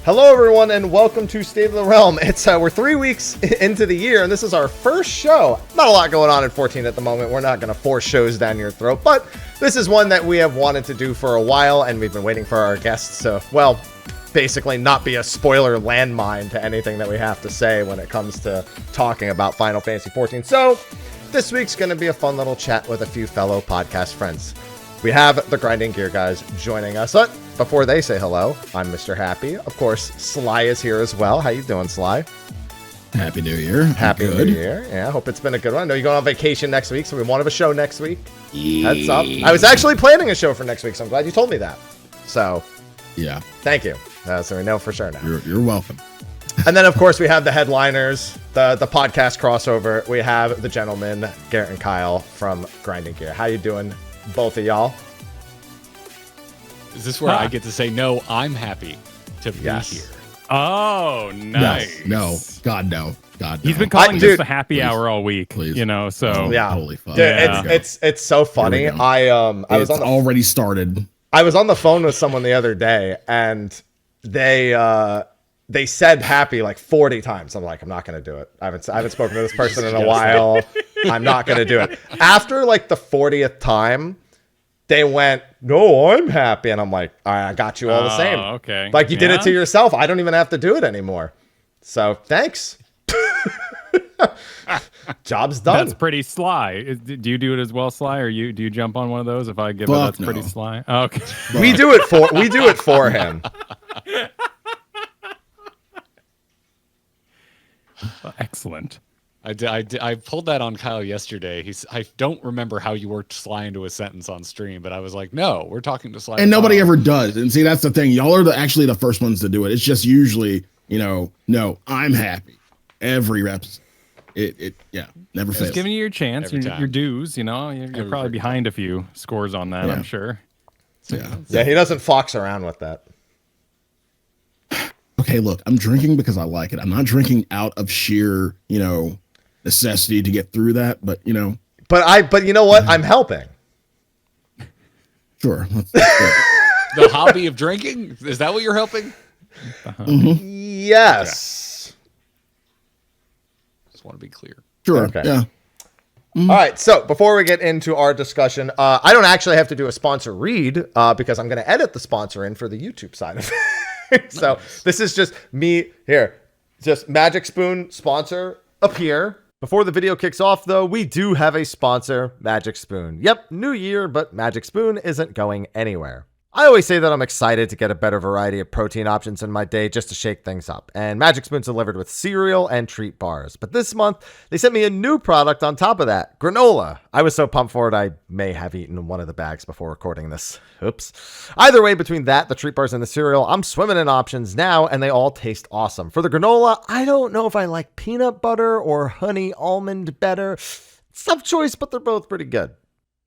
Hello, everyone, and welcome to State of the Realm. It's we're 3 weeks into the year, and this is our first show. Not a lot going on in 14 at the moment. We're not going to force shows down your throat, but this is one that we have wanted to do for a while, and we've been waiting for our guests to, well, basically not be a spoiler landmine to anything that we have to say when it comes to talking about Final Fantasy 14. So this week's going to be a fun little chat with a few fellow podcast friends. We have the Grinding Gear guys joining us. But before they say hello, I'm Mrhappy. Of course, Sly is here as well. How you doing, Sly? Happy New Year. Happy New Year. Yeah, hope it's been a good one. I know you're going on vacation next week, so we won't have a show next week. Heads up. I was actually planning a show for next week, so I'm glad you told me that. So, yeah. Thank you. So we know for sure now. You're welcome. And then, of course, we have the headliners, the podcast crossover. We have the gentlemen, Garrett and Kyle from Grinding Gear. How you doing, both of y'all? Is this where I get to say, no, I'm happy to be here? Oh, nice. No. God, no. God, no. He's been calling this the happy hour all week, you know, so. Yeah. Holy fuck. Dude, it's so funny. I was already started. I was on the phone with someone the other day, and they said happy like 40 times. I'm like, I'm not going to do it. I haven't spoken to this person in a while. I'm not going to do it. After like the 40th time, they went, no, I'm happy. And I'm like, all right, I got you all the same. Okay. Like you did it to yourself. I don't even have to do it anymore. So thanks. Job's done. That's pretty Sly. Do you do it as well, Sly? Or do you jump on one of those if I give it that's pretty Sly? Okay. We do it for him. Excellent. I pulled that on Kyle yesterday. I don't remember how you worked Sly into a sentence on stream, but I was like, no, we're talking to Sly. And nobody ever does. And see, that's the thing. Y'all are actually the first ones to do it. It's just usually, no, I'm happy. Every episode. It never fails. Just giving you your chance, your dues, You're probably behind a few scores on that, I'm sure. Yeah, he doesn't fox around with that. Okay, look, I'm drinking because I like it. I'm not drinking out of sheer, necessity to get through that, but But you know what? I'm helping. Sure. The hobby of drinking? Is that what you're helping? Mm-hmm. Yes. Okay. Just want to be clear. Sure. Okay. Yeah. Mm-hmm. All right. So before we get into our discussion, I don't actually have to do a sponsor read because I'm going to edit the sponsor in for the YouTube side of it. So this is just me here. Just Magic Spoon sponsor up here. Before the video kicks off, though, we do have a sponsor, Magic Spoon. Yep, new year, but Magic Spoon isn't going anywhere. I always say that I'm excited to get a better variety of protein options in my day just to shake things up. And Magic Spoon's delivered with cereal and treat bars. But this month, they sent me a new product on top of that, granola. I was so pumped for it, I may have eaten one of the bags before recording this. Oops. Either way, between that, the treat bars, and the cereal, I'm swimming in options now, and they all taste awesome. For the granola, I don't know if I like peanut butter or honey almond better. It's a tough choice, but they're both pretty good.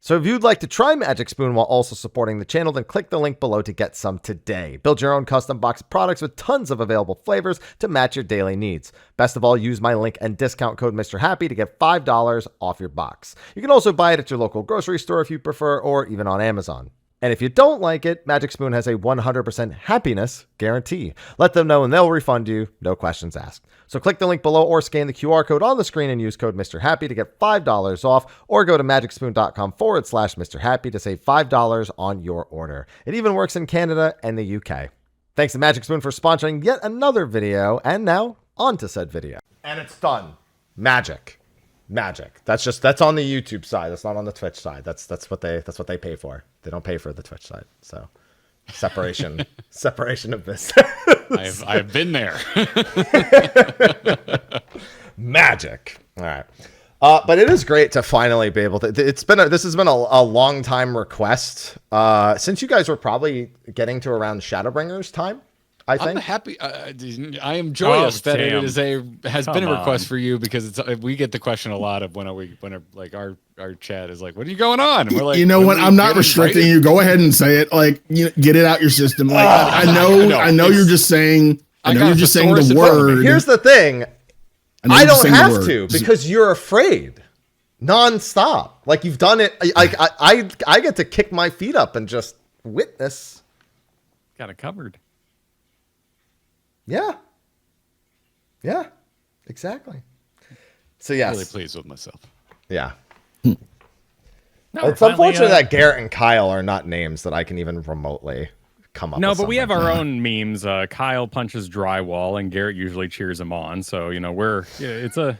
So if you'd like to try Magic Spoon while also supporting the channel, then click the link below to get some today. Build your own custom box of products with tons of available flavors to match your daily needs. Best of all, use my link and discount code Mrhappy to get $5 off your box. You can also buy it at your local grocery store if you prefer, or even on Amazon. And if you don't like it, Magic Spoon has a 100% happiness guarantee. Let them know and they'll refund you, no questions asked. So click the link below or scan the QR code on the screen and use code Mrhappy to get $5 off, or go to magicspoon.com/Mrhappy to save $5 on your order. It even works in Canada and the UK. Thanks to Magic Spoon for sponsoring yet another video, and now on to said video. And it's done. Magic. That's on the YouTube side. That's not on the Twitch side. That's what they pay for. They don't pay for the Twitch side. So separation of this. I've been there. Magic. All right. But it is great to finally be able to. This has been a long time request since you guys were probably getting to around Shadowbringers time. I think. I'm happy. I am joyous that it has been a request for you, because we get the question a lot of when like our chat is like, what are you going on? And we're like, you know what? I'm not restricting you. Go ahead and say it. Like, get it out your system. Like, I know you're just saying. I know you're just saying the word. Here's the thing. I don't have to, because you're afraid nonstop. Like, you've done it. I get to kick my feet up and just witness. Got it covered. Yeah. Yeah. Exactly. So yes. Really pleased with myself. Yeah. No, it's unfortunate that Garrett and Kyle are not names that I can even remotely come up with. No, but we have our own memes. Kyle punches drywall, and Garrett usually cheers him on. So, it's a...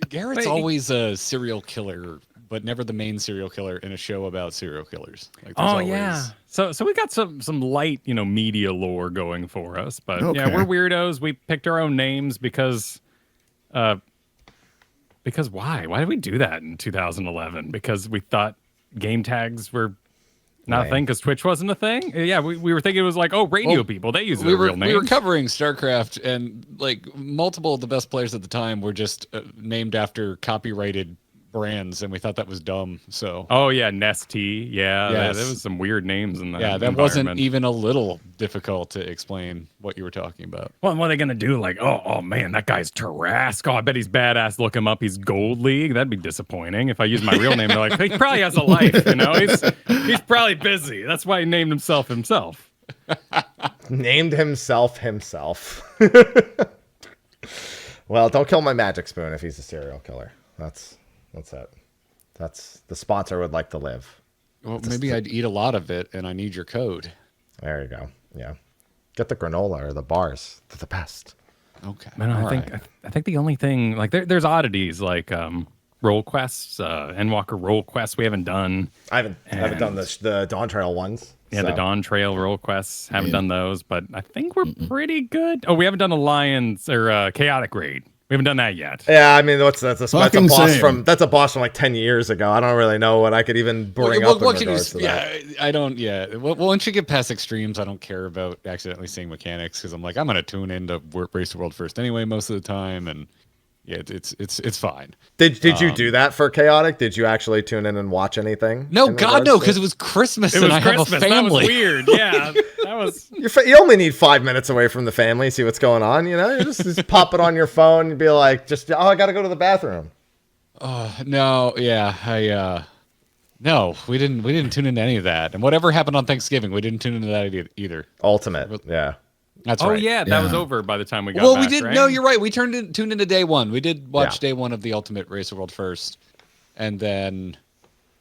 Garrett's always a serial killer, but never the main serial killer in a show about serial killers. Like, yeah. So we got some light, media lore going for us. But yeah, we're weirdos. We picked our own names because why? Why did we do that in 2011? Because we thought game tags were not a thing, because Twitch wasn't a thing. Yeah, we were thinking it was like, radio people, they use their real names. We were covering StarCraft, and like multiple of the best players at the time were just named after copyrighted brands, and we thought that was dumb. So Nestea, there was some weird names in that. Yeah, that wasn't even a little difficult to explain what you were talking about. Well, what are they gonna do? Like, oh man, that guy's Tarrasque. I bet he's badass. Look him up. He's Gold League. That'd be disappointing if I use my real name. They're like, he probably has a life. He's probably busy. That's why he named himself. Named himself. Well, don't kill my magic spoon if he's a serial killer. That's it. That's the sponsor would like to live. Well, maybe I'd eat a lot of it, and I need your code. There you go. Yeah, get the granola or the bars. They're the best. Okay. Man, I think the only thing, like, there's oddities like role quests, Endwalker role quests we haven't done. I haven't done the Dawntrail ones. Yeah, the Dawntrail role quests, haven't done those, but I think we're pretty good. Oh, we haven't done Alliance or Chaotic Raid. We haven't done that yet. Yeah, I mean, that's a boss from like 10 years ago. I don't really know what I could even bring up in regards to that. I don't. Yeah, well, once you get past extremes, I don't care about accidentally saying mechanics, because I'm like, I'm gonna tune into Race the World first anyway most of the time, and yeah, it's fine. Did you do that for Chaotic? Did you actually tune in and watch anything? No, God, no, because it was Christmas and I have a family. That was weird. Yeah, that was. You only need 5 minutes away from the family, see what's going on. You just pop it on your phone and be like, I got to go to the bathroom. No, yeah, no, we didn't tune into any of that. And whatever happened on Thanksgiving, we didn't tune into that either. Ultimate, yeah. That's right. Oh yeah, that was over by the time we got back, we did. Right? No, you're right. We tuned into day one. We did watch day one of the Ultimate Race of the World first, and then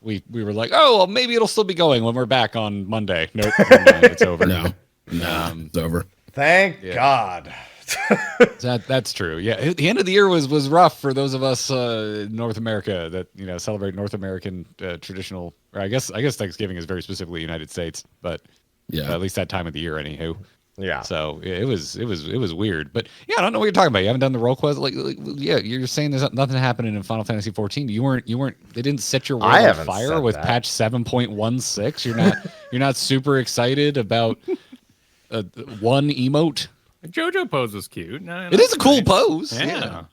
we were like, oh, well, maybe it'll still be going when we're back on Monday. Nope, never mind, it's over. No, it's over. Thank God. That's true. Yeah, the end of the year was rough for those of us in North America that celebrate North American traditional. Or I guess Thanksgiving is very specifically United States, but at least that time of the year, anywho. Yeah. So it was weird, but yeah, I don't know what you're talking about. You haven't done the role quest, like yeah. You're saying there's nothing happening in Final Fantasy 14. You weren't. They didn't set your world on fire with patch 7.16. You're not super excited about one emote. The JoJo pose was cute. It is a cool pose. Yeah.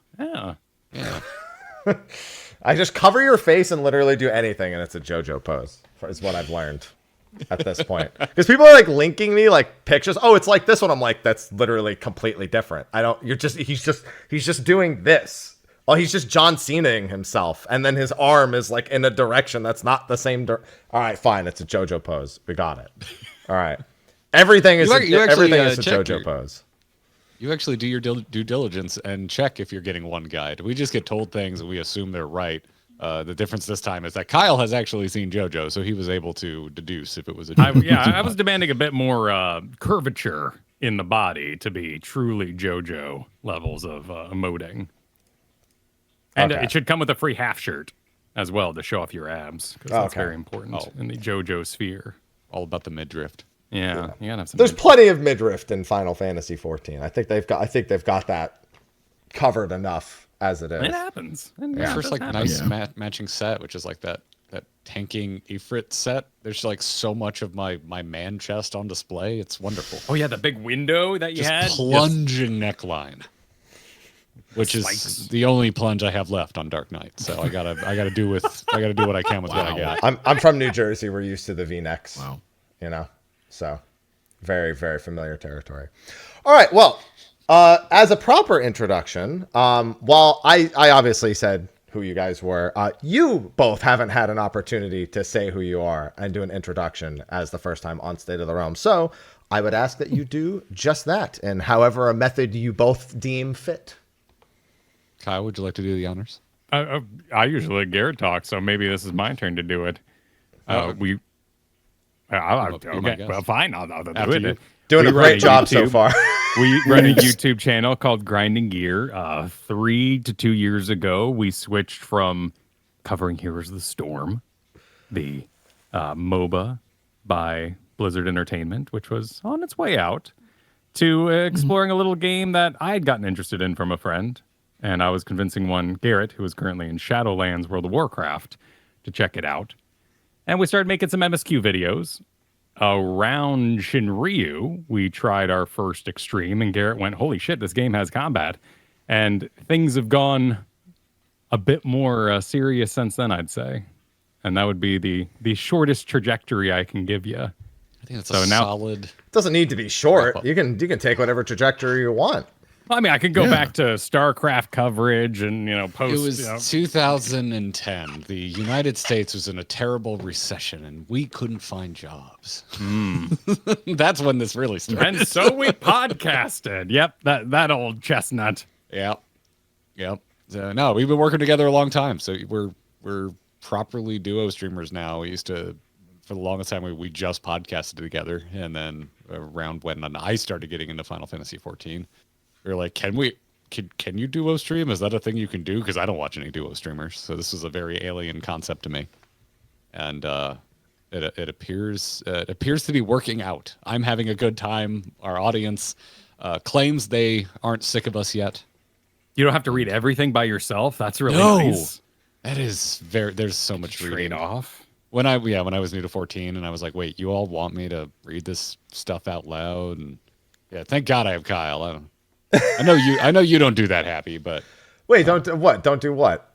I just cover your face and literally do anything, and it's a JoJo pose. Is what I've learned at this point, because people are like linking me like pictures. Oh, it's like this one. I'm like, that's literally completely different. He's just doing this. Oh, he's just John Cena-ing himself, and then his arm is like in a direction that's not the same. All right, fine. It's a JoJo pose. We got it. All right. Everything is everything is a JoJo pose. You actually do your due diligence and check if you're getting one guide. We just get told things and we assume they're right. The difference this time is that Kyle has actually seen JoJo, so he was able to deduce if it was a JoJo. I was demanding a bit more curvature in the body to be truly JoJo levels of emoting. And it should come with a free half shirt as well to show off your abs, because that's very important in the JoJo sphere. All about the midriff. Yeah, you gotta have some. There's plenty of midriff in Final Fantasy 14. I think they've got that covered enough as it is. It happens. First, like nice matching set, which is like that tanking Ifrit set. There's like so much of my man chest on display. It's wonderful. Oh yeah, the big window that you had. Plunging neckline, which is the only plunge I have left on Dark Knight. So I gotta do what I can with what I got. I'm from New Jersey. We're used to the V-necks. Wow. So very, very familiar territory. All right. Well, as a proper introduction, while I obviously said who you guys were, you both haven't had an opportunity to say who you are and do an introduction as the first time on State of the Realm. So I would ask that you do just that in however a method you both deem fit. Kyle, would you like to do the honors? I usually let Garrett talk, so maybe this is my turn to do it. Okay, well, fine. I'll do it. Doing a great job so far. We run a YouTube channel called Grinding Gear. 3 to 2 years ago, we switched from covering Heroes of the Storm, the MOBA by Blizzard Entertainment, which was on its way out, to exploring a little game that I had gotten interested in from a friend. And I was convincing Garrett, who is currently in Shadowlands World of Warcraft, to check it out. And we started making some MSQ videos. Around Shinryu, we tried our first extreme, and Garrett went, holy shit, this game has combat. And things have gone a bit more serious since then, I'd say. And that would be the shortest trajectory I can give you. I think that's solid. It doesn't need to be short. You can take whatever trajectory you want. I mean, I could go back to StarCraft coverage and, post. It was 2010. The United States was in a terrible recession, and we couldn't find jobs. That's when this really started. And so we podcasted. Yep, that old chestnut. Yep. So, no, we've been working together a long time. So we're properly duo streamers now. We used to, for the longest time, we just podcasted together, and then around when I started getting into Final Fantasy 14. We were like, can you duo stream? Is that a thing you can do? Because I don't watch any duo streamers, so this was a very alien concept to me. And it appears to be working out. I'm having a good time. Our audience claims they aren't sick of us yet. You don't have to read everything by yourself. That's really nice. That is very. There's so much reading off. When I was new to 14, and I was like, wait, you all want me to read this stuff out loud? And yeah, thank God I have Kyle. I know you don't do that, Happy, but wait, don't do what? Don't do what?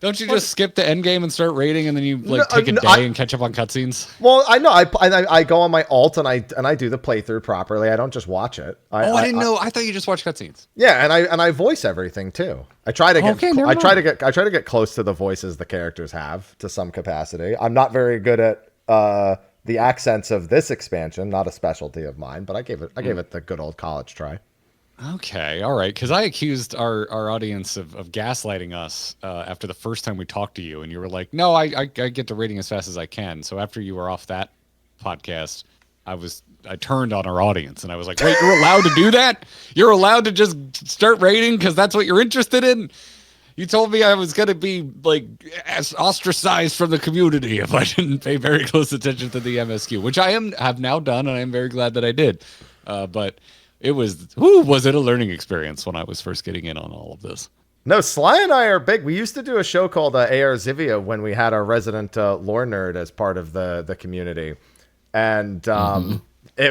Don't you just skip the end game and start raiding, and then you take a day and catch up on cutscenes? Well, I know. I go on my alt and I do the playthrough properly. I don't just watch it. I didn't know. I thought you just watched cutscenes. Yeah, and I voice everything too. I try to get close to the voices the characters have to some capacity. I'm not very good at the accents of this expansion, not a specialty of mine, but I gave it the good old college try. Okay, all right. Because I accused our audience of gaslighting us after the first time we talked to you, and you were like, "No, I get to rating as fast as I can." So after you were off that podcast, I turned on our audience, and I was like, "Wait, you're allowed to do that? You're allowed to just start rating because that's what you're interested in?" You told me I was going to be ostracized from the community if I didn't pay very close attention to the MSQ, which I have now done, and I am very glad that I did. But was it a learning experience when I was first getting in on all of this? No, Sly and I are big. We used to do a show called AR Zivia when we had our resident lore nerd as part of the community. And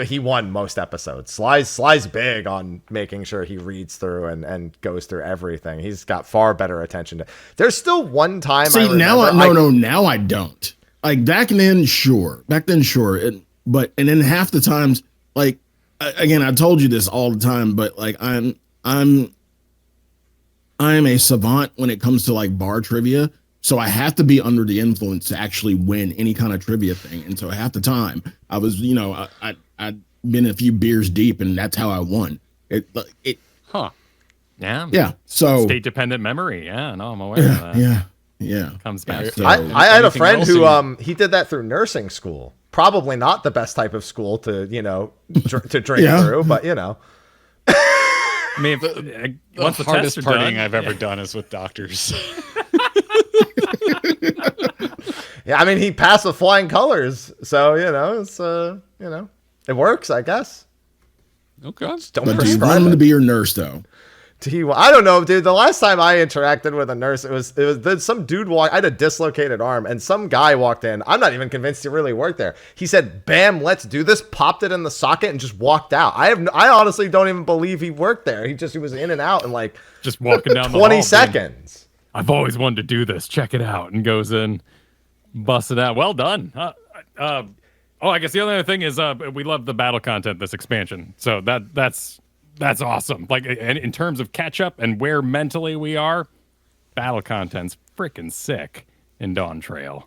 he won most episodes. Sly's big on making sure he reads through and goes through everything. He's got far better attention. There's still one time now I don't. Like back then, sure. But then half the times, like, again, I told you this all the time, but like I'm a savant when it comes to like bar trivia, so I have to be under the influence to actually win any kind of trivia thing. And so half the time I was, I'd been a few beers deep, and that's how I won. Yeah. So state dependent memory. Yeah, no, I'm aware of that. Yeah. Comes back. So, I had a friend who he did that through nursing school. Probably not the best type of school to to drink through, but I mean, the hardest partying I've ever done is with doctors. Yeah, I mean, he passed with flying colors, so it's it works, I guess. Okay, but do you want him to be your nurse though? I don't know, dude. The last time I interacted with a nurse, it was some dude I had a dislocated arm, and some guy walked in. I'm not even convinced he really worked there. He said, "Bam, let's do this." Popped it in the socket and just walked out. I honestly don't even believe he worked there. He was in and out in like just walking down 20 seconds. I've always wanted to do this. Check it out, and goes in, busts it out. Well done. I guess the other thing is we love the battle content this expansion. So that's awesome. Like in terms of catch up and where mentally we are, battle content's freaking sick in Dawntrail.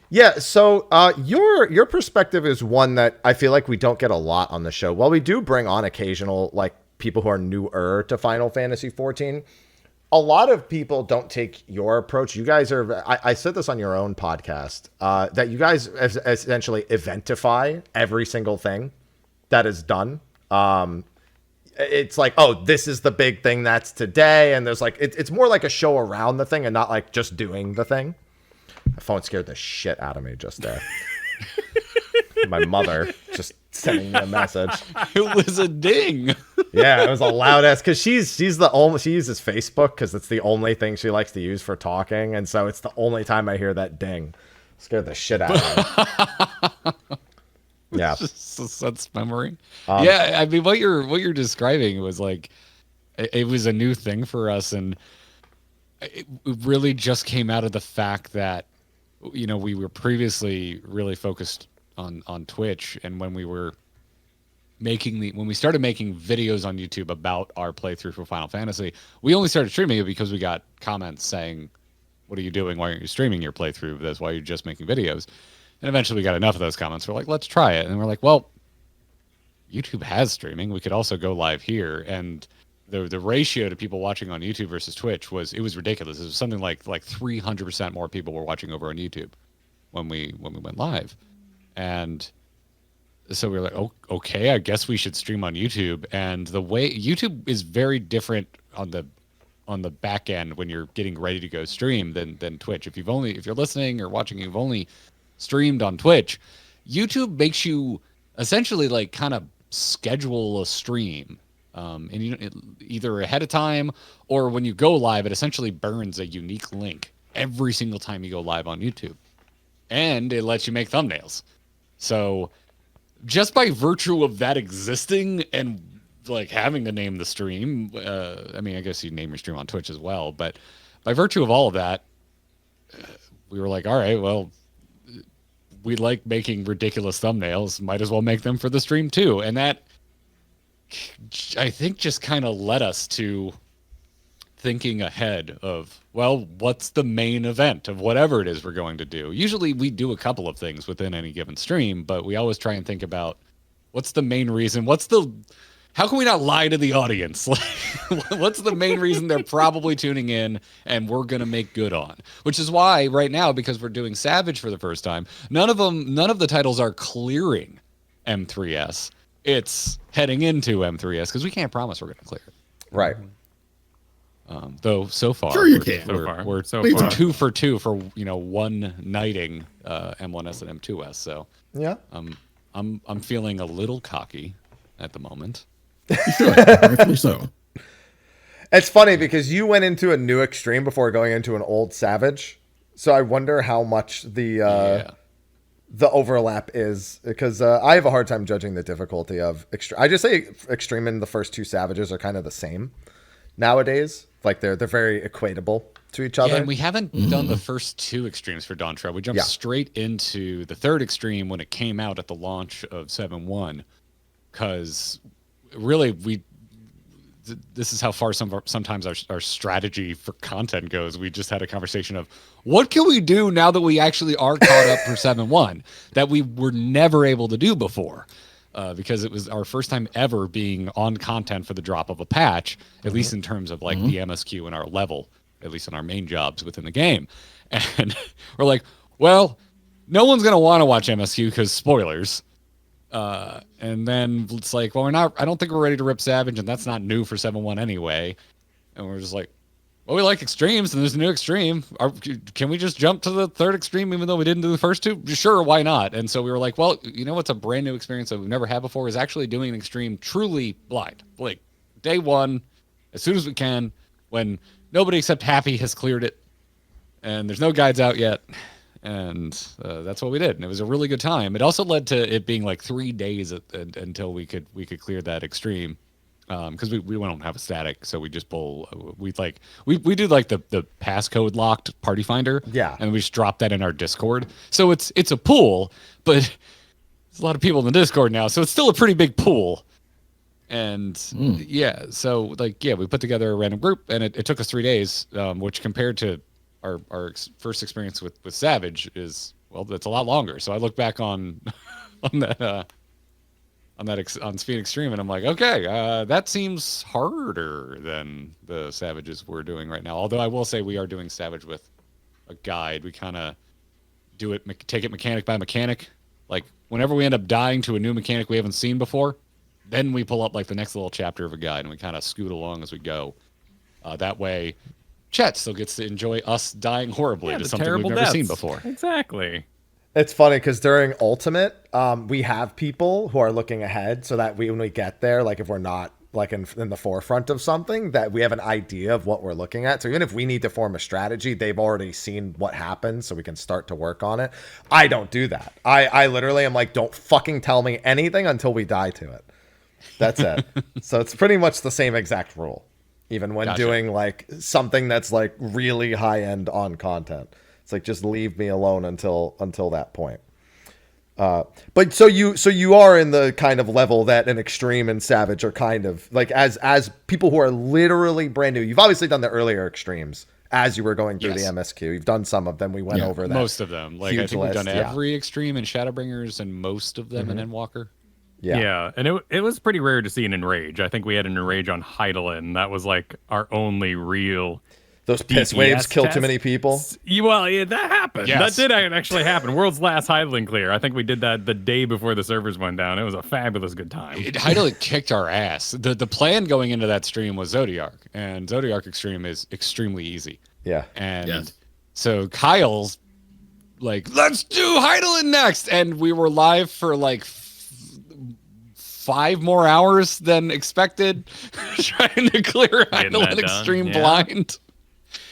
Yeah, so your perspective is one that I feel like we don't get a lot on the show. While we do bring on occasional like people who are newer to Final Fantasy 14, a lot of people don't take your approach. You guys are, I said this on your own podcast, that you guys essentially eventify every single thing that is done. It's like, oh, this is the big thing that's today. And there's like, it's more like a show around the thing and not like just doing the thing. My phone scared the shit out of me just there. My mother just sending me a message. It was a ding. Yeah, it was a loud ass, because she uses Facebook because it's the only thing she likes to use for talking, and so it's the only time I hear that ding. Scared the shit out of me. Yeah, it's just a sense memory. Yeah, I mean, what you're describing was like, it was a new thing for us, and it really just came out of the fact that, you know, we were previously really focused on Twitch, and when we were when we started making videos on YouTube about our playthrough for Final Fantasy, we only started streaming it because we got comments saying, "What are you doing? Why aren't you streaming your playthrough of this? Why are you just making videos?" And eventually we got enough of those comments. We're like, let's try it. And we're like, well, YouTube has streaming. We could also go live here. And the ratio to people watching on YouTube versus Twitch was ridiculous. It was something like 300% more people were watching over on YouTube when we went live. And so we were like, oh, okay, I guess we should stream on YouTube. And the way YouTube is very different on the back end when you're getting ready to go stream than Twitch. If you're listening or watching, you've only streamed on Twitch, YouTube makes you essentially like kind of schedule a stream. And either ahead of time or when you go live, it essentially burns a unique link every single time you go live on YouTube. And it lets you make thumbnails. So just by virtue of that existing and like having to name the stream, I mean, I guess you name your stream on Twitch as well, but by virtue of all of that, we were like, all right, well, we like making ridiculous thumbnails, might as well make them for the stream too. And that, I think, just kind of led us to thinking ahead of, well, what's the main event of whatever it is we're going to do? Usually we do a couple of things within any given stream, but we always try and think about what's the main reason, how can we not lie to the audience? What's the main reason they're probably tuning in and we're going to make good on? Which is why right now, because we're doing Savage for the first time, none of the titles are clearing M3S. It's heading into M3S because we can't promise we're going to clear it. Right. Though so far, sure you can. We're 2 for 2 for one knighting M1S and M2S. So yeah, I'm feeling a little cocky at the moment. Sure, rightfully so. It's funny because you went into a new extreme before going into an old Savage, so I wonder how much the overlap is, because I have a hard time judging the difficulty of extreme. I just say extreme and the first two Savages are kind of the same nowadays. Like they're very equatable to each other. Yeah, and we haven't done the first two extremes for Dawntrail. We jumped straight into the third extreme when it came out at the launch of 7.1, because really this is how far sometimes our strategy for content goes. We just had a conversation of what can we do now that we actually are caught up for 7.1 that we were never able to do before. Because it was our first time ever being on content for the drop of a patch, at least in terms of like the MSQ and our level, at least in our main jobs within the game. And we're like, well, no one's going to want to watch MSQ because spoilers. And then it's like, well, I don't think we're ready to rip Savage, and that's not new for 7.1 anyway. And we're just like, well, we like extremes, and there's a new extreme. Can we just jump to the third extreme even though we didn't do the first two? Sure, why not? And so we were like, well, you know what's a brand new experience that we've never had before is actually doing an extreme truly blind. Like, day one, as soon as we can when nobody except Happy has cleared it and there's no guides out yet. And that's what we did. And it was a really good time. It also led to it being like 3 days until we could clear that extreme. Because we don't have a static, so we just pull. We do like the passcode locked party finder. Yeah, and we just drop that in our Discord. So it's a pool, but there's a lot of people in the Discord now, so it's still a pretty big pool. And yeah, so we put together a random group, and it took us 3 days, which compared to our first experience with Savage is that's a lot longer. So I look back on that. On Speed Extreme, and I'm like, okay, that seems harder than the Savages we're doing right now. Although I will say we are doing Savage with a guide. We kind of do it, take it mechanic by mechanic. Like whenever we end up dying to a new mechanic we haven't seen before, then we pull up like the next little chapter of a guide, and we kind of scoot along as we go. That way, Chet still gets to enjoy us dying horribly to something we've never seen before. Exactly. It's funny because during Ultimate, we have people who are looking ahead so that when we get there, like if we're not like in the forefront of something, that we have an idea of what we're looking at. So even if we need to form a strategy, they've already seen what happens so we can start to work on it. I don't do that. I literally am like, don't fucking tell me anything until we die to it. That's it. So it's pretty much the same exact rule, even when doing like something that's like really high end on content. It's like, just leave me alone until that point. But so you are in the kind of level that an Extreme and Savage are kind of like, as people who are literally brand new. You've obviously done the earlier Extremes as you were going through the MSQ. You've done some of them. We went over that. Most of them. Like I think we've done every Extreme in Shadowbringers and most of them in Endwalker. Yeah, and it was pretty rare to see an Enrage. I think we had an Enrage on Heidelin. That was like our only real... Those piss waves killed too many people. Well, yeah, that happened. Yes. That did actually happen. World's last Heidelin clear. I think we did that the day before the servers went down. It was a fabulous good time. Heidelin kicked our ass. The plan going into that stream was Zodiark, and Zodiark Extreme is extremely easy. Yeah. And so Kyle's like, let's do Heidelin next. And we were live for like 5 more hours than expected, trying to clear Heidelin Extreme blind.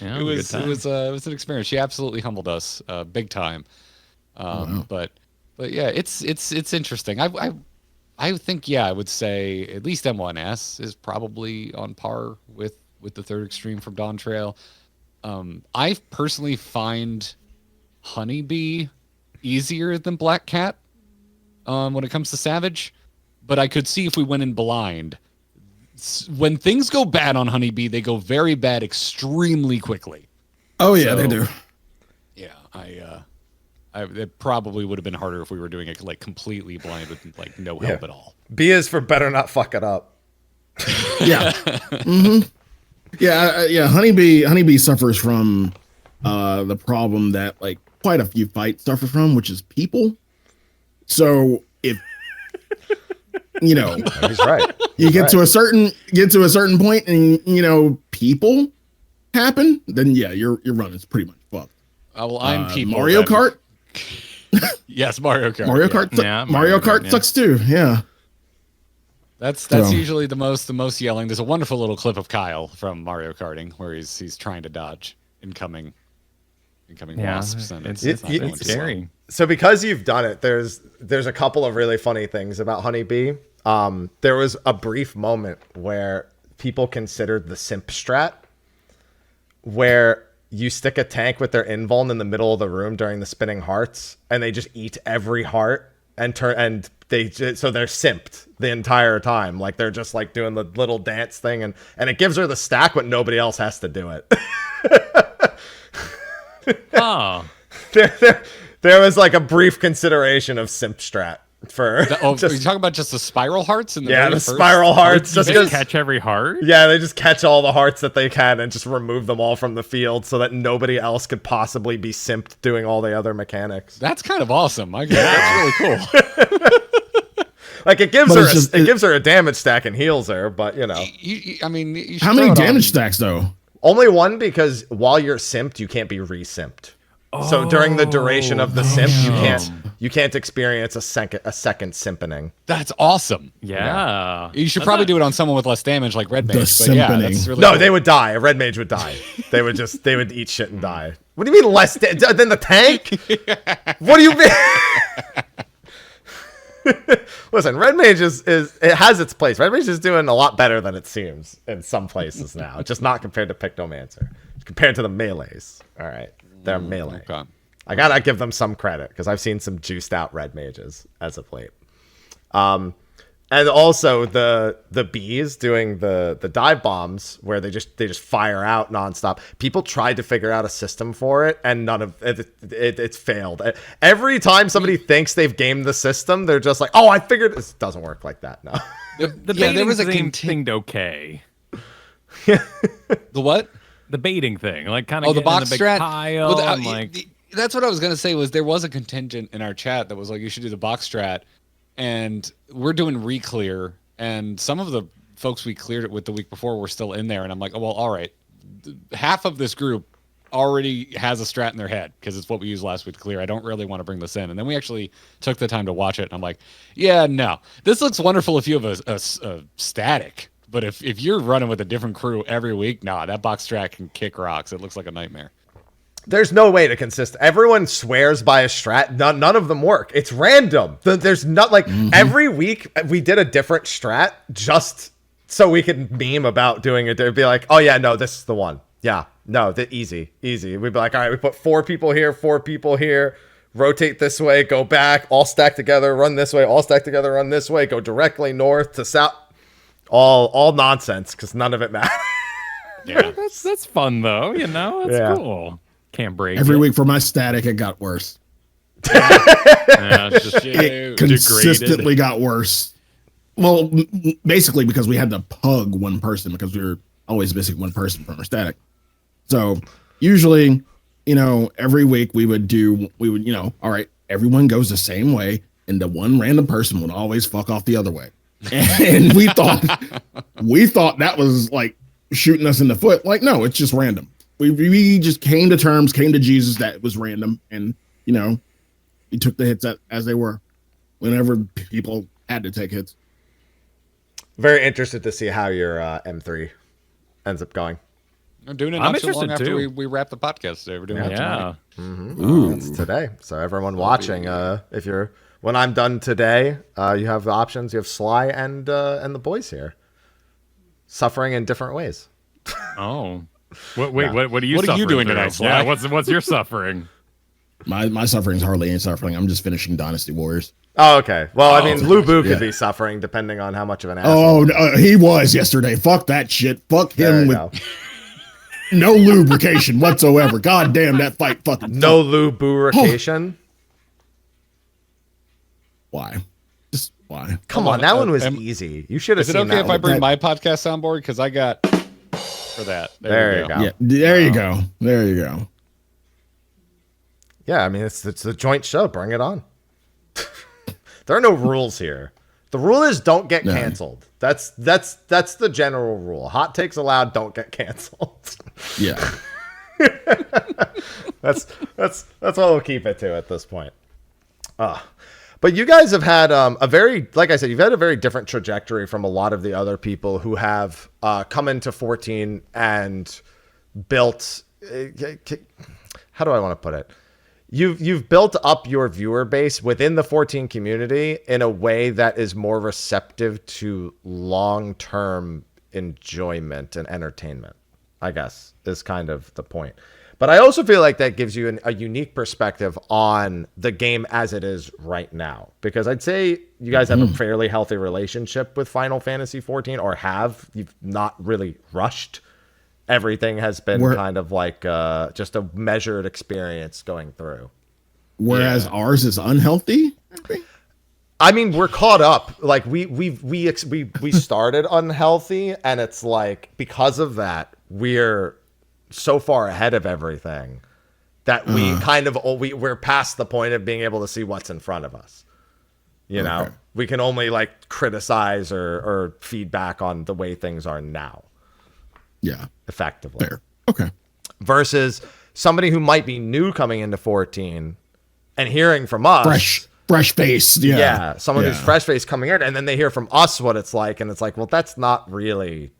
Yeah, it was an experience. She absolutely humbled us, big time. But yeah, it's interesting. I think I would say at least M1S is probably on par with the third Extreme from Dawntrail. I personally find Honeybee easier than Black Cat when it comes to Savage, but I could see if we went in blind. When things go bad on Honeybee, they go very bad extremely quickly. Oh yeah, they do. Yeah, it probably would have been harder if we were doing it like completely blind with like no help at all. B is for better not fuck it up. Yeah. Yeah. Honeybee suffers from the problem that like quite a few fights suffer from, which is people. So if he's right. You get to a certain point, and people happen, then your run is pretty much fucked. Well, I'm people. Mario Kart. Yes, Mario Kart. Mario Kart. Mario Kart sucks too. Yeah. That's usually the most yelling. There's a wonderful little clip of Kyle from Mario Karting where he's trying to dodge incoming wasps. And it's scary. So because you've done it, there's a couple of really funny things about Honeybee. There was a brief moment where people considered the simp strat, where you stick a tank with their invuln in the middle of the room during the spinning hearts, and they just eat every heart so they're simped the entire time. Like they're just like doing the little dance thing, and it gives her the stack, but nobody else has to do it. Oh. There was like a brief consideration of simp strat for. Are you talking about just the spiral hearts? Spiral hearts. Just catch every heart. Yeah, they just catch all the hearts that they can and just remove them all from the field so that nobody else could possibly be simped doing all the other mechanics. That's kind of awesome. That's really cool. Like it gives her a damage stack and heals her, but you how many damage stacks though? Only one, because while you're simped, you can't be re-simped. So during the duration of the simp, you can't. You can't experience a second simpening. That's awesome. Yeah. You should probably do it on someone with less damage, like Red Mage. But yeah, that's really no, cool. they would die. A Red Mage would die. They would eat shit and die. What do you mean less than the tank? What do you mean? Listen, Red Mage is it has its place. Red Mage is doing a lot better than it seems in some places now. Just not compared to Pictomancer. Compared to the melees. All right. They're melee. Okay. I gotta give them some credit because I've seen some juiced out Red Mages as of late. And also the bees doing the dive bombs where they just fire out nonstop. People tried to figure out a system for it, and none of it's failed. Every time somebody thinks they've gamed the system, they're just like, "Oh, I figured this doesn't work like that." No. The baiting thing seemed okay. The what? The baiting thing, like kind of the box in the big strat pile. That's what I was gonna say. Was there was a contingent in our chat that was like, you should do the box strat, and we're doing re-clear, and some of the folks we cleared it with the week before were still in there, and I'm like, oh well, all right, half of this group already has a strat in their head because it's what we used last week to clear. I don't really want to bring this in, and then we actually took the time to watch it, and I'm like, yeah, no, this looks wonderful if you have a static. But if you're running with a different crew every week, that box strat can kick rocks. It looks like a nightmare. There's no way to consist. Everyone swears by a strat. None of them work. It's random. There's not like every week we did a different strat just so we could meme about doing it. They'd be like, oh yeah, no, this is the one. Yeah, no, easy. We'd be like, all right, we put 4 people here, 4 people here. Rotate this way, go back, all stack together, run this way, all stack together, run this way, go directly north to south. All nonsense because none of it matters. Yeah, that's fun though. That's cool. Can't break every week for my static. It got worse. It consistently got worse. Well, basically because we had to pug one person because we were always missing one person from our static. So usually, every week we would, all right, everyone goes the same way, and the one random person would always fuck off the other way. And we thought that was like shooting us in the foot. Like, no, it's just random. We just came to Jesus that it was random, and we took the hits as they were whenever people had to take hits. Very interested to see how your M3 ends up going. We're doing it not too long after we wrap the podcast today. We're doing it tonight. It's today. So everyone watching, when I'm done today, you have the options. You have Sly and the boys here, suffering in different ways. Oh, what are you? What are you doing tonight, Sly? Yeah, what's your suffering? My suffering's hardly any suffering. I'm just finishing Dynasty Warriors. Oh, okay. Well, I mean, Lubu could be suffering depending on how much of an asshole. Oh, he was yesterday. Fuck that shit. Fuck him with no lubrication whatsoever. God damn, that fight fucking no lubrication. Why? Just why? Come on, that one was easy. You should have seen that. Is it okay if I bring my podcast soundboard? Because I got for that. There you go. Yeah, there you go. There you go. Yeah, I mean, it's a joint show. Bring it on. There are no rules here. The rule is don't get canceled. That's the general rule. Hot takes allowed. Don't get canceled. Yeah. That's what we'll keep it to at this point. But you guys have had like I said, you've had a very different trajectory from a lot of the other people who have come into 14 and built. How do I want to put it? You've built up your viewer base within the 14 community in a way that is more receptive to long-term enjoyment and entertainment, I guess, is kind of the point. But I also feel like that gives you a unique perspective on the game as it is right now. Because I'd say you guys have a fairly healthy relationship with Final Fantasy 14, or have. You've not really rushed. Everything has been kind of like just a measured experience going through. Whereas ours is unhealthy? I mean, we're caught up. Like we started unhealthy, and it's like because of that, we're so far ahead of everything that we kind of we're past the point of being able to see what's in front of us. You know, we can only like criticize or feedback on the way things are now. Yeah, effectively. Fair. Okay. Versus somebody who might be new coming into 14 and hearing from us, fresh face, someone who's fresh face coming in, and then they hear from us what it's like, and it's like, well, that's not really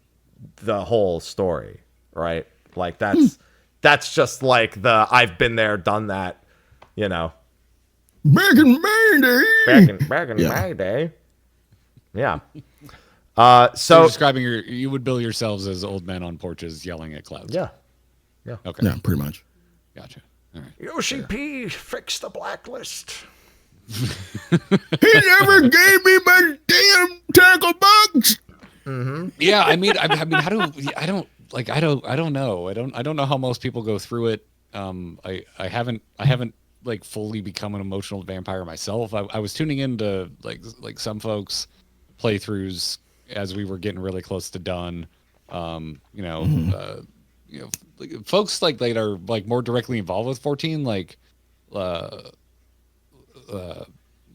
the whole story, right? Like that's just like the I've been there, done that, you know. Back in my day. Back in my day. Yeah. So so you're describing you would bill yourselves as old men on porches yelling at clouds. Yeah. Yeah. Okay. Yeah, pretty much. Gotcha. All right. Yoshi P, fix the blacklist. He never gave me my damn tackle box. Mm-hmm. Yeah, I mean, how do I don't know. I don't know how most people go through it. I haven't like fully become an emotional vampire myself. I was tuning into like some folks playthroughs as we were getting really close to done. Like, folks like that are like more directly involved with 14, like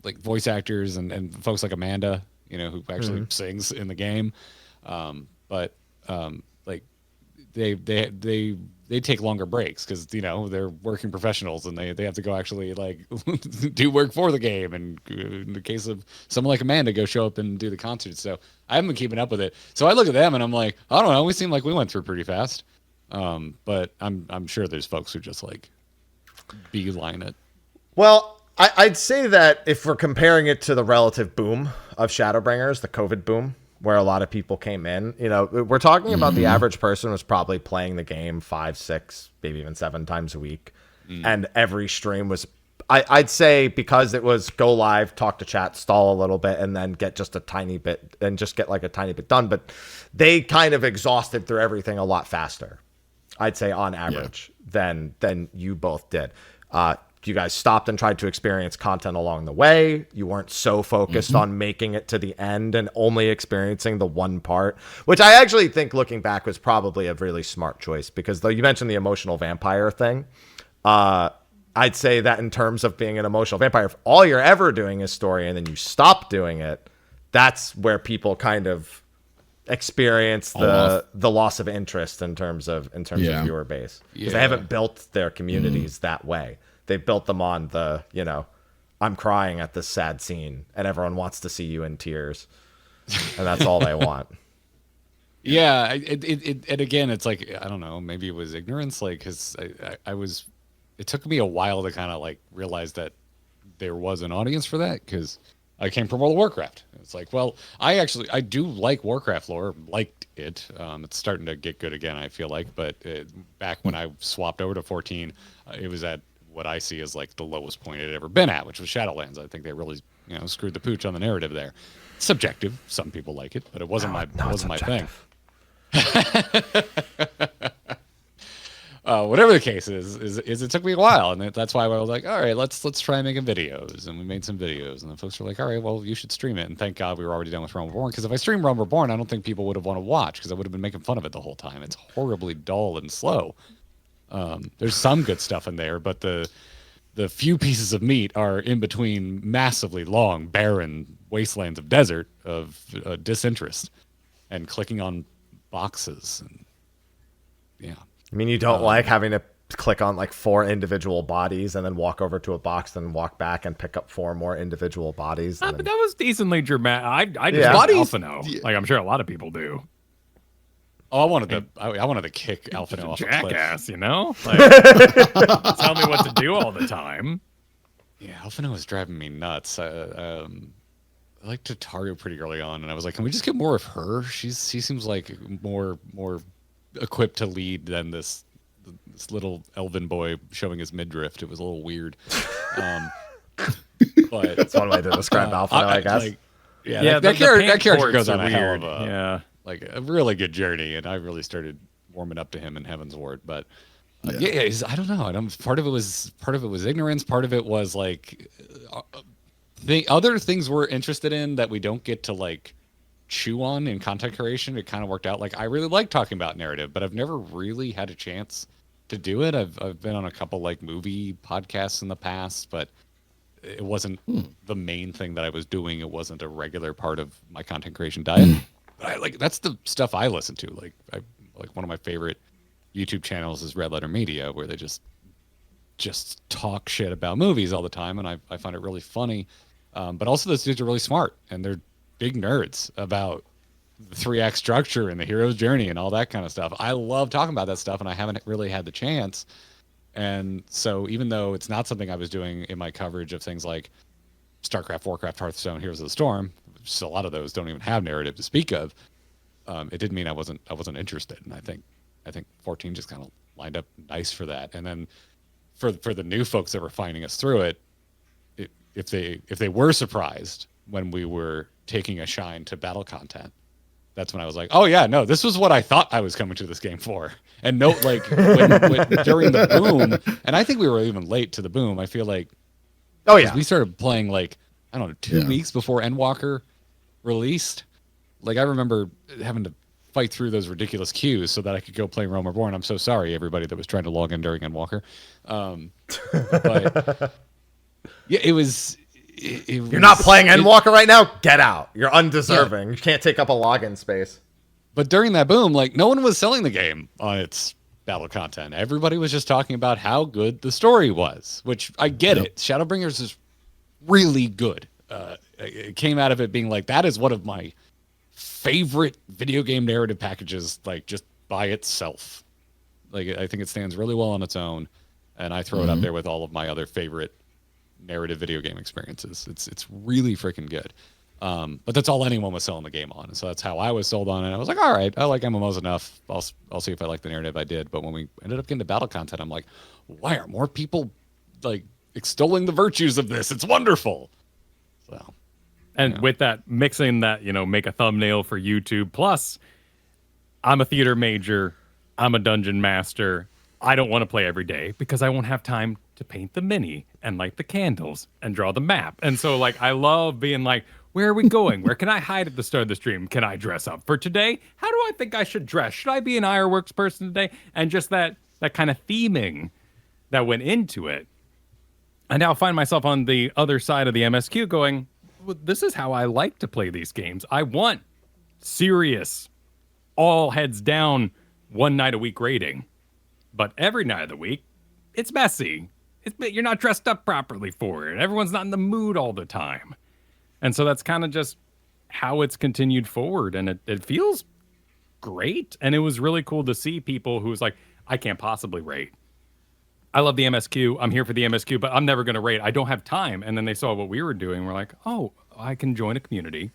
voice actors and folks like Amanda, who actually sings in the game. But like they take longer breaks because they're working professionals and they have to go actually like do work for the game, and in the case of someone like Amanda, go show up and do the concerts. So I haven't been keeping up with it, so I look at them and I'm like, I don't know, we seem like we went through pretty fast. But I'm sure there's folks who just like beeline it. Well, I'd say that if we're comparing it to the relative boom of Shadowbringers, the COVID boom, where a lot of people came in, we're talking about the average person was probably playing the game 5, 6, maybe even 7 times a week. And every stream was, I'd say, because it was go live, talk to chat, stall a little bit, and then get just a tiny bit and just get like a tiny bit done. But they kind of exhausted through everything a lot faster, I'd say, on average, than you both did. You guys stopped and tried to experience content along the way. You weren't so focused on making it to the end and only experiencing the one part, which I actually think, looking back, was probably a really smart choice, because though you mentioned the emotional vampire thing, I'd say that in terms of being an emotional vampire, if all you're ever doing is story and then you stop doing it, that's where people kind of experience the loss of interest in terms of viewer base, because they haven't built their communities that way. They've built them on the, I'm crying at this sad scene and everyone wants to see you in tears, and that's all they want. Yeah. And again, it's like, I don't know, maybe it was ignorance. Like, cause it took me a while to kind of like realize that there was an audience for that, because I came from World of Warcraft. It's like, well, I do like Warcraft lore, liked it. It's starting to get good again, I feel like. But back when I swapped over to 14, it was at what I see as like the lowest point it had ever been at, which was Shadowlands. I think they really, screwed the pooch on the narrative there. It's subjective. Some people like it, but it wasn't my thing. Whatever the case is it took me a while, and that's why I was like, all right, let's try making videos, and we made some videos, and the folks were like, all right, well, you should stream it. And thank God we were already done with Realm Reborn, because if I streamed Realm Reborn, I don't think people would have wanted to watch, because I would have been making fun of it the whole time. It's horribly dull and slow. There's some good stuff in there, but the few pieces of meat are in between massively long, barren wastelands of desert of disinterest and clicking on boxes. And yeah. I mean, you don't like having to click on like 4 individual bodies and then walk over to a box, then walk back and pick up 4 more individual bodies. But that was decently dramatic. I just want Alphino. Yeah. Like, I'm sure a lot of people do. Oh, I wanted to kick Alphino off jackass, a cliff. Like, tell me what to do all the time. Yeah, Alphino was driving me nuts. I liked Tataru pretty early on, and I was like, can we just get more of her? She seems like more equipped to lead than this little elven boy showing his midriff. It was a little weird. But that's one way to describe Alphino, I guess. Like, that character goes on a hell of a like a really good journey, and I really started warming up to him in Heaven's Ward. But I don't know. Part of it was ignorance. Part of it was like the other things we're interested in that we don't get to like chew on in content creation. It kind of worked out. Like, I really like talking about narrative, but I've never really had a chance to do it. I've been on a couple like movie podcasts in the past, but it wasn't the main thing that I was doing. It wasn't a regular part of my content creation diet. But that's the stuff I listen to. Like one of my favorite YouTube channels is Red Letter Media, where they just just talk shit about movies all the time, and I find it really funny. But also those dudes are really smart, and they're big nerds about the 3-act structure and the hero's journey and all that kind of stuff. I love talking about that stuff, and I haven't really had the chance. And so even though it's not something I was doing in my coverage of things like StarCraft, Warcraft, Hearthstone, Heroes of the Storm, just a lot of those don't even have narrative to speak of. It didn't mean I wasn't interested, and I think 14 just kind of lined up nice for that. And then for the new folks that were finding us through it, if they were surprised when we were taking a shine to battle content, that's when I was like, oh yeah, no, this was what I thought I was coming to this game for. And no, like when during the boom, and I think we were even late to the boom. I feel like, oh yeah, we started playing like, I don't know, 2 weeks before Endwalker released. Like I remember having to fight through those ridiculous queues so that I could go play Realm Reborn. I'm so sorry, everybody that was trying to log in during Endwalker. But yeah, it was. You're not playing Endwalker right now? Get out. You're undeserving. Yeah. You can't take up a login space. But during that boom, like no one was selling the game on its battle content. Everybody was just talking about how good the story was, which I get it. Shadowbringers is really good. It came out of it being like, that is one of my favorite video game narrative packages, like just by itself. Like I think it stands really well on its own, and I throw it up there with all of my other favorite narrative video game experiences. It's really freaking good. But that's all anyone was selling the game on, and so that's how I was sold on it. I was like, all right, I like MMOs enough. I'll see if I like the narrative. I did, but when we ended up getting to battle content, I'm like, why aren't more people like extolling the virtues of this? It's wonderful. So, and with that, mixing that, make a thumbnail for YouTube. Plus, I'm a theater major. I'm a dungeon master. I don't want to play every day because I won't have time to paint the mini and light the candles and draw the map. And so like, I love being like, where are we going? Where can I hide at the start of the stream? Can I dress up for today? How do I think I should dress? Should I be an Ironworks person today? And just that kind of theming that went into it. I now find myself on the other side of the MSQ going, well, this is how I like to play these games. I want serious, all heads down, 1 night a week raiding. But every night of the week, it's messy. You're not dressed up properly for it. Everyone's not in the mood all the time. And so that's kind of just how it's continued forward. And it feels great. And it was really cool to see people who was like, I can't possibly raid. I love the MSQ. I'm here for the MSQ, but I'm never going to raid. I don't have time. And then they saw what we were doing. We're like, oh, I can join a community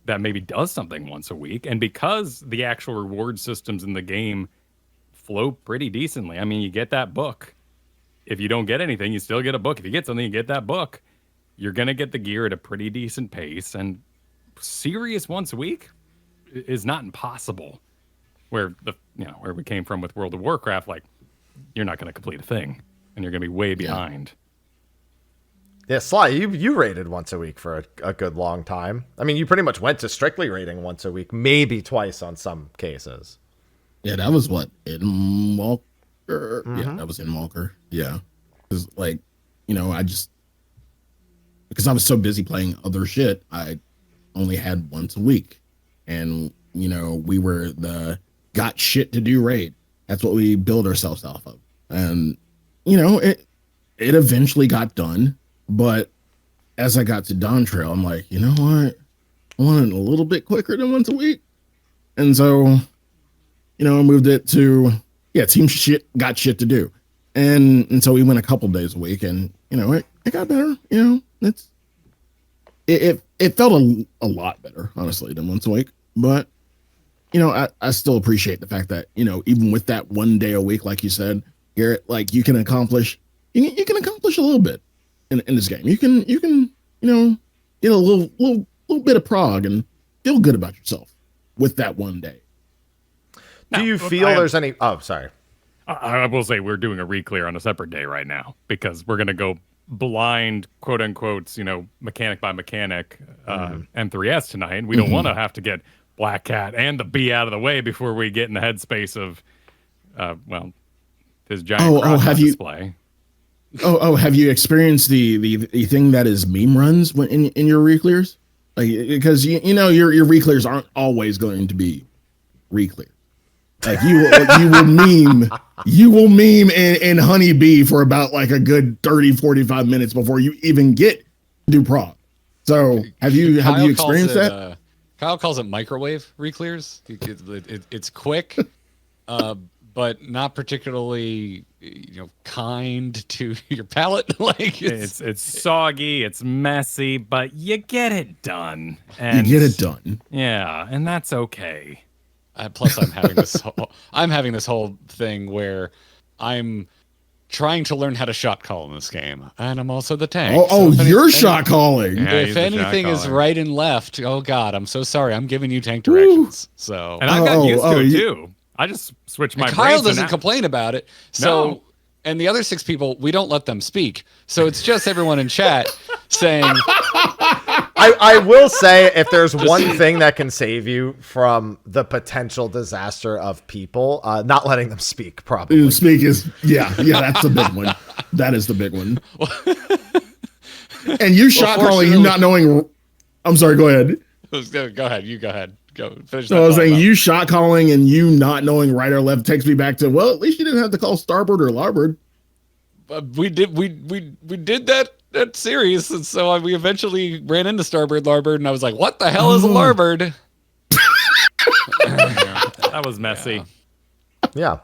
that maybe does something once a week. And because the actual reward systems in the game flow pretty decently. I mean, you get that book. If you don't get anything, you still get a book. If you get something, you get that book. You're going to get the gear at a pretty decent pace. And serious once a week is not impossible. Where where we came from with World of Warcraft, like, you're not going to complete a thing. And you're going to be way behind. Yeah, Sly, you raided once a week for a good long time. I mean, you pretty much went to strictly raiding once a week, maybe twice on some cases. Yeah, that was what, Endwalker? Yeah, that was Endwalker. Yeah. Because, like, because I was so busy playing other shit, I only had once a week. And, we were the got shit to do raid. That's what we build ourselves off of. And, it eventually got done. But as I got to Dawntrail, I'm like, you know what? I want it a little bit quicker than once a week. And so, I moved it to, team shit, got shit to do. And so we went a couple days a week, and, it got better. It felt a lot better, honestly, than once a week. But, I still appreciate the fact that, even with that 1 day a week, like you said, Garrett, like you can accomplish a little bit in this game. You can, get a little bit of prog and feel good about yourself with that 1 day. Do you feel there's any... Oh, sorry. I will say we're doing a re-clear on a separate day right now because we're going to go blind, quote unquote, mechanic by mechanic M3S tonight. We don't want to have to get Black Cat and the B out of the way before we get in the headspace of, his giant display. Have you experienced the thing that is meme runs in your re-clears? Like, because your re-clears aren't always going to be re-clear. Like you will meme in Honeybee for about like a good 30, 45 minutes before you even get to do prog. So have you experienced that? Kyle calls it microwave reclears. It's quick, but not particularly kind to your palate. Like it's soggy, it's messy, but you get it done. Yeah, and that's okay. Plus, I'm having this whole thing where I'm trying to learn how to shot call in this game, and I'm also the tank. You're shot calling. Yeah, if anything is right and left, oh god, I'm so sorry. I'm giving you tank directions. So, and I got used to it too. I just switched my. Kyle doesn't complain about it. So, no. And the other 6 people, we don't let them speak. So it's just everyone in chat saying. I will say, if there's one thing that can save you from the potential disaster of people, not letting them speak, probably. Speak is, yeah, that's the big one. That is the big one. And you shot calling, you not knowing. I'm sorry, go ahead. Go ahead. You go ahead. Go finish. So I was saying, you shot calling and you not knowing right or left takes me back to, well, at least you didn't have to call starboard or larboard. We did that series, and so we eventually ran into starboard, larboard, and I was like, "What the hell is a larboard?" That was messy. Yeah.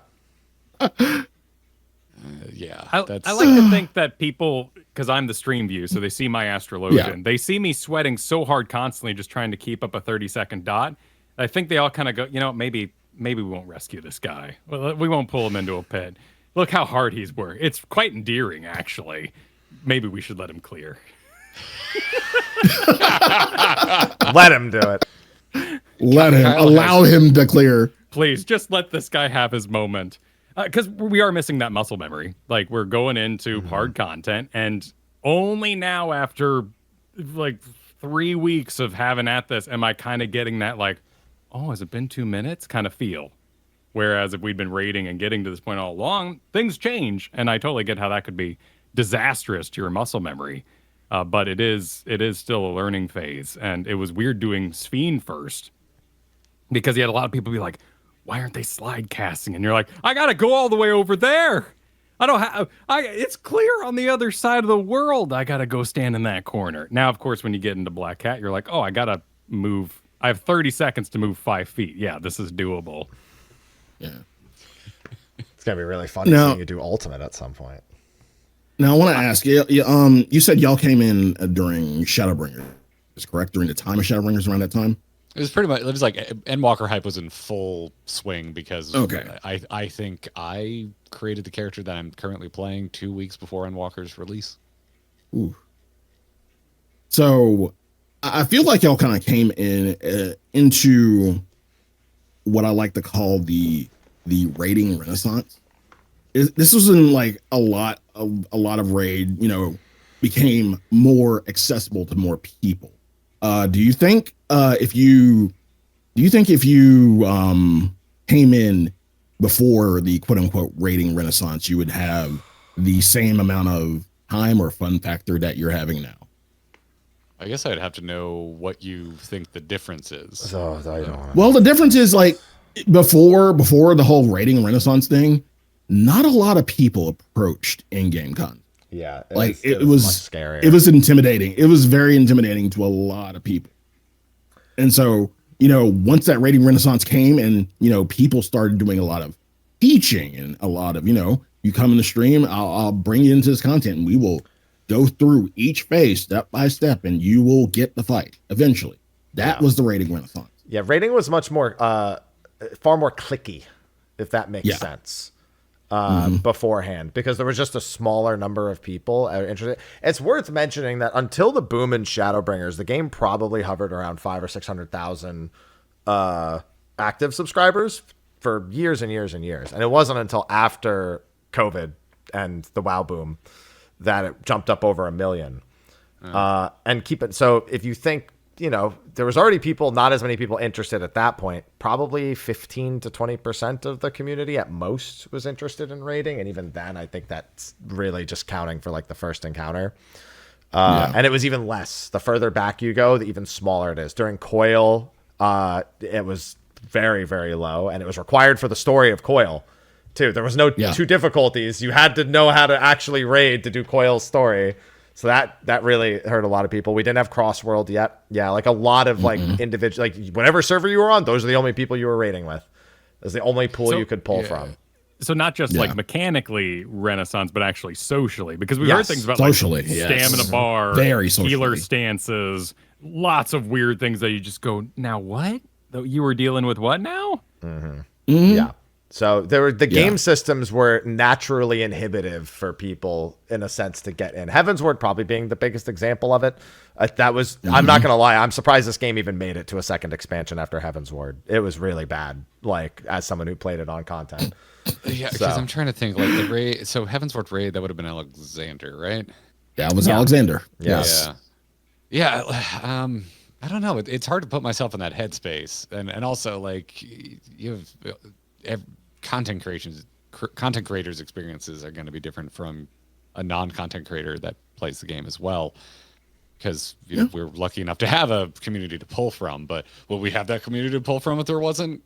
Yeah. I like to think that people, because I'm the stream view, so they see my Astrologian. Yeah. They see me sweating so hard constantly, just trying to keep up a 30-second dot. I think they all kind of go, maybe we won't rescue this guy. Well, we won't pull him into a pit. Look how hard he's worked. It's quite endearing, actually. Maybe we should let him clear. Let him do it. Allow him to clear. Please, just let this guy have his moment. Because we are missing that muscle memory. Like, we're going into hard content, and only now after, like, 3 weeks of having at this, am I kind of getting that, like, oh, has it been 2 minutes kind of feel. Whereas if we'd been raiding and getting to this point all along, things change. And I totally get how that could be disastrous to your muscle memory. But it is still a learning phase. And it was weird doing Sphene first. Because you had a lot of people be like, why aren't they slide casting? And you're like, I got to go all the way over there. It's clear on the other side of the world. I got to go stand in that corner. Now, of course, when you get into Black Cat, you're like, oh, I got to move. I have 30 seconds to move 5 feet. Yeah, this is doable. Yeah. It's going to be really funny seeing you do ultimate at some point. Now, I want to ask you, you said y'all came in during Shadowbringers, is correct? During the time of Shadowbringers, around that time? It was pretty much, it was like Endwalker hype was in full swing because I think I created the character that I'm currently playing 2 weeks before Endwalker's release. Ooh. So I feel like y'all kind of came in into what I like to call the raiding renaissance. This was in like a lot of raid, became more accessible to more people. Do you think if you came in before the quote unquote raiding renaissance, you would have the same amount of time or fun factor that you're having now? I guess I'd have to know what you think the difference is. Well, the difference is like before the whole raiding renaissance thing, not a lot of people approached in-game content. Yeah, it was scary. It was intimidating. It was very intimidating to a lot of people. And so, once that raiding renaissance came and, people started doing a lot of teaching and a lot of, you come in the stream, I'll bring you into this content and we will go through each phase step by step and you will get the fight eventually. That was the raiding renaissance. Yeah, raiding was much more, far more clicky, if that makes sense. Beforehand, because there was just a smaller number of people interested. It's worth mentioning that until the boom in Shadowbringers, the game probably hovered around 500,000 or 600,000 active subscribers for years and years and years. And it wasn't until after COVID and the WoW boom that it jumped up over 1 million. And keep it. So if you think, there was already not as many people interested at that point. Probably 15 to 20% of the community at most was interested in raiding. And even then, I think that's really just counting for like the first encounter. And it was even less. The further back you go, the even smaller it is. During Coil, it was very, very low, and it was required for the story of Coil, too. There was no two difficulties. You had to know how to actually raid to do Coil's story. So that really hurt a lot of people. We didn't have Crossworld yet. Yeah, like a lot of like individual, like whatever server you were on, those are the only people you were raiding with. That's the only pool you could pull from. So not just like mechanically Renaissance, but actually socially, because we heard things about socially, like stamina bar, very healer stances, lots of weird things that you just go, now what? You were dealing with what now? Yeah. So the game systems were naturally inhibitive for people in a sense to get in. Heavensward probably being the biggest example of it. That was, I'm not going to lie, I'm surprised this game even made it to a second expansion after Heavensward. It was really bad, like as someone who played it on content. Yeah, because I'm trying to think, like the raid, so Heavensward raid, that would have been Alexander, right? That was Alexander. Yes. Yeah. I don't know. It's hard to put myself in that headspace. And also, like, you have content creators' experiences are going to be different from a non-content creator that plays the game as well, because we're lucky enough to have a community to pull from. But will we have that community to pull from if there wasn't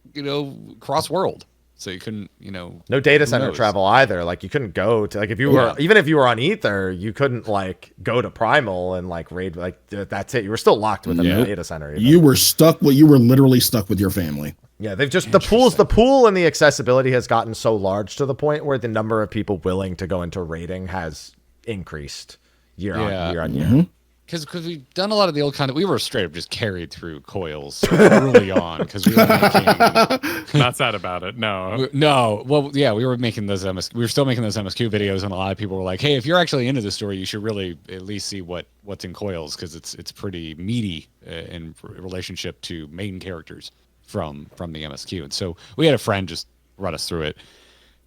cross-world? So you couldn't, no data center travel either. Like you couldn't go to, like, if you were, even if you were on Ether, you couldn't like go to Primal and like raid, like that's it. You were still locked within the data center. You were literally stuck with your family. Yeah. They've just, the pool and the accessibility has gotten so large to the point where the number of people willing to go into raiding has increased year on year. Because we've done a lot of the old content. We were straight up just carried through Coils early on because we were making... Not sad about it, no. Well, yeah, we were making those we were still making those MSQ videos, and a lot of people were like, hey, if you're actually into the story, you should really at least see what's in Coils, because it's pretty meaty in relationship to main characters from the MSQ. And so we had a friend just run us through it.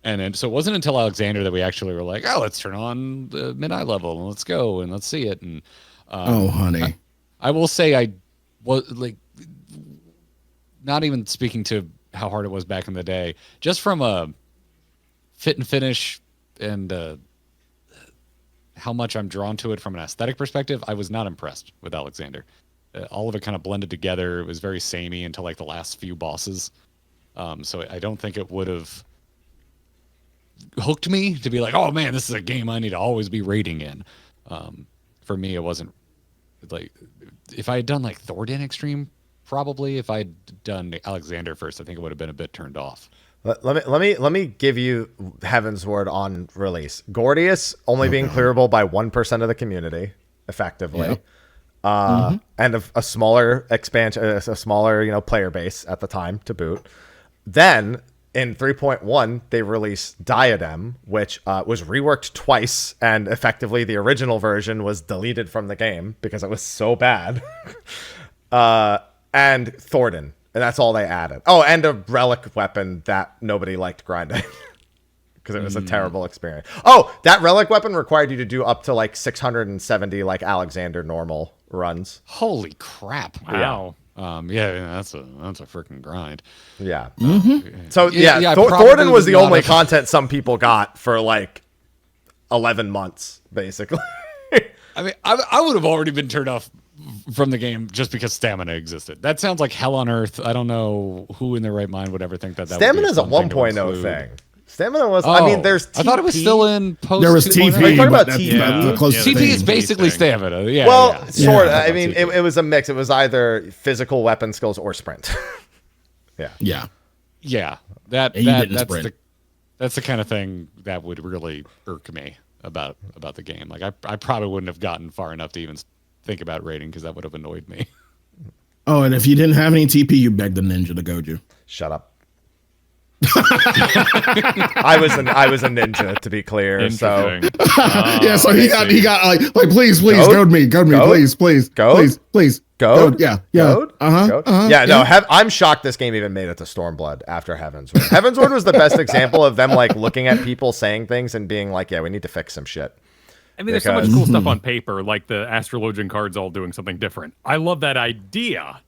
And then, so it wasn't until Alexander that we actually were like, oh, let's turn on the mid-eye level, and let's go, and let's see it. And honey. I will say I was like, not even speaking to how hard it was back in the day, just from a fit and finish and how much I'm drawn to it from an aesthetic perspective, I was not impressed with Alexander. All of it kind of blended together. It was very samey until like the last few bosses. So I don't think it would have hooked me to be like, oh man, this is a game I need to always be raiding in. For me, it wasn't like, if I had done like Thordan Extreme, probably. If I'd done Alexander first, I think it would have been a bit turned off. Let me give you Heavensward on release. Gordius only being clearable by 1% of the community, effectively, and a smaller expansion, a smaller player base at the time to boot. Then in 3.1, they released Diadem, which was reworked twice, and effectively the original version was deleted from the game because it was so bad. And Thordan, and that's all they added. Oh, and a relic weapon that nobody liked grinding because it was a terrible experience. Oh, that relic weapon required you to do up to like 670 like Alexander normal runs. Holy crap! Wow. That's a freaking grind. Yeah. So Thordan was the only content some people got for like 11 months, basically. I mean, I would have already been turned off from the game just because stamina existed. That sounds like hell on earth. I don't know who in their right mind would ever think that. Stamina is a 1.0 thing. Stamina was. I mean, there's. TP. I thought it was still in post. There was TP. Are you talking about TP? TP is basically stamina. Yeah. Well, sort of. I mean, it was a mix. It was either physical weapon skills or sprint. Yeah. That's the kind of thing that would really irk me about the game. Like I probably wouldn't have gotten far enough to even think about raiding because that would have annoyed me. Oh, and if you didn't have any TP, you begged the ninja to goad you. Shut up. I was a ninja, to be clear. So so he got like please goad me, please goad. I'm shocked this game even made it to Stormblood after Heavensward. Heavensward was the best example of them like looking at people saying things and being like, yeah, we need to fix some shit. I mean, there's so much cool stuff on paper, like the Astrologian cards all doing something different. I love that idea,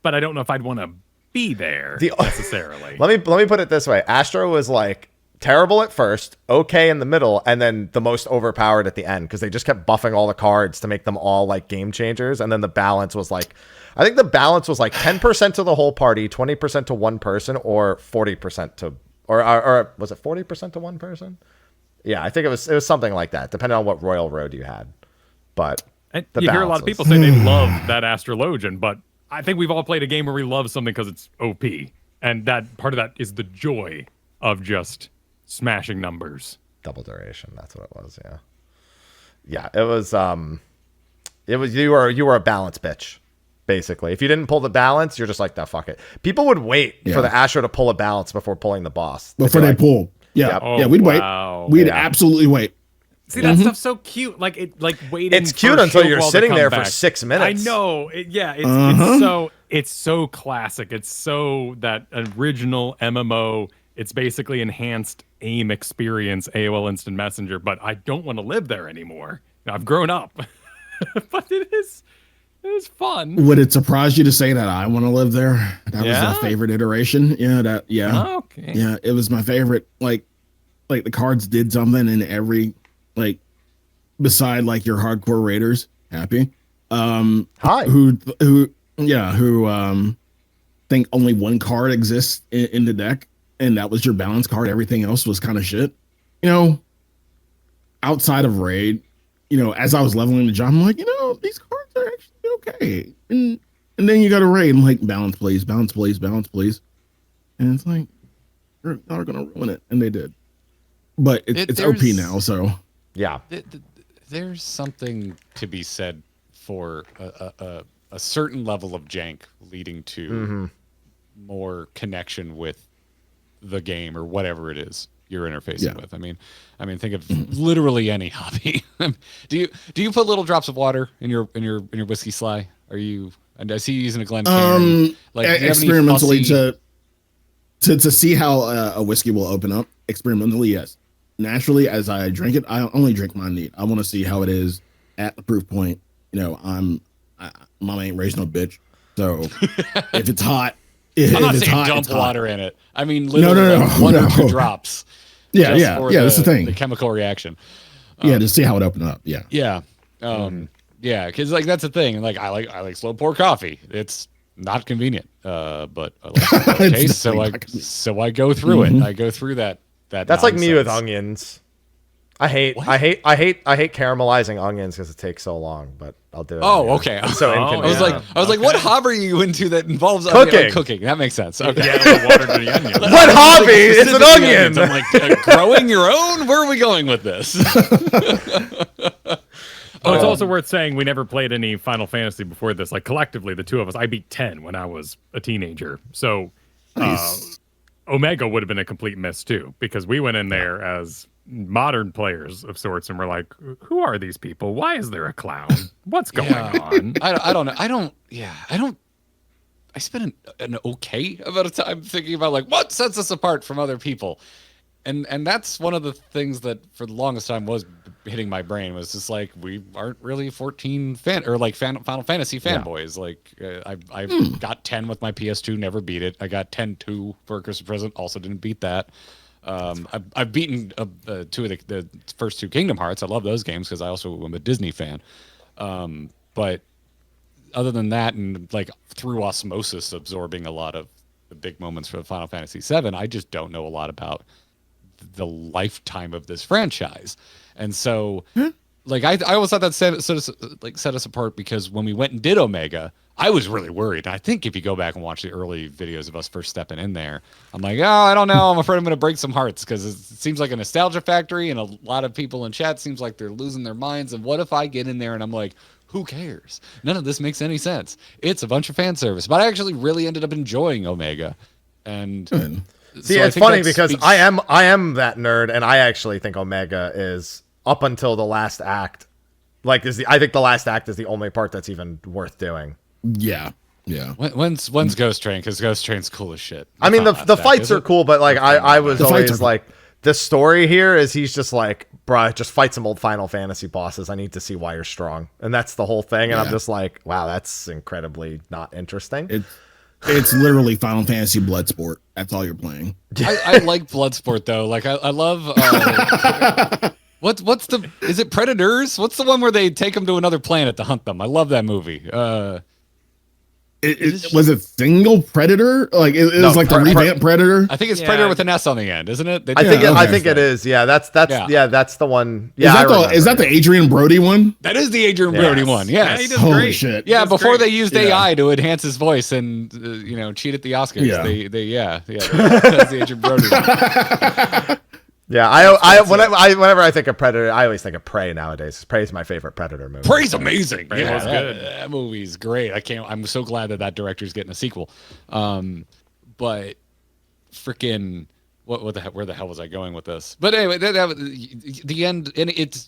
but I don't know if I'd want to be there necessarily. Let me put it this way. Astro was like terrible at first, okay in the middle, and then the most overpowered at the end because they just kept buffing all the cards to make them all like game changers, and then the balance was like I think the balance was like 10% to the whole party, 20% to one person, or 40% to, or was it 40% to one person? Yeah, I think it was something like that, depending on what royal road you had. But you hear a lot of people say they love that Astrologian, but I think we've all played a game where we love something because it's OP, and that part of that is the joy of just smashing numbers. Double duration, that's what it was. Yeah, it was you were a balance bitch, basically. If you didn't pull the balance, you're just like, no, fuck it. People would wait for the Astro to pull a balance before pulling the boss. Before they pull. Yeah. Yep. Yeah, we'd wait. We'd absolutely wait. See, that stuff's so cute. Like waiting. It's cute until you're sitting there for 6 minutes. I know. It's so classic. It's so that original MMO. It's basically enhanced AIM experience, AOL Instant Messenger. But I don't want to live there anymore. I've grown up. But it is fun. Would it surprise you to say that I want to live there? That was my favorite iteration. Yeah. Okay. Yeah, it was my favorite. Like the cards did something in every, like, beside like your hardcore raiders. Happy. Hi. Who think only one card exists in the deck, and that was your balance card. Everything else was kind of shit. Outside of raid, as I was leveling the job, I'm like, these cards are actually okay. And then you got to raid, and like, balance please, balance please, balance please. And it's like, they're going to ruin it. And they did. But it's OP now, so. Yeah. There's something to be said for a certain level of jank leading to more connection with the game or whatever it is you're interfacing with. I mean, think of literally any hobby. Do you put little drops of water in your whiskey, Sly? Are you? And I see you using a Glencairn. Like experimentally to see how a whiskey will open up. Experimentally, yes. Naturally, as I drink it, I only drink mine neat. I want to see how it is at the proof point. Mama ain't raised no bitch. So if it's hot, I'm not saying dump water in it. I mean, literally one or two drops. Yeah. That's the thing. The chemical reaction. To see how it opened up. Yeah. Yeah. Yeah, because like that's the thing. Like I like slow pour coffee. It's not convenient, but I like the taste. So I go through it. I go through that. That's nonsense. Like me with onions. I hate caramelizing onions because it takes so long, but I'll do it. Oh, okay. So inconvenient. I was like, what hobby are you into that involves cooking? Cooking. That makes sense. Okay. Yeah, water to the onion. What hobby? It's an onion. I'm like, growing your own? Where are we going with this? It's also worth saying we never played any Final Fantasy before this. Like collectively, the two of us, I beat 10 when I was a teenager. So Omega would have been a complete miss too, because we went in there as modern players of sorts, and we're like, who are these people? Why is there a clown? What's going on? I don't know. I spent an okay amount of time thinking about like what sets us apart from other people. And that's one of the things that for the longest time was hitting my brain was just like, we aren't really 14 Final Fantasy fanboys. Like I got 10 with my PS2, never beat it. I got 10-2 for a Christmas present, also didn't beat that. I've beaten two of the first two Kingdom Hearts. I love those games because I also am a Disney fan. But other than that, and like through osmosis absorbing a lot of the big moments for Final Fantasy VII, I just don't know a lot about the lifetime of this franchise. And so like I always thought that set us apart, because when we went and did Omega, I was really worried. I think if you go back and watch the early videos of us first stepping in there, I'm like, I don't know. I'm afraid I'm going to break some hearts, because it seems like a nostalgia factory, and a lot of people in chat seems like they're losing their minds. And what if I get in there and I'm like, who cares? None of this makes any sense. It's a bunch of fan service. But I actually really ended up enjoying Omega. And see, it's funny because I am that nerd, and I actually think Omega is, up until the last act, I think the last act is the only part that's even worth doing. Yeah. When's Ghost Train? Because Ghost Train's cool as shit. I mean, the fights are cool, but like I was always like, the story here is he's just like, bruh, just fight some old Final Fantasy bosses. I need to see why you're strong, and that's the whole thing. And I'm just like, wow, that's incredibly not interesting. It's literally Final Fantasy Bloodsport. That's all you're playing. I like Bloodsport though. Like I love. Is it Predators? What's the one where they take them to another planet to hunt them? I love that movie. Was it single Predator? Like it was like the revamped Predator. I think it's Predator with an S on the end, isn't it? I think it is. Yeah, that's the one. Yeah, is that the Adrian Brody one? That is the Adrian Brody one. Yes. He does Holy great. shit. Yeah, before they used AI to enhance his voice and cheat at the Oscars. Yeah. That's the Adrian Brody one. Yeah, whenever I think of Predator, I always think of Prey nowadays. Prey is my favorite Predator movie. Prey's amazing. Prey was good. That movie's great. I'm so glad that director's getting a sequel. But freaking what the hell? Where the hell was I going with this? But anyway, the end, and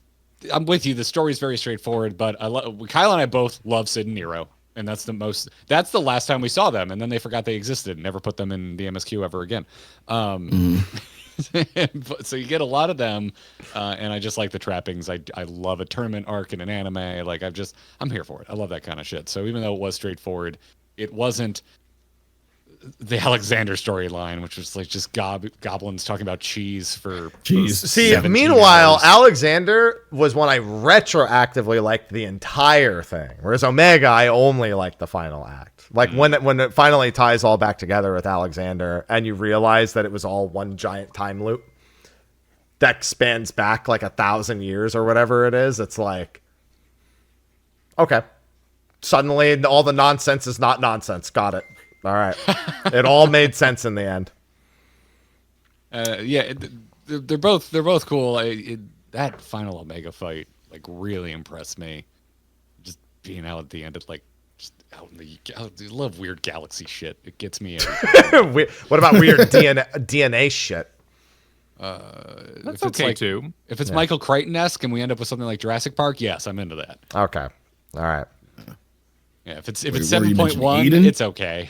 I'm with you. The story's very straightforward, but Kyle and I both love Sid and Nero. And that's the last time we saw them, and then they forgot they existed and never put them in the MSQ ever again. So you get a lot of them, and I just like the trappings. I love a tournament arc in an anime. Like I'm here for it. I love that kind of shit. So even though it was straightforward, it wasn't the Alexander storyline, which was like just goblins talking about cheese for cheese. See, meanwhile, Alexander was one I retroactively liked the entire thing, whereas Omega I only liked the final act. Like when it finally ties all back together with Alexander, and you realize that it was all one giant time loop that spans back like 1,000 years or whatever it is. It's like, okay, suddenly all the nonsense is not nonsense. Got it. All right. It all made sense in the end. They're both cool. That final Omega fight like really impressed me. Just being out at the end of like just out in I love weird galaxy shit. It gets me. What about weird DNA shit? That's okay too. If it's Michael Crichton-esque and we end up with something like Jurassic Park, yes, I'm into that. Okay. All right. Yeah, if it's 7.1, it's okay.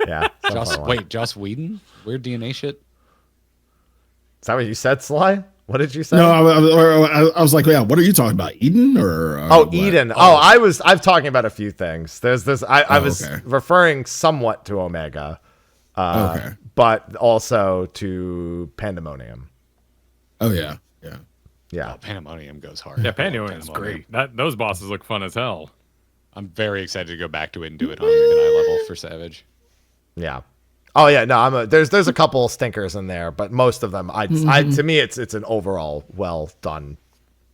Yeah. Joss Whedon? Weird DNA shit? Is that what you said, Sly? What did you say? No, I was like, yeah, what are you talking about? Eden or Eden. I'm talking about a few things. There's this I was referring somewhat to Omega. But also to Pandemonium. Oh yeah. Oh, Pandemonium goes hard. Yeah, Pandemonium's great. Those bosses look fun as hell. I'm very excited to go back to it and do it on an eye level for Savage. Yeah. Oh yeah, no, there's a couple stinkers in there, but most of them, to me, it's an overall well done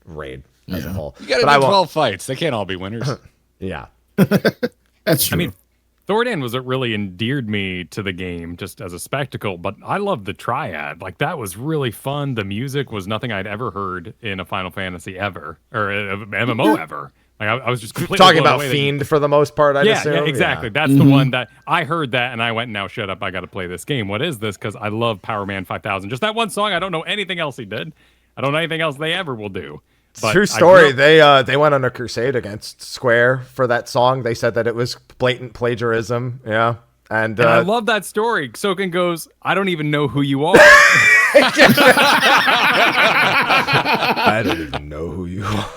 raid as a whole. You got to do 12 fights. They can't all be winners. Yeah, that's true. I mean, Thordan was what really endeared me to the game just as a spectacle, but I love the triad. Like that was really fun. The music was nothing I'd ever heard in a Final Fantasy ever or an MMO ever. Like I was just completely talking about Fiend for the most part. Yeah, exactly. Yeah. That's the one that I heard that and I went, now shut up. I got to play this game. What is this? Because I love Power Man 5000. Just that one song. I don't know anything else he did. I don't know anything else they ever will do. But true story. They went on a crusade against Square for that song. They said that it was blatant plagiarism. Yeah, and I love that story. Soken goes, I don't even know who you are. I don't even know who you are.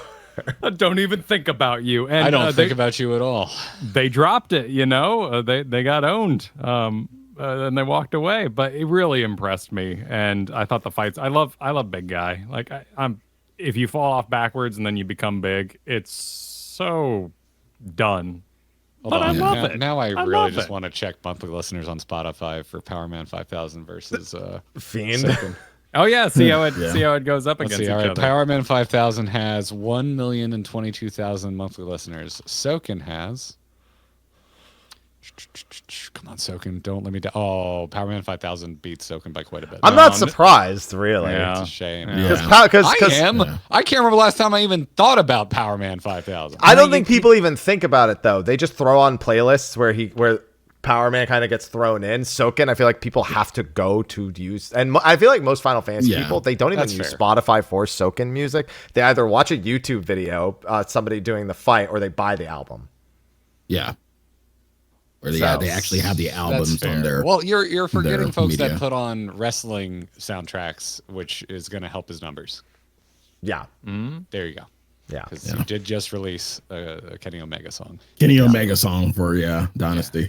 I don't even think about you. And I don't think about you at all. They dropped it, they got owned. And they walked away, but it really impressed me. And I thought the fights, I love big guy. Like I'm, if you fall off backwards and then you become big, it's so done. But I love it. Now I really just want to check monthly listeners on Spotify for Power Man 5000 versus Fiend. Soken. Oh yeah, see how it goes up against each other. Power Man 5000 has 1,022,000 monthly listeners. Soken has. Come on, Soken, don't let me down. Oh, Power Man 5000 beats Soken by quite a bit. I'm not surprised, really. Yeah. It's a shame. I can't remember the last time I even thought about Power Man 5000. I don't think people even think about it though. They just throw on playlists where Power Man kind of gets thrown in. Soken, I feel like people have to go to use, and I feel like most Final Fantasy people, they don't even use Spotify for Soken music. They either watch a YouTube video, somebody doing the fight, or they buy the album. Yeah. Or they actually have the albums on there. Well, you're forgetting folks that put on wrestling soundtracks, which is going to help his numbers. Yeah. There you go. Yeah. Because he did just release a Kenny Omega song. Kenny Omega song for, Dynasty,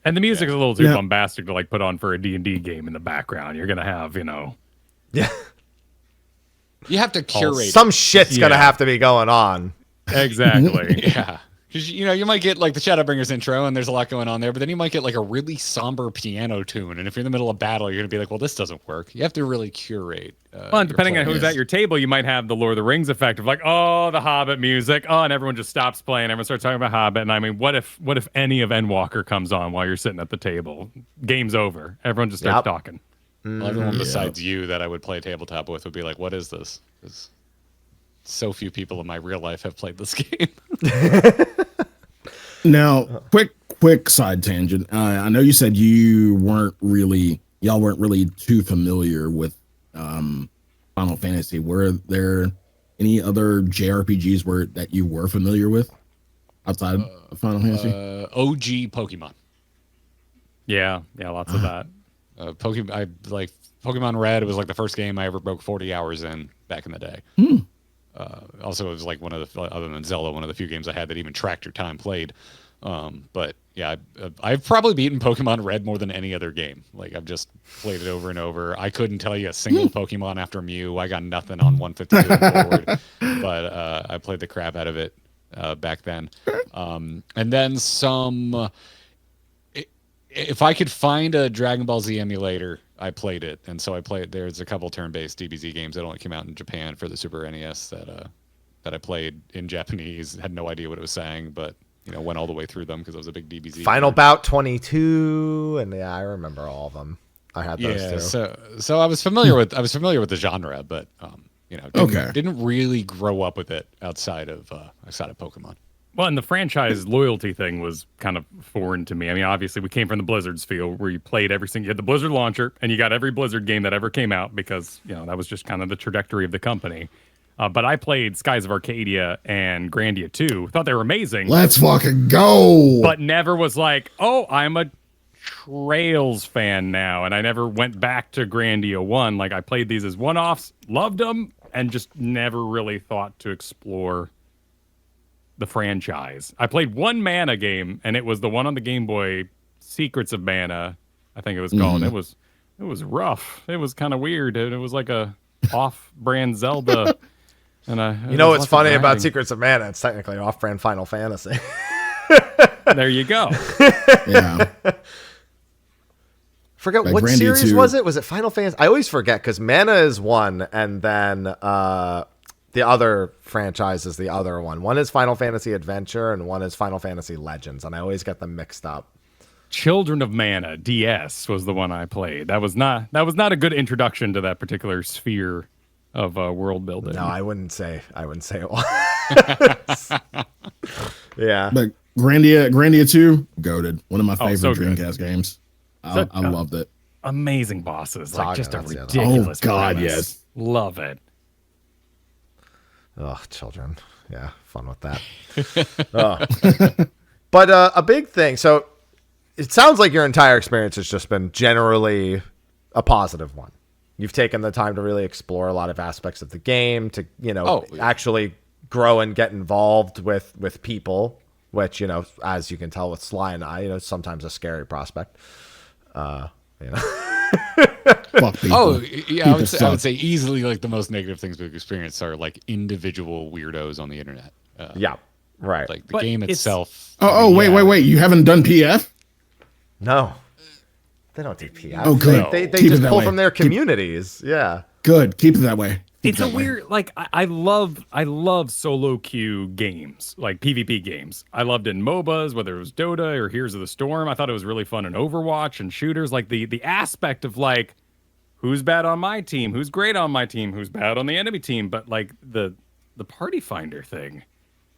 And the music's a little too bombastic to like put on for a D&D game in the background. You're going to have, Yeah. You have to curate. Some shit's going to have to be going on. Exactly. Yeah. Because, you might get like the Shadowbringers intro and there's a lot going on there, but then you might get like a really somber piano tune. And if you're in the middle of battle, you're going to be like, well, this doesn't work. You have to really curate. Well, depending on who's at your table, you might have the Lord of the Rings effect of like, oh, the Hobbit music. Oh, and everyone just stops playing. Everyone starts talking about Hobbit. And I mean, what if any of Endwalker comes on while you're sitting at the table? Game's over. Everyone just starts talking. Well, everyone besides you that I would play tabletop with would be like, what is this? Because so few people in my real life have played this game. Now, quick side tangent. I know you said y'all weren't really too familiar with Final Fantasy. Were there any other JRPGs that you were familiar with outside of Final Fantasy? OG Pokemon. Yeah, lots of that. Pokemon Red. It was like the first game I ever broke 40 hours in back in the day. Also, it was like one of the, other than Zelda, one of the few games I had that even tracked your time played. But yeah, I've probably beaten Pokemon Red more than any other game. Like, I've just played it over and over. I couldn't tell you a single Pokemon after Mew. I got nothing on 152 and forward, but I played the crap out of it back then. And then some. If I could find a Dragon Ball Z emulator, I played it, and so I played. There's a couple turn-based DBZ games that only came out in Japan for the Super NES that I played in Japanese. Had no idea what it was saying, but went all the way through them because I was a big DBZ. Final Bout 22, and I remember all of them. I had those too. So I was familiar with the genre, but didn't really grow up with it outside of Pokemon. Well, and the franchise loyalty thing was kind of foreign to me. I mean, obviously, we came from the Blizzard sphere where you played you had the Blizzard launcher, and you got every Blizzard game that ever came out because, that was just kind of the trajectory of the company. But I played Skies of Arcadia and Grandia 2. Thought they were amazing. Let's fucking go! But never was like, oh, I'm a Trails fan now. And I never went back to Grandia 1. Like, I played these as one-offs, loved them, and just never really thought to explore the franchise. I played one Mana game, and it was the one on the Game Boy, Secrets of Mana, I think it was called. It was rough. It was kind of weird. It was like a off-brand Zelda. And what's funny about Secrets of Mana? It's technically off-brand Final Fantasy. There you go. Yeah. Forget what Grandia series 2. Was it? Was it Final Fantasy? I always forget because Mana is one, and then the other franchise is the other one. One is Final Fantasy Adventure, and one is Final Fantasy Legends, and I always get them mixed up. Children of Mana DS was the one I played. That was not a good introduction to that particular sphere of world building. No, I wouldn't say it was. Yeah, but Grandia 2, goated. One of my favorite Dreamcast good. Games. I loved it. Amazing bosses, like just a ridiculous. Oh God, premise. yes, love it. Oh, children. Yeah, fun with that. But a big thing. So it sounds like your entire experience has just been generally a positive one. You've taken the time to really explore a lot of aspects of the game to, actually grow and get involved with people, which, as you can tell with Sly and I, sometimes a scary prospect. Fuck people. Oh, yeah, I would say easily like the most negative things we've experienced are like individual weirdos on the internet. Yeah, right. Like the game itself. Wait. You haven't done PF? No. They don't do PF. Oh, good. They just pull from their communities. Yeah. Good. Keep it that way. It's a weird, like, I love solo queue games, like PvP games. I loved in MOBAs, whether it was Dota or Heroes of the Storm. I thought it was really fun in Overwatch and shooters. Like the aspect of like, who's bad on my team, who's great on my team, who's bad on the enemy team. But like the party finder thing,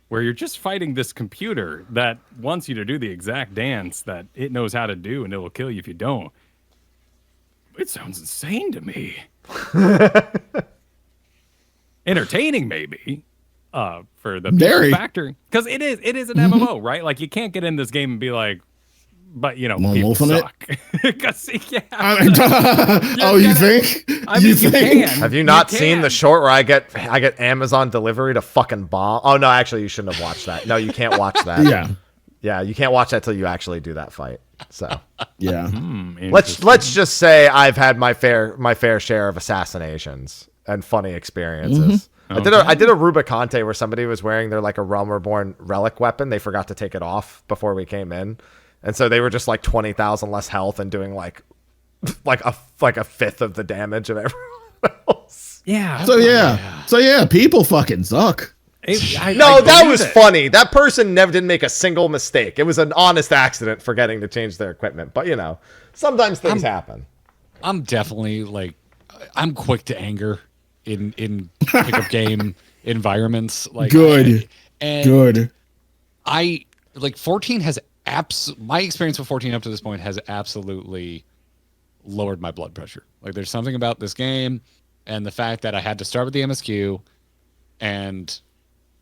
where you're just fighting this computer that wants you to do the exact dance that it knows how to do, and it will kill you if you don't. It sounds insane to me. Entertaining, maybe, for the factor, because it is an MMO, right? Like, you can't get in this game and be like, but people suck. Oh, you think? You think? Have you not seen the short where I get Amazon delivery to fucking bomb? Oh no, actually, you shouldn't have watched that. No, you can't watch that. Yeah, you can't watch that till you actually do that fight. So yeah, let's just say I've had my fair share of assassinations and funny experiences. Okay. I did a Rubicante where somebody was wearing their like a Realm Reborn relic weapon. They forgot to take it off before we came in, and so they were just like 20,000 less health and doing like a fifth of the damage of everyone else. Yeah. So yeah, people fucking suck. That was funny. That person didn't make a single mistake. It was an honest accident forgetting to change their equipment. But sometimes things happen. I'm definitely I'm quick to anger in pickup game environments. Good. I 14 has my experience with 14 up to this point has absolutely lowered my blood pressure. There's something about this game and the fact that I had to start with the MSQ and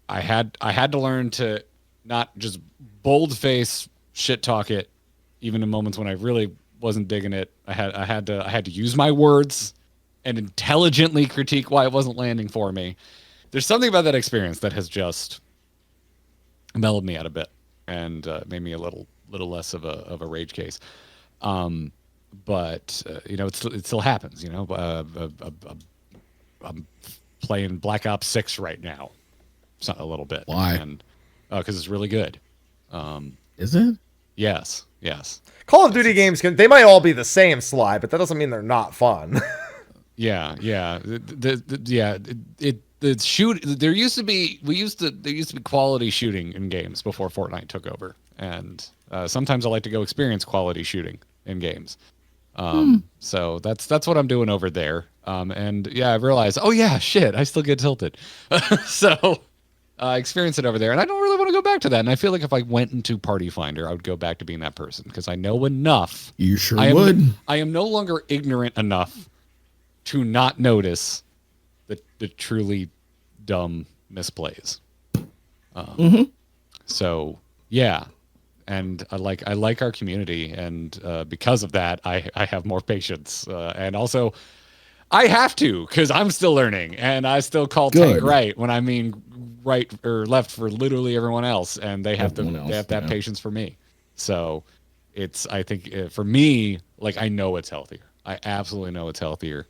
I had to learn to not just boldface shit talk it, even in moments when I really wasn't digging it. I had to use my words and intelligently critique why it wasn't landing for me. There's something about that experience that has just mellowed me out a bit and made me a little less of a rage case. But it still happens. I'm playing Black Ops 6 right now. A little bit. Why? And because it's really good. Is it? Yes. Call of Duty games they might all be the same, Sly, but that doesn't mean they're not fun. Yeah. The shoot. There used to be quality shooting in games before Fortnite took over, and sometimes I like to go experience quality shooting in games. So that's what I'm doing over there. And yeah, I've realized, oh yeah, shit, I still get tilted. So experience it over there. And I don't really want to go back to that. And I feel like if I went into Party Finder, I would go back to being that person because I know enough. You sure would. I am no longer ignorant enough to not notice the truly dumb misplays. So yeah. And I like our community, and because of that, I have more patience. And also, I have to because I'm still learning, and I still call tank right when I mean right or left for literally everyone else, and they have that patience for me. So I think for me, I know it's healthier. I absolutely know it's healthier,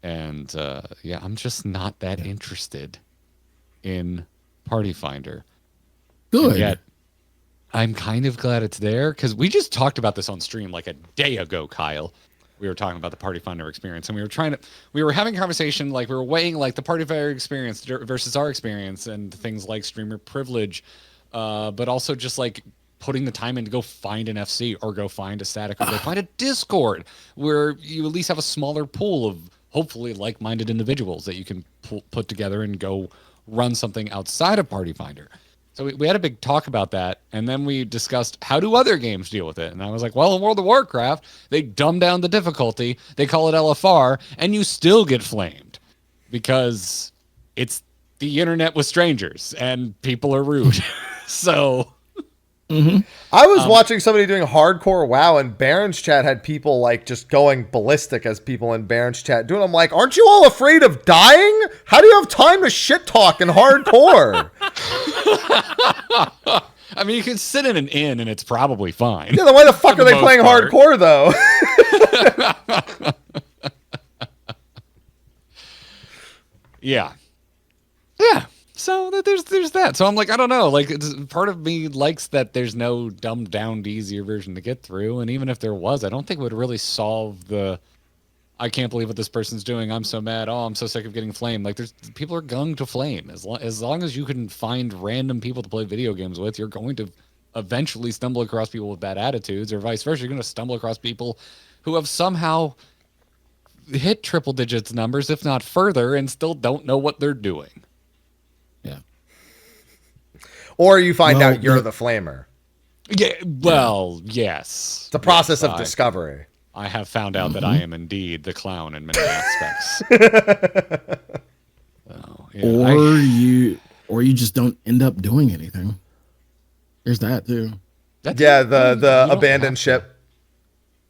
and I'm just not that interested in Party Finder. Good. And yet, I'm kind of glad it's there because we just talked about this on stream like a day ago, Kyle. We were talking about the Party Finder experience, and we were having a conversation, we were weighing the Party Finder experience versus our experience and things like streamer privilege, but also just putting the time in to go find an FC or go find a static or go find a Discord where you at least have a smaller pool of hopefully like-minded individuals that you can put together and go run something outside of Party Finder. So we had a big talk about that, and then we discussed how do other games deal with it. And I was like, well, in World of Warcraft, they dumb down the difficulty, they call it LFR, and you still get flamed because it's the internet with strangers, and people are rude. So... I was watching somebody doing hardcore WoW, and Baron's chat had people just going ballistic as people in Baron's chat doing. I'm like, aren't you all afraid of dying? How do you have time to shit talk in hardcore? I mean, you can sit in an inn and it's probably fine. Yeah, then why the fuck are they playing hardcore though? Yeah. So there's that. So I'm like, I don't know. Part of me likes that there's no dumbed down, easier version to get through. And even if there was, I don't think it would really solve the, I can't believe what this person's doing. I'm so mad. Oh, I'm so sick of getting flamed. People are gung to flame. As long as you can find random people to play video games with, you're going to eventually stumble across people with bad attitudes, or vice versa. You're going to stumble across people who have somehow hit triple digits numbers, if not further, and still don't know what they're doing. Yeah. Or you find out you're the flamer. Yeah. Well, yes. It's a process of discovery. I have found out that I am indeed the clown in many aspects. Or you just don't end up doing anything. There's that too. The abandoned ship.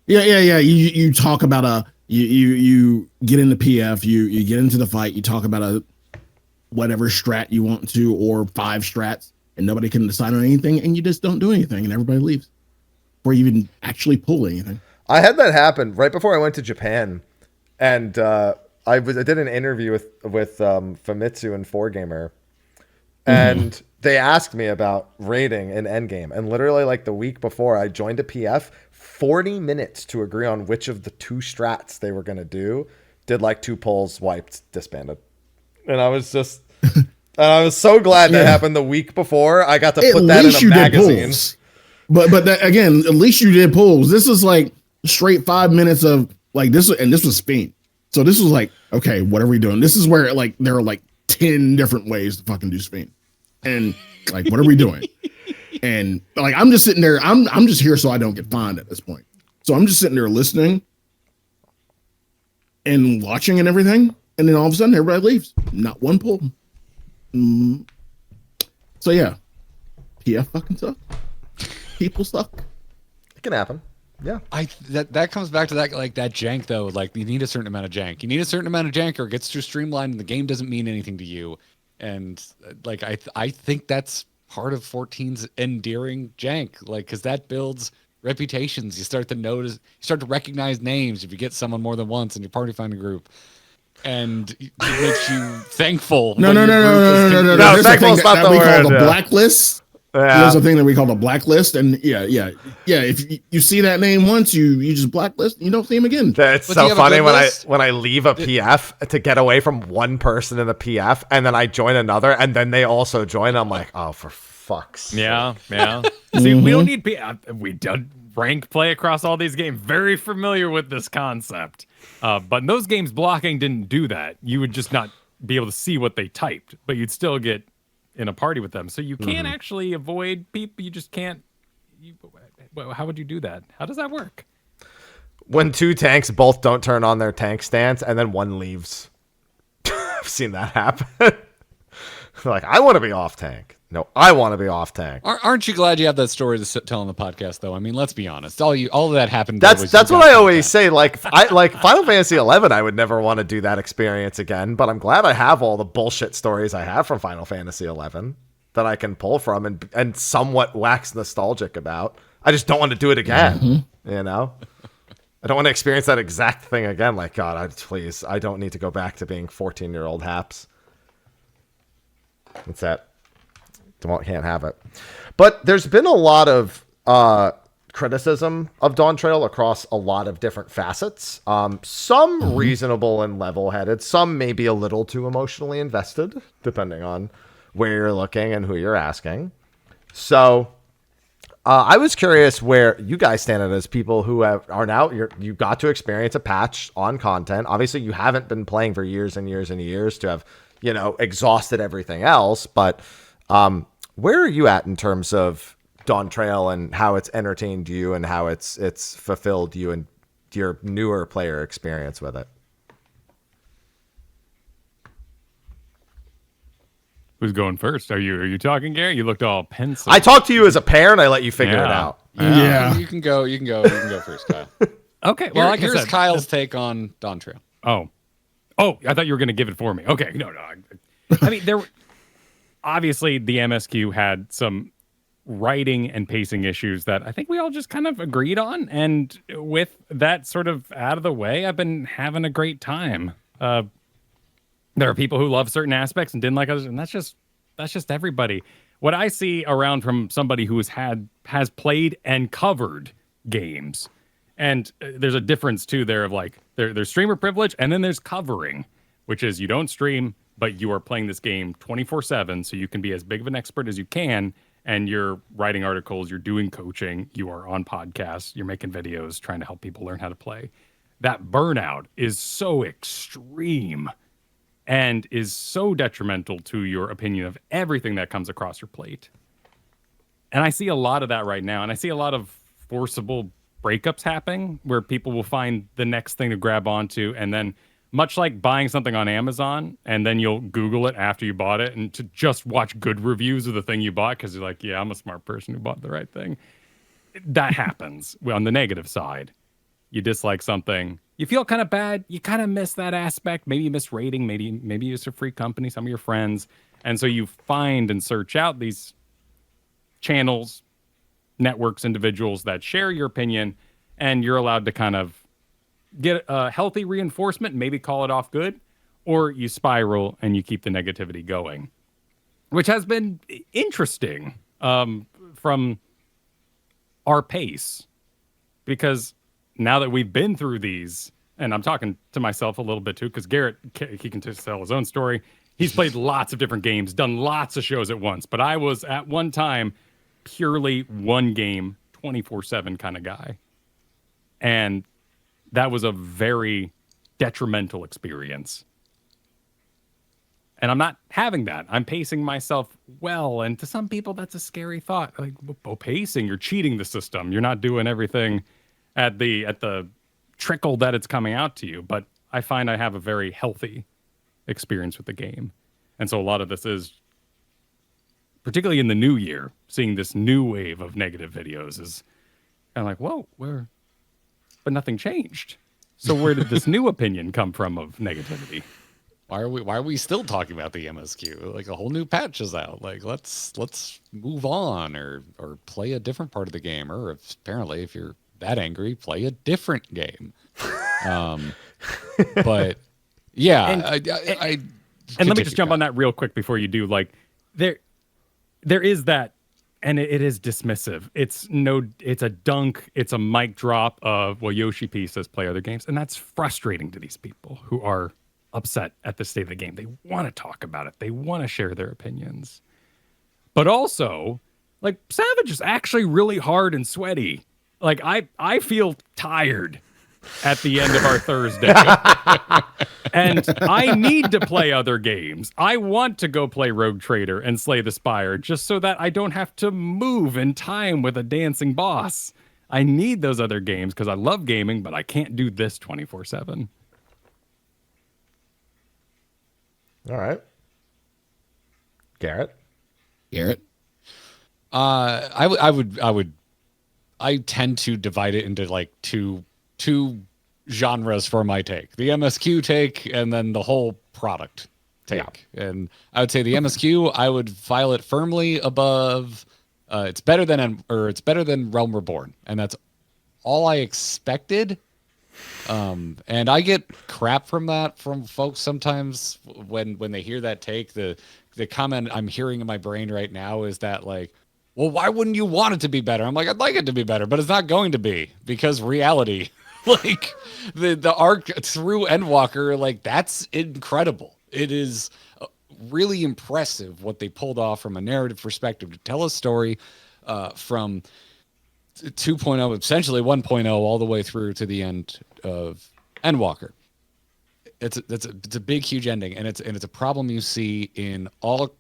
Yeah. You talk about you get into PF, you get into the fight, you talk about a whatever strat you want to, or 5 strats, and nobody can decide on anything, and you just don't do anything, and everybody leaves before you even actually pull anything. I had that happen right before I went to Japan, and I did an interview with Famitsu and 4Gamer, and they asked me about raiding in Endgame, and literally like the week before I joined a PF, 40 minutes to agree on which of the 2 strats they were going to do. Did like 2 pulls, wiped, disbanded, and I was just. I was so glad that happened the week before. I got to put that in a magazine. But that, again, at least you did pulls. This is like straight 5 minutes of like this, and this was Fiend. So this was like, okay, what are we doing? This is where like there are like 10 different ways to fucking do Fiend, and like, what are we doing? And like, I'm just sitting there. I'm just here so I don't get fined at this point. So I'm just sitting there listening and watching and everything, and then all of a sudden everybody leaves. Not one pull. So yeah, PF fucking suck. People suck. It can happen. Yeah. That comes back to that, like that jank though. Like you need a certain amount of jank. You need a certain amount of jank, or it gets too streamlined, and the game doesn't mean anything to you. And like I think that's part of 14's endearing jank, like because that builds reputations. You start to notice, you start to recognize names if you get someone more than once in your party finder group. And it makes you thankful. No. Thankful is not the word. Call the blacklist. Yeah. There's a thing that we call the blacklist, and yeah. If you see that name once, you just blacklist. You don't see him again. It's so funny when I leave a PF to get away from one person in the PF, and then I join another, and then they also join. I'm like, oh, for fuck's sake. Yeah. See, we don't need PF. We done rank play across all these games. Very familiar with this concept. But in those games, blocking didn't do that. You would just not be able to see what they typed, but you'd still get in a party with them. So you can't actually avoid people. You just can't. How would you do that? How does that work? When 2 tanks both don't turn on their tank stance and then one leaves. I've seen that happen. Like, I want to be off tank. No, I want to be off tank. Aren't you glad you have that story to tell on the podcast, though? I mean, let's be honest. All of that happened. That's what I always say. Like, like Final Fantasy 11, I would never want to do that experience again. But I'm glad I have all the bullshit stories I have from Final Fantasy 11 that I can pull from and somewhat wax nostalgic about. I just don't want to do it again. You know, I don't want to experience that exact thing again. Like, God, please, I don't need to go back to being 14-year-old haps. That's that. Can't have it. But there's been a lot of criticism of Dawntrail across a lot of different facets. Some reasonable and level-headed. Some maybe a little too emotionally invested, depending on where you're looking and who you're asking. So I was curious where you guys stand as people who are now, you got to experience a patch on content. Obviously, you haven't been playing for years and years and years to have, exhausted everything else. But where are you at in terms of Dawntrail and how it's entertained you and how it's fulfilled you and your newer player experience with it? Who's going first? Are you talking, Garrett? You looked all pensive. I talked to you as a pair, and I let you figure it out. Yeah, you can go. You can go first, Kyle. Okay. Well, here's Kyle's take on Dawntrail. Oh, I thought you were going to give it for me. Okay, no. I mean, obviously the MSQ had some writing and pacing issues that I think we all just kind of agreed on. And with that sort of out of the way, I've been having a great time. There are people who love certain aspects and didn't like others, and that's just everybody. What I see around from somebody who has played and covered games, and there's a difference too there of like there's streamer privilege, and then there's covering, which is you don't stream, but you are playing this game 24/7, so you can be as big of an expert as you can, and you're writing articles, you're doing coaching, you are on podcasts, you're making videos, trying to help people learn how to play. That burnout is so extreme and is so detrimental to your opinion of everything that comes across your plate. And I see a lot of that right now, and I see a lot of forcible breakups happening where people will find the next thing to grab onto, and then much like buying something on Amazon, and then you'll Google it after you bought it, and to just watch good reviews of the thing you bought because you're like, yeah, I'm a smart person who bought the right thing. That happens on the negative side. You dislike something, you feel kind of bad, you kind of miss that aspect. Maybe you miss rating, maybe it's a free company, some of your friends. And so you find and search out these channels, networks, individuals that share your opinion, and you're allowed to kind of get a healthy reinforcement and maybe call it off good, or you spiral and you keep the negativity going, which has been interesting from our pace, because now that we've been through these, and I'm talking to myself a little bit too, because Garrett, he can just tell his own story. He's played lots of different games, done lots of shows at once, but I was at one time purely one game, 24/7 kind of guy. And that was a very detrimental experience. And I'm not having that. I'm pacing myself well. And to some people, that's a scary thought. Like, pacing, you're cheating the system. You're not doing everything at the trickle that it's coming out to you. But I find I have a very healthy experience with the game. And so a lot of this is, particularly in the new year, seeing this new wave of negative videos is kind of like, whoa, but nothing changed. So where did this new opinion come from of negativity? Why are we still talking about the MSQ? Like, a whole new patch is out. Like, let's move on or play a different part of the game. Or apparently, if you're that angry, play a different game. But yeah, and let me just jump on that real quick before you do. Like, there is that, and it is dismissive. It's a dunk. It's a mic drop of, well, Yoshi P says play other games, and that's frustrating to these people who are upset at the state of the game. They want to talk about it. They want to share their opinions. But also, like, Savage is actually really hard and sweaty. Like, I feel tired at the end of our Thursday. And I need to play other games. I want to go play Rogue Trader and Slay the Spire just so that I don't have to move in time with a dancing boss. I need those other games because I love gaming, but I can't do this 24/7. All right. Garrett? I tend to divide it into like two genres for my take. The MSQ take and then the whole product take. Yeah. And I would say the MSQ, I would file it firmly above it's better than Realm Reborn. And that's all I expected. And I get crap from folks sometimes when they hear that take. The comment I'm hearing in my brain right now is that, like, well, why wouldn't you want it to be better? I'm like, I'd like it to be better, but it's not going to be, because reality, like the arc through Endwalker, like, that's incredible. It is really impressive what they pulled off from a narrative perspective to tell a story from 2.0, essentially 1.0, all the way through to the end of Endwalker. It's a big, huge ending, and it's a problem you see in all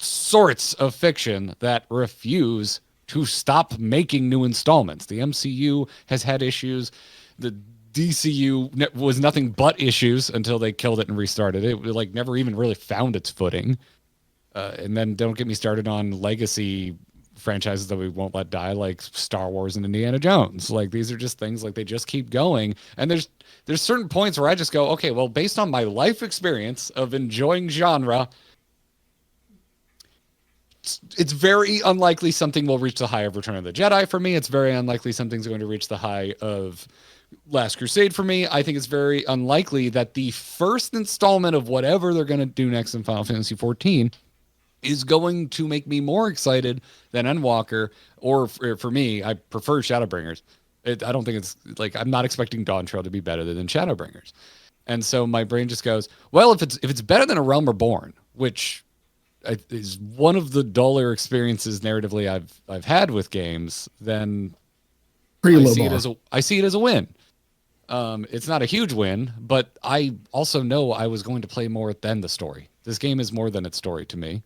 sorts of fiction that refuse to stop making new installments. The MCU has had issues. The DCU was nothing but issues until they killed it and restarted it. It like never even really found its footing. And then don't get me started on legacy franchises that we won't let die, like Star Wars and Indiana Jones. Like, these are just things, like, they just keep going. And there's certain points where I just go, okay, well, based on my life experience of enjoying genre, it's very unlikely something will reach the high of Return of the Jedi for me. It's very unlikely something's going to reach the high of Last Crusade for me. I think it's very unlikely that the first installment of whatever they're going to do next in Final Fantasy XIV is going to make me more excited than Endwalker, or for me, I prefer Shadowbringers. I don't think it's, like, I'm not expecting Dawntrail to be better than Shadowbringers. And so my brain just goes, well, if it's better than A Realm Reborn, which is one of the duller experiences narratively I've had with games, then I see it as a win. It's not a huge win, but I also know I was going to play more than the story. This game is more than its story to me.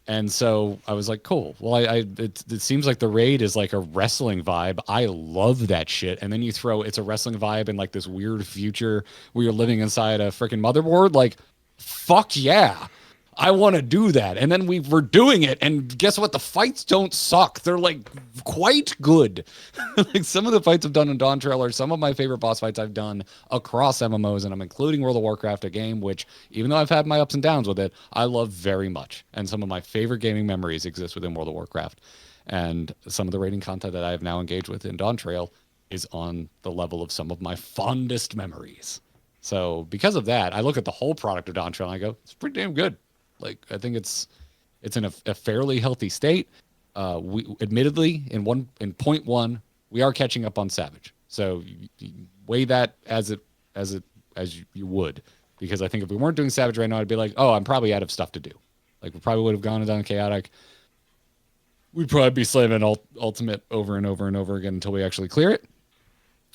And so I was like, cool. Well, it seems like the raid is like a wrestling vibe. I love that shit. And then you throw it's a wrestling vibe in like this weird future where you're living inside a freaking motherboard. Like, fuck yeah. I want to do that. And then we were doing it, and guess what? The fights don't suck. They're like quite good. Like, some of the fights I've done in Dawntrail are some of my favorite boss fights I've done across MMOs, and I'm including World of Warcraft, a game which, even though I've had my ups and downs with it, I love very much. And some of my favorite gaming memories exist within World of Warcraft. And some of the raiding content that I have now engaged with in Dawntrail is on the level of some of my fondest memories. So because of that, I look at the whole product of Dawntrail and I go, it's pretty damn good. Like, I think it's in a fairly healthy state. We admittedly in 0.1, we are catching up on Savage. So you weigh that as you would, because I think if we weren't doing Savage right now, I'd be like, oh, I'm probably out of stuff to do. Like, we probably would have gone and done Chaotic. We'd probably be slamming Ultimate over and over and over again until we actually clear it.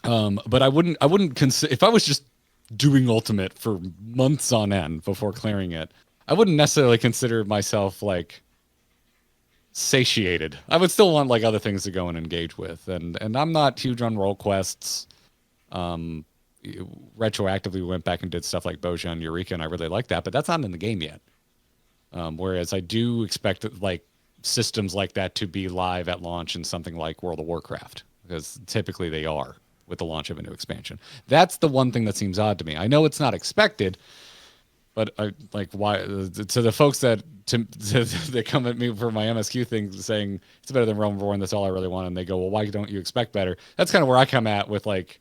But I wouldn't consider, if I was just doing Ultimate for months on end before clearing it, I wouldn't necessarily consider myself like satiated. I would still want like other things to go and engage with, and I'm not huge on role quests. Retroactively went back and did stuff like Boja and Eureka, and I really like that, but that's not in the game yet. Whereas I do expect like systems like that to be live at launch in something like World of Warcraft, because typically they are with the launch of a new expansion. That's the one thing that seems odd to me. I know it's not expected, but I like why to the folks that they come at me for my MSQ thing saying it's better than Realm Reborn, that's all I really want, and they go, well, why don't you expect better? That's kind of where I come at with, like,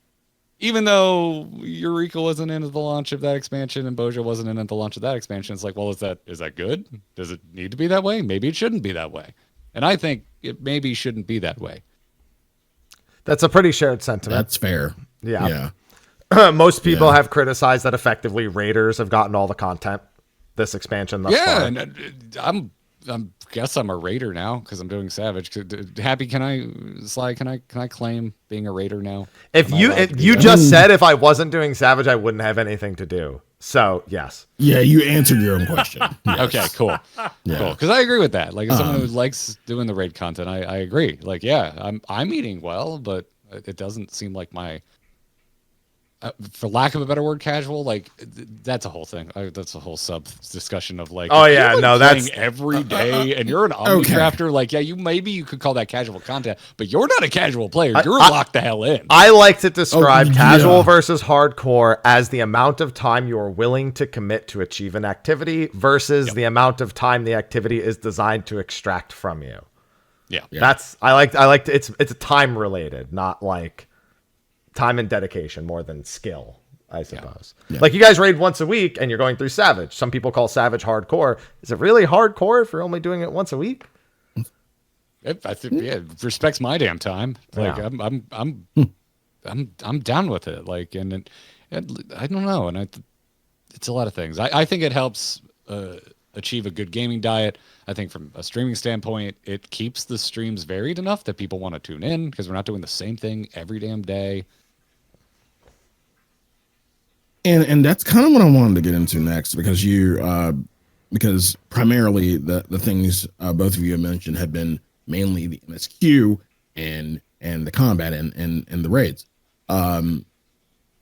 even though Eureka wasn't in at the launch of that expansion and Boja wasn't in at the launch of that expansion, it's like, well, is that good? Does it need to be that way? Maybe it shouldn't be that way. And I think it maybe shouldn't be that way. That's a pretty shared sentiment. That's fair. Yeah. Most people have criticized that effectively raiders have gotten all the content this expansion thus far. And I'm guess I'm a raider now because I'm doing Savage. Happy, Sly, can I claim being a raider now? If you just said if I wasn't doing Savage, I wouldn't have anything to do. So yes. Yeah, you answered your own question. Yes. Okay, cool. Yeah. Cool. Because I agree with that. Like, as someone who likes doing the raid content, I agree. Like, yeah, I'm eating well, but it doesn't seem like my for lack of a better word, casual, like that's a whole thing. That's a whole sub discussion of like, oh yeah, no, that's every day, and you're an omnicrafter. Like, yeah, maybe you could call that casual content, but you're not a casual player. You're locked the hell in. I like to describe casual versus hardcore as the amount of time you are willing to commit to achieve an activity versus the amount of time the activity is designed to extract from you. Yeah. That's I like to, it's time related, not like time and dedication more than skill, I suppose. Yeah. Like, you guys raid once a week and you're going through Savage. Some people call Savage hardcore. Is it really hardcore if you're only doing it once a week? I think it respects my damn time. Like, I'm down with it. Like, and I don't know, and it's a lot of things. I think it helps achieve a good gaming diet. I think from a streaming standpoint, it keeps the streams varied enough that people want to tune in because we're not doing the same thing every damn day. And that's kind of what I wanted to get into next, because because primarily the things both of you have mentioned have been mainly the MSQ and the combat and the raids. I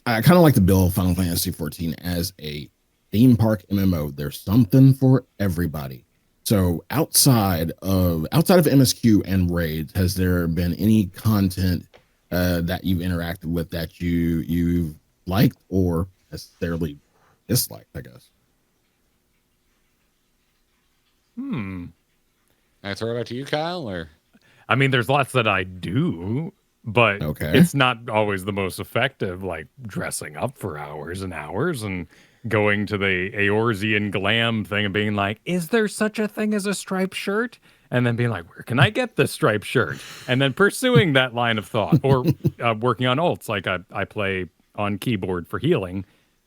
kind of like to build Final Fantasy 14 as a theme park MMO. There's something for everybody. So outside of MSQ and raids, has there been any content that you've interacted with that you've liked or necessarily disliked, I guess? Can I throw it out to you, Kyle? Or I mean, there's lots that I do, but it's not always the most effective, like dressing up for hours and hours and going to the Eorzean glam thing and being like, is there such a thing as a striped shirt? And then being like, where can I get this striped shirt? And then pursuing that line of thought, or working on ults. Like, I play on keyboard for healing,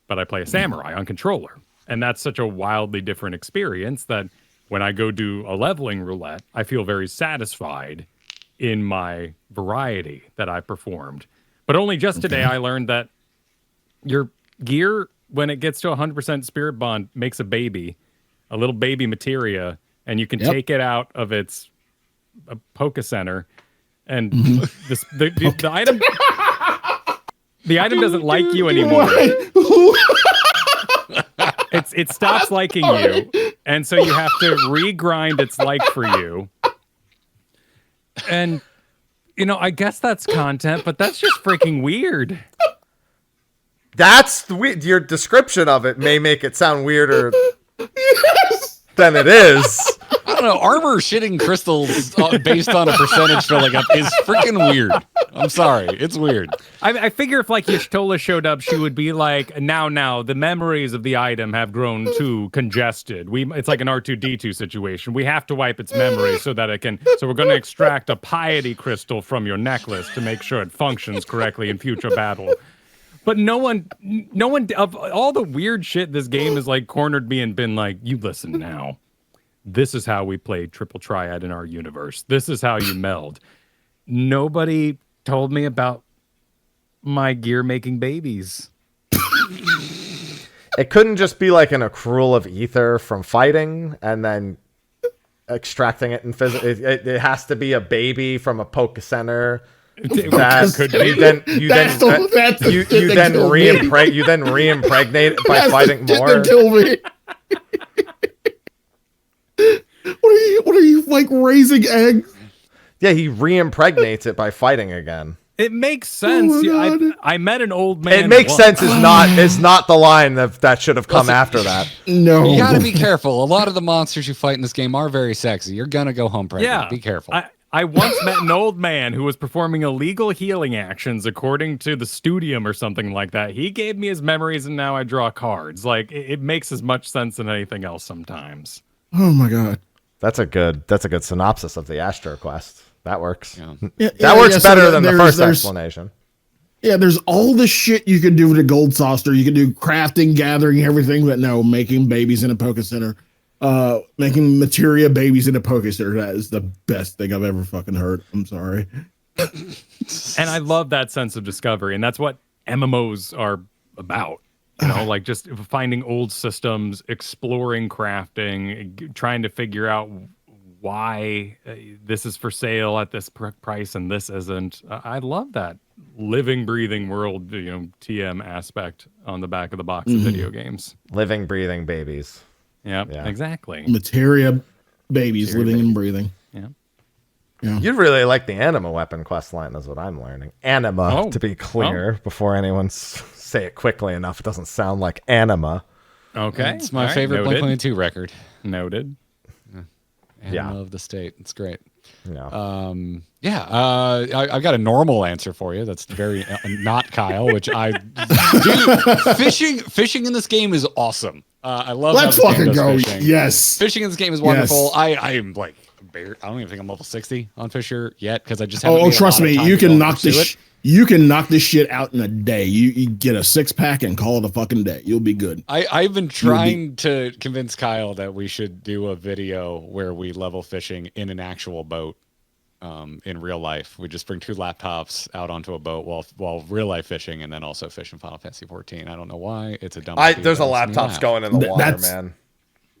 but I play a samurai on controller. And that's such a wildly different experience that when I go do a leveling roulette, I feel very satisfied in my variety that I performed. But only just today I learned that your gear, when it gets to 100% spirit bond, makes a little baby materia, and you can take it out of its Poké Center, and the item the item doesn't like you anymore. It stops liking you, and so you have to regrind its like for you. And I guess that's content, but that's just freaking weird. That's your description of it may make it sound weirder than it is. I don't know. Armor shitting crystals based on a percentage filling up is freaking weird. I'm sorry. It's weird. I figure if like Y'shtola showed up, she would be like, now, the memories of the item have grown too congested. It's like an R2-D2 situation. We have to wipe its memory so that it can. So we're going to extract a piety crystal from your necklace to make sure it functions correctly in future battle. But no one of all the weird shit this game has like cornered me and been like, you listen now. This is how we play Triple Triad in our universe. This is how you meld. Nobody told me about my gear making babies. It couldn't just be like an accrual of ether from fighting and then extracting it in physical. It has to be a baby from a Poke Center. That could be. You then re-impregnate it by fighting more. Kill me. What are you like raising eggs? Yeah, he re-impregnates it by fighting again. It makes sense. Oh, I met an old man. It makes sense is not the line that should have come after that. No. You gotta be careful. A lot of the monsters you fight in this game are very sexy. You're gonna go home pregnant. Yeah. Be careful. I once met an old man who was performing illegal healing actions according to the Studium or something like that. He gave me his memories and now I draw cards. Like it makes as much sense than anything else sometimes. Oh my god. That's a good synopsis of the Astro Quest. That works. Yeah. That works better than the first explanation. Yeah, there's all the shit you can do with a gold saucer. You can do crafting, gathering, everything, but no, making babies in a Poke Center. Making materia babies in a Poke Center. That is the best thing I've ever fucking heard. I'm sorry. And I love that sense of discovery, and that's what MMOs are about. You know, like just finding old systems, exploring crafting, trying to figure out why this is for sale at this price and this isn't. I love that living, breathing world, TM aspect on the back of the box of video games. Living, breathing babies. Yeah, exactly. Materia babies, living and breathing. Yeah. You'd really like the anima weapon quest line, is what I'm learning. Anima, to be clear, before anyone say it quickly enough. It doesn't sound like anima. Okay. It's my favorite Blink-182 record. Noted. Anima of the state. It's great. Yeah. I've got a normal answer for you. That's very not Kyle, which I do. Fishing in this game is awesome. I love. Let's fucking go. Fishing. Yes. Fishing in this game is wonderful. Yes. I am like, I don't even think I'm level 60 on Fisher yet because I just haven't. Oh, trust me, you can knock this. You can knock this shit out in a day. You get a 6-pack and call it a fucking day. You'll be good. I've been trying to convince Kyle that we should do a video where we level fishing in an actual boat. In real life, we just bring 2 laptops out onto a boat while real life fishing, and then also fish in Final Fantasy 14. I don't know why. It's a dumb idea. There's a laptops going in the water, man.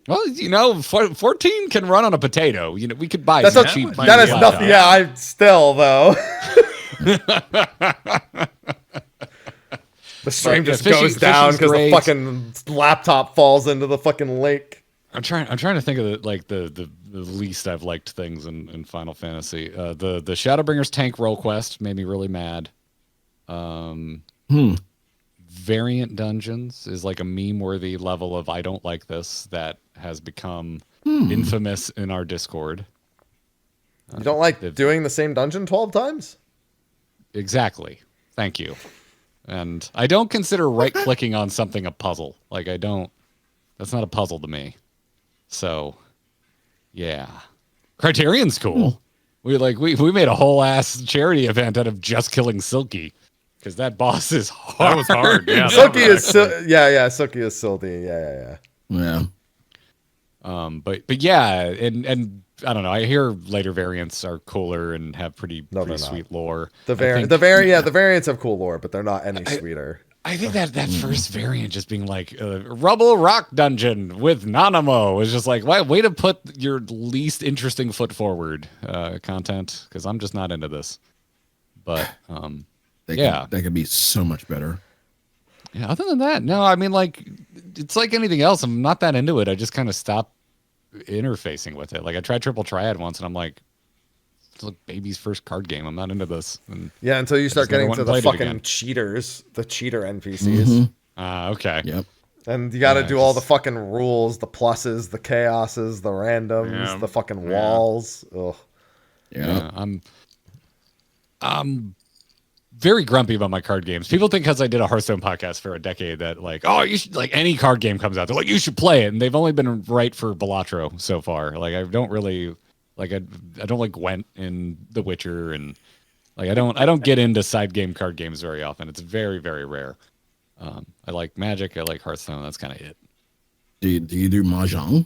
Well, 14 can run on a potato. We could buy that's some cheap. That is nothing. Yeah, I still though. The stream just goes down because the fucking laptop falls into the fucking lake. I'm trying to think of the least I've liked things in Final Fantasy. The Shadowbringers tank roll quest made me really mad. Variant dungeons is like a meme-worthy level of I don't like this that has become infamous in our Discord. You don't like doing the same dungeon 12 times? Exactly. Thank you. And I don't consider right-clicking on something a puzzle. That's not a puzzle to me. So, yeah. Criterion's cool. We made a whole ass charity event out of just killing Silky. Because that boss is hard. That was hard. Yeah, Silky is Silky is Silty. Yeah. But yeah, and I don't know. I hear later variants are cooler and have pretty sweet lore. The variants have cool lore, but they're not any sweeter. I think that first variant just being like Rubble Rock Dungeon with Nanamo was just like, way to put your least interesting foot forward content, because I'm just not into this. But that could be so much better. Yeah. Other than that, no. I mean, it's like anything else. I'm not that into it. I just kind of stopped interfacing with it. Like I tried Triple Triad once, and I'm like, it's like baby's first card game. I'm not into this. And until you start getting to the fucking cheaters, the cheater NPCs. Okay. Yep. And you got to do all the fucking rules, the pluses, the chaoses, the randoms, the fucking walls. Ugh. Yeah. I'm very grumpy about my card games. People think because I did a Hearthstone podcast for a decade that like, oh, you should, like, any card game comes out, they're like, you should play it. And they've only been right for Balatro so far. Like, I don't really like, I don't like Gwent in The Witcher, and like I don't get into side game card games very often. It's very, very rare. I like Magic. I like Hearthstone. That's kind of it. Do you do Mahjong?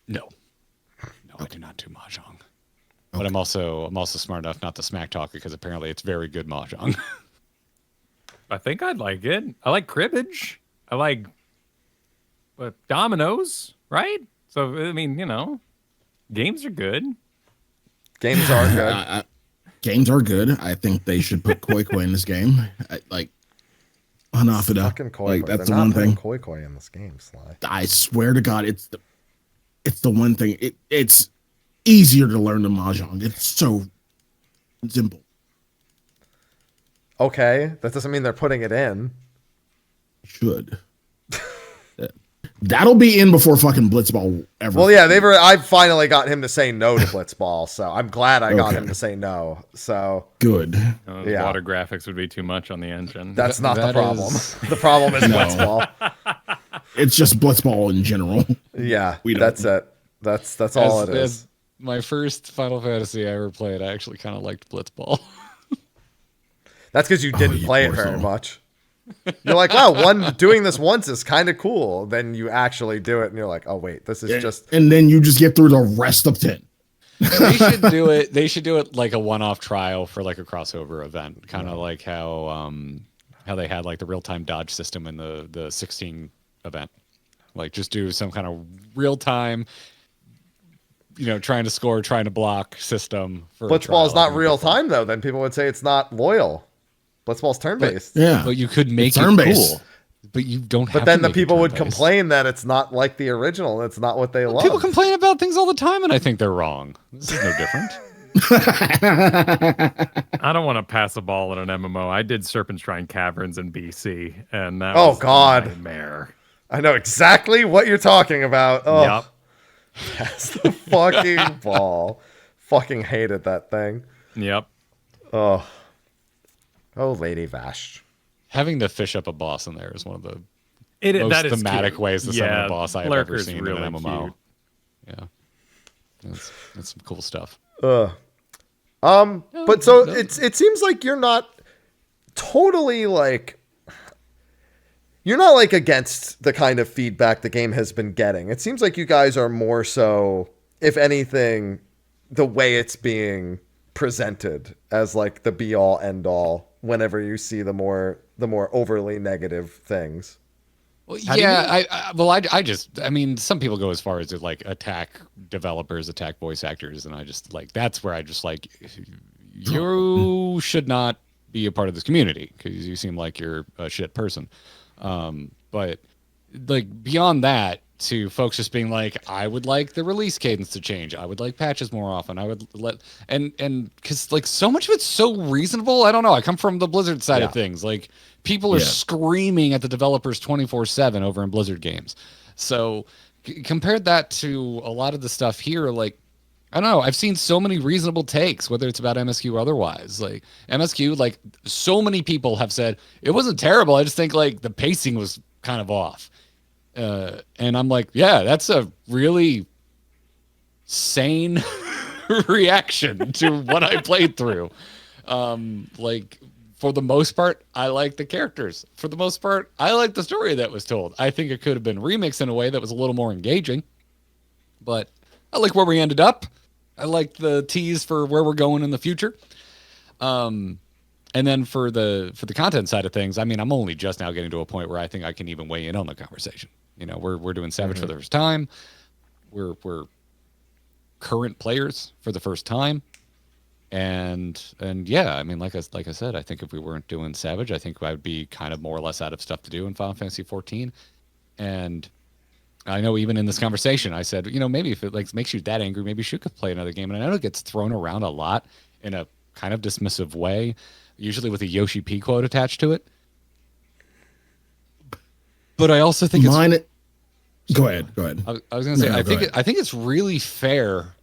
No, I do not do Mahjong. Okay. But I'm also smart enough not to smack talk because apparently it's very good Mahjong. I think I'd like it. I like cribbage. I like dominoes, right? So I mean, games are good. Games are good. Games are good. I think they should put Koi Koi in this game. Hanafida. Fucking Koi Koi. That's the one thing. Koi Koi in this game, Sly. I swear to God, it's the one thing. It's easier to learn the Mahjong. It's so simple. Okay, that doesn't mean they're putting it in. Should. That'll be in before fucking Blitzball ever. Well, yeah, I finally got him to say no to Blitzball, so I'm glad I got him to say no. So good. Water graphics would be too much on the engine. That's not the problem. The problem is Blitzball. It's just Blitzball in general. Yeah, that's it. That's all it is. My first Final Fantasy I ever played, I actually kind of liked Blitzball. That's because you didn't play it very much. You're like, wow, doing this once is kind of cool. Then you actually do it, and you're like, oh wait, this is just. And then you just get through the rest of 10. They should do it. They should do it like a one-off trial for like a crossover event, kind of like how they had like the real-time dodge system in the 16 event. Like, just do some kind of real-time, trying to score, trying to block system. For Blitzball is not real-time though. Then people would say it's not loyal. Blitzball's turn-based. But you could make it cool. But you don't have to. But then the people would complain that it's not like the original. It's not what they love. People complain about things all the time, and I think they're wrong. This is no different. I don't want to pass a ball in an MMO. I did Serpentine Caverns in BC, and that was a nightmare. I know exactly what you're talking about. Oh, yep. Pass the fucking ball. Fucking hated that thing. Yep. Oh, Lady Vash. Having to fish up a boss in there is one of the most thematic ways to summon a boss I have ever seen in an MMO. Cute. Yeah, that's some cool stuff. But it seems like you're not totally like against the kind of feedback the game has been getting. It seems like you guys are more so, if anything, the way it's being presented as like the be all end all whenever you see the more overly negative things. Well, yeah, I mean, some people go as far as to like attack developers, attack voice actors, and I just like, that's where I just like, you should not be a part of this community because you seem like you're a shit person. But like beyond that, to folks just being like, I would like the release cadence to change. I would like patches more often. I would and because like so much of it's so reasonable. I don't know. I come from the Blizzard side of things. Like people are screaming at the developers 24/7 over in Blizzard games. So compared that to a lot of the stuff here, like, I don't know. I've seen so many reasonable takes, whether it's about MSQ or otherwise. Like MSQ, like so many people have said it wasn't terrible. I just think like the pacing was kind of off. And I'm like, yeah, that's a really sane reaction to what I played through. Like for the most part, I like the characters. For the most part, I like the story that was told. I think it could have been remixed in a way that was a little more engaging, but I like where we ended up. I like the tease for where we're going in the future. And then for the content side of things, I mean, I'm only just now getting to a point where I think I can even weigh in on the conversation. We're doing Savage for the first time. We're current players for the first time. And yeah, I mean, like I said, I think if we weren't doing Savage, I think I would be kind of more or less out of stuff to do in Final Fantasy 14. And I know even in this conversation, I said, maybe if it like makes you that angry, maybe you could play another game. And I know it gets thrown around a lot in a kind of dismissive way, usually with a Yoshi P quote attached to it. But I also think Go ahead. I was going to say, I think it's really fair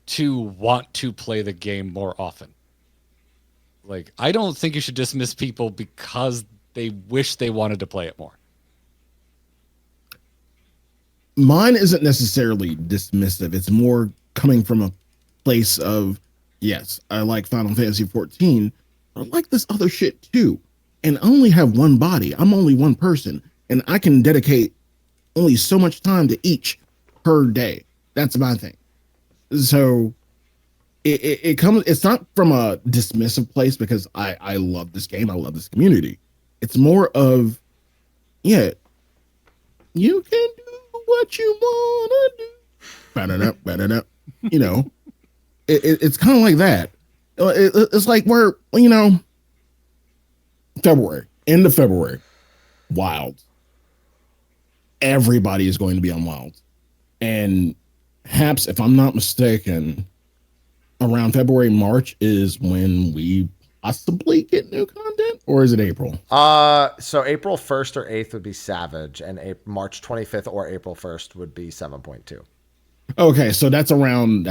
to want to play the game more often. Like, I don't think you should dismiss people because they wish they wanted to play it more. Mine isn't necessarily dismissive. It's more coming from a place of, yes, I like Final Fantasy 14, but I like this other shit too. And I only have one body. I'm only one person. And I can dedicate only so much time to each per day. That's my thing. So it comes, it's not from a dismissive place because I love this game. I love this community. It's more of, yeah, you can do what you want to do. You know, it's kind of like that. It's like we're, you know, end of February, Wilds. Everybody is going to be on Wilds. And perhaps, if I'm not mistaken, around February, March is when we possibly get new content, or is it April? So April 1st or 8th would be Savage, and March 25th or April 1st would be 7.2. Okay, so that's around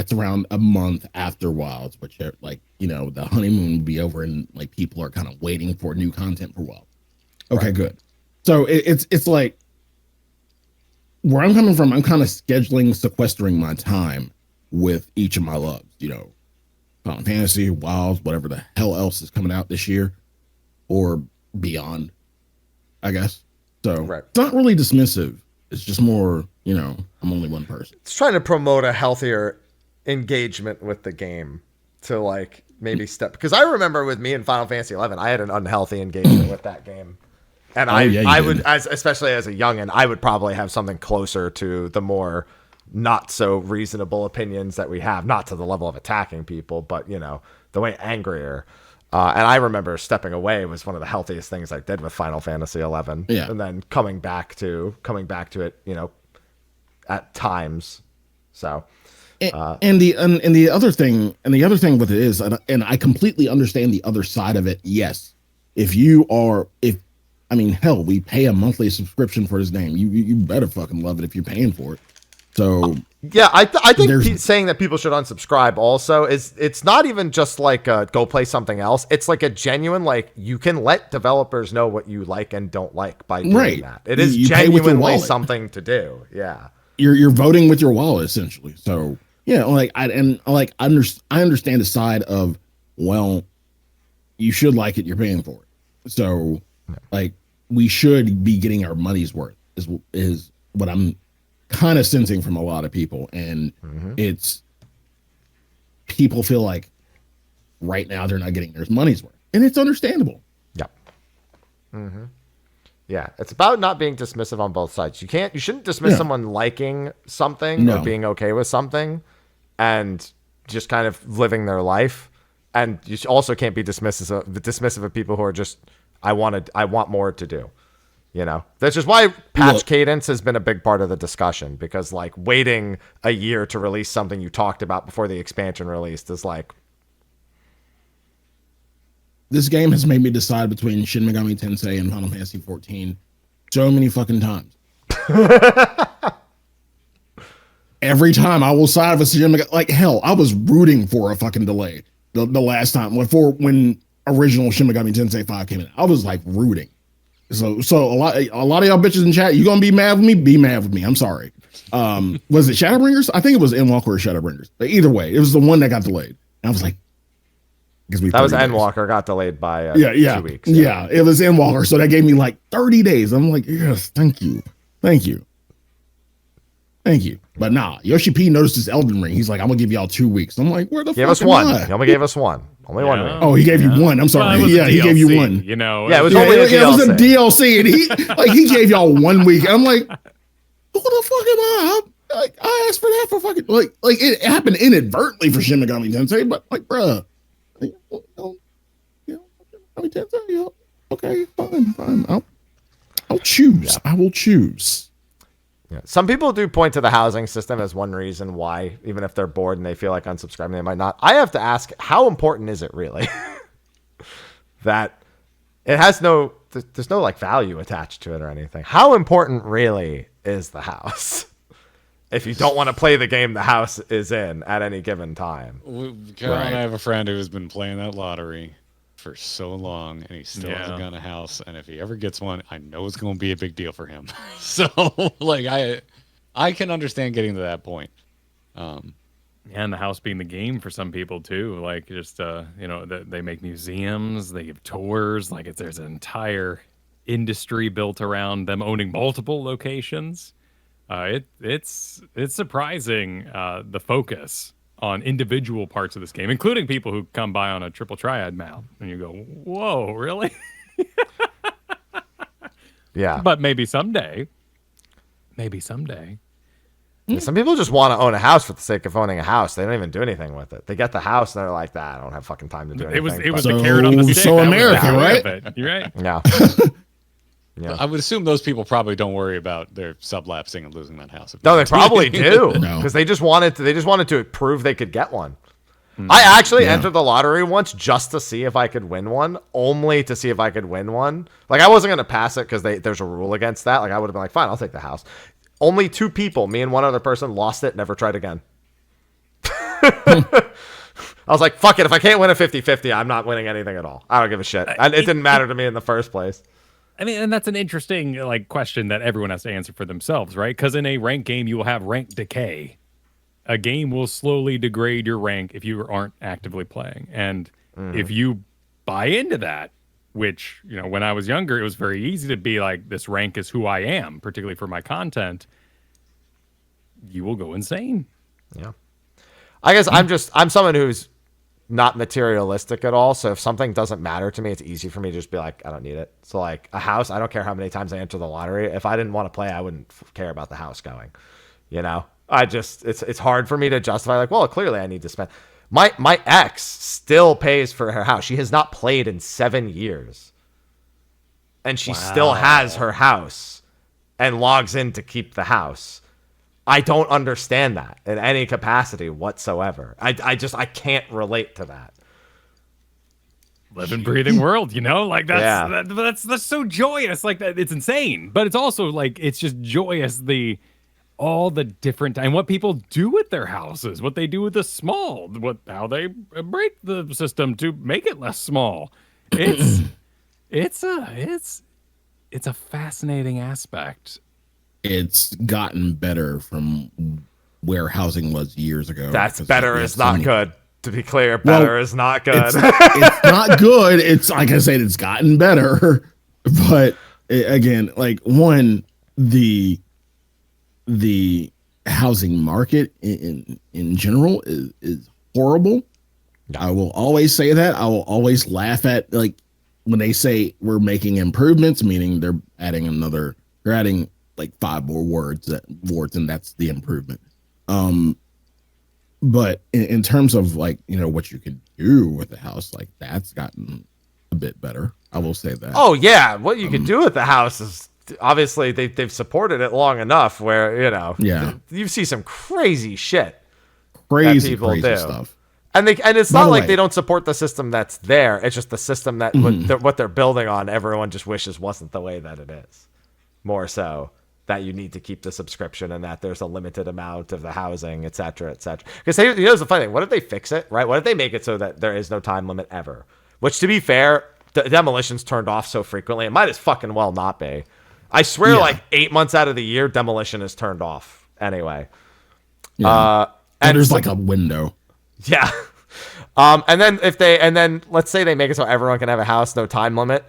a month after Wilds, which are like, you know, the honeymoon will be over and like people are kind of waiting for new content for Wilds. Okay, right. Good. So it's like where I'm coming from, I'm kind of sequestering my time with each of my loves, you know, Final Fantasy, Wilds, whatever the hell else is coming out this year or beyond, I guess. So right. It's not really dismissive. It's just more, you know, I'm only one person. It's trying to promote a healthier engagement with the game to like maybe step, because I remember with me in Final Fantasy 11, I had an unhealthy engagement with that game. And I would, especially as a youngin', I would probably have something closer to the more not so reasonable opinions that we have, not to the level of attacking people, but, you know, the way angrier. And I remember stepping away was one of the healthiest things I did with Final Fantasy 11. Yeah. And then coming back to it, you know, at times. So, and the other thing with it is, and I completely understand the other side of it. Yes. I mean, hell, we pay a monthly subscription for this game. You better fucking love it if you're paying for it. So yeah, I think saying that people should unsubscribe also it's not even just like go play something else. It's like a genuine, like, you can let developers know what you like and don't like by doing that. It is genuinely something to do. Yeah, you're voting with your wallet essentially. So yeah, like I understand the side of, well, you should like it. You're paying for it. So like we should be getting our money's worth is what I'm kind of sensing from a lot of people. And it's people feel like right now they're not getting their money's worth, and it's understandable. Yeah. Yeah. It's about not being dismissive on both sides. You shouldn't dismiss someone liking something or being okay with something and just kind of living their life. And you also can't be dismissive of people who are just, I want more to do. You know, that's just why patch cadence has been a big part of the discussion, because like waiting a year to release something you talked about before the expansion released is like. This game has made me decide between Shin Megami Tensei and Final Fantasy 14 so many fucking times. Every time I will side with Shin Megami, like hell, I was rooting for a fucking delay the last time when original Shin Megami Tensei 5 came in. I was like rooting. So a lot of y'all bitches in chat, you gonna be mad with me? Be mad with me. I'm sorry. Was it Shadowbringers? I think it was Endwalker or Shadowbringers. But either way, it was the one that got delayed. And I was like, that was Endwalker got delayed by 2 weeks. Yeah, it was Endwalker. So that gave me like 30 days. I'm like, yes, thank you. But nah, Yoshi P noticed his Elden Ring. He's like, I'm gonna give y'all 2 weeks. I'm like, where the fuck? He only gave us one. Only one. Oh, he gave you one. I'm sorry. Well, he gave you one. You know. Yeah, it was only a DLC. It was a DLC, and he gave y'all 1 week. I'm like, who the fuck am I? Like, I asked for that for fucking like it happened inadvertently for Shin Megami Tensei, but like, bruh, Tensei, okay, fine. I'll choose. I will choose. Yeah. Some people do point to the housing system as one reason why, even if they're bored and they feel like unsubscribing, they might not. I have to ask, how important is it really? That it has no, there's no like value attached to it or anything. How important really is the house? If you don't want to play the game the house is in at any given time. Carol and I have a friend who has been playing that lottery for so long, and he still hasn't gotten a house. And if he ever gets one, I know it's going to be a big deal for him. So, like, I can understand getting to that point. And the house being the game for some people too. Like, just you know, they make museums, they give tours. Like, there's an entire industry built around them owning multiple locations. It's surprising the focus on individual parts of this game, including people who come by on a triple triad map, and you go, "Whoa, really?" Yeah. But maybe someday. Yeah, some people just want to own a house for the sake of owning a house. They don't even do anything with it. They get the house and they're like, "I don't have fucking time to do anything." It was the carrot on the stick. So American, right? You're right. Yeah. Yeah. I would assume those people probably don't worry about their sublapsing and losing that house. No, they probably do, No. because they just wanted to prove they could get one. I actually entered the lottery once just to see if I could win one, only to see if I could win one. Like, I wasn't gonna pass it because there's a rule against that. Like, I would have been like, fine, I'll take the house. Only 2 people, me and one other person, lost it. Never tried again. I was like, fuck it. If I can't win a 50-50, I'm not winning anything at all. I don't give a shit. It didn't matter to me in the first place. I mean, and that's an interesting like question that everyone has to answer for themselves, right? Because in a ranked game, you will have rank decay. A game will slowly degrade your rank if you aren't actively playing. And if you buy into that, which, you know, when I was younger, it was very easy to be like, this rank is who I am, particularly for my content, you will go insane. Yeah. I guess I'm someone who's not materialistic at all. So if something doesn't matter to me, it's easy for me to just be like, I don't need it. So like a house, I don't care how many times I enter the lottery. If I didn't want to play, I wouldn't care about the house going, you know? It's hard for me to justify like, well, clearly I need to spend. My ex still pays for her house. She has not played in 7 years. And she still has her house and logs in to keep the house. I don't understand that in any capacity whatsoever. I can't relate to that. Living, breathing world, you know? Like, that's so joyous. Like, that, it's insane. But it's also, like, it's just joyous, all the different and what people do with their houses, what they do with the small, how they break the system to make it less small. It's a fascinating aspect. It's gotten better from where housing was years ago. That's better is not good. To be clear, better is not good. It's not good. It's like I said, it's gotten better. But again, like the housing market in general is horrible. I will always say that. I will always laugh at like when they say we're making improvements, meaning they're adding like 5 more wards, and that's the improvement. But in terms of like, you know, what you can do with the house, like that's gotten a bit better. I will say that. Oh yeah, what you can do with the house is obviously they've supported it long enough where, you know, you see some crazy shit. Crazy stuff. And it's not like they don't support the system that's there. It's just the system that what they're building on, everyone just wishes wasn't the way that it is. More so that you need to keep the subscription and that there's a limited amount of the housing, et cetera, et cetera. Because here's the funny thing. What if they fix it, right? What if they make it so that there is no time limit ever? Which, to be fair, demolition's turned off so frequently, it might as fucking well not be. I swear, like 8 months out of the year, demolition is turned off anyway. Yeah. And there's like a window. Yeah. And then let's say they make it so everyone can have a house, no time limit.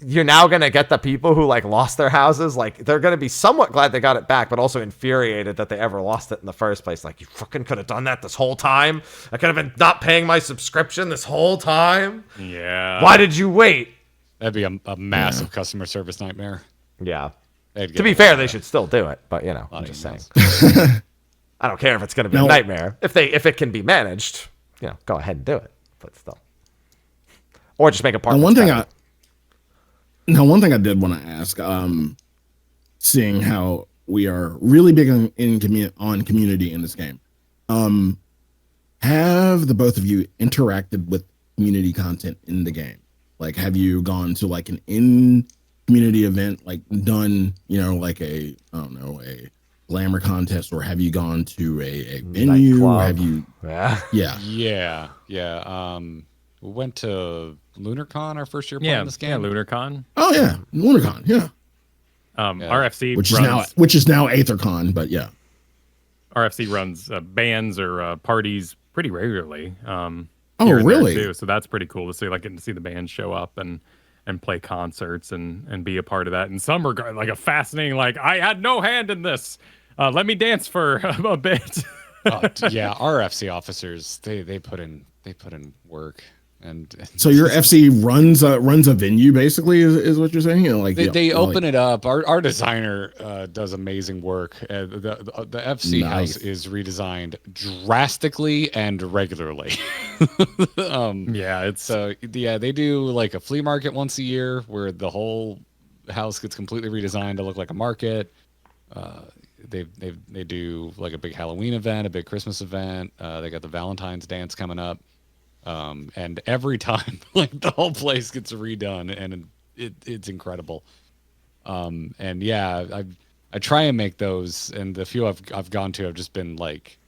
You're now going to get the people who like lost their houses. Like they're going to be somewhat glad they got it back, but also infuriated that they ever lost it in the first place. Like, you fucking could have done that this whole time. I could have been not paying my subscription this whole time. Yeah. Why did you wait? That'd be a massive customer service nightmare. Yeah. To be fair, they should still do it, but you know, I'm just saying. I don't care if it's going to be a nightmare. If it can be managed, you know, go ahead and do it. But still, or just make a part. One thing I did want to ask, seeing how we are really big on community in this game, have the both of you interacted with community content in the game? Like, have you gone to like an in community event, like done, like a, I don't know, a glamour contest, or have you gone to a venue? Or have you? Yeah. We went to LunarCon our first year playing this game. Yeah, LunarCon. Oh yeah, LunarCon. Yeah. RFC, which is now AetherCon, but yeah. RFC runs bands or parties pretty regularly. Oh, really? Too, so that's pretty cool to see, like getting to see the bands show up and play concerts and be a part of that. And some are like a fascinating, like, I had no hand in this. Let me dance for a bit. Yeah, our FC officers, they put in work. And so your FC runs a venue, basically, is what you're saying? Like they open it up. Our designer does amazing work. The FC house is redesigned drastically and regularly. They do like a flea market once a year where the whole house gets completely redesigned to look like a market. They do like a big Halloween event, a big Christmas event. They got the Valentine's dance coming up. And every time, like, the whole place gets redone, and it's incredible. And yeah, I try and make those, and the few I've gone to have just been like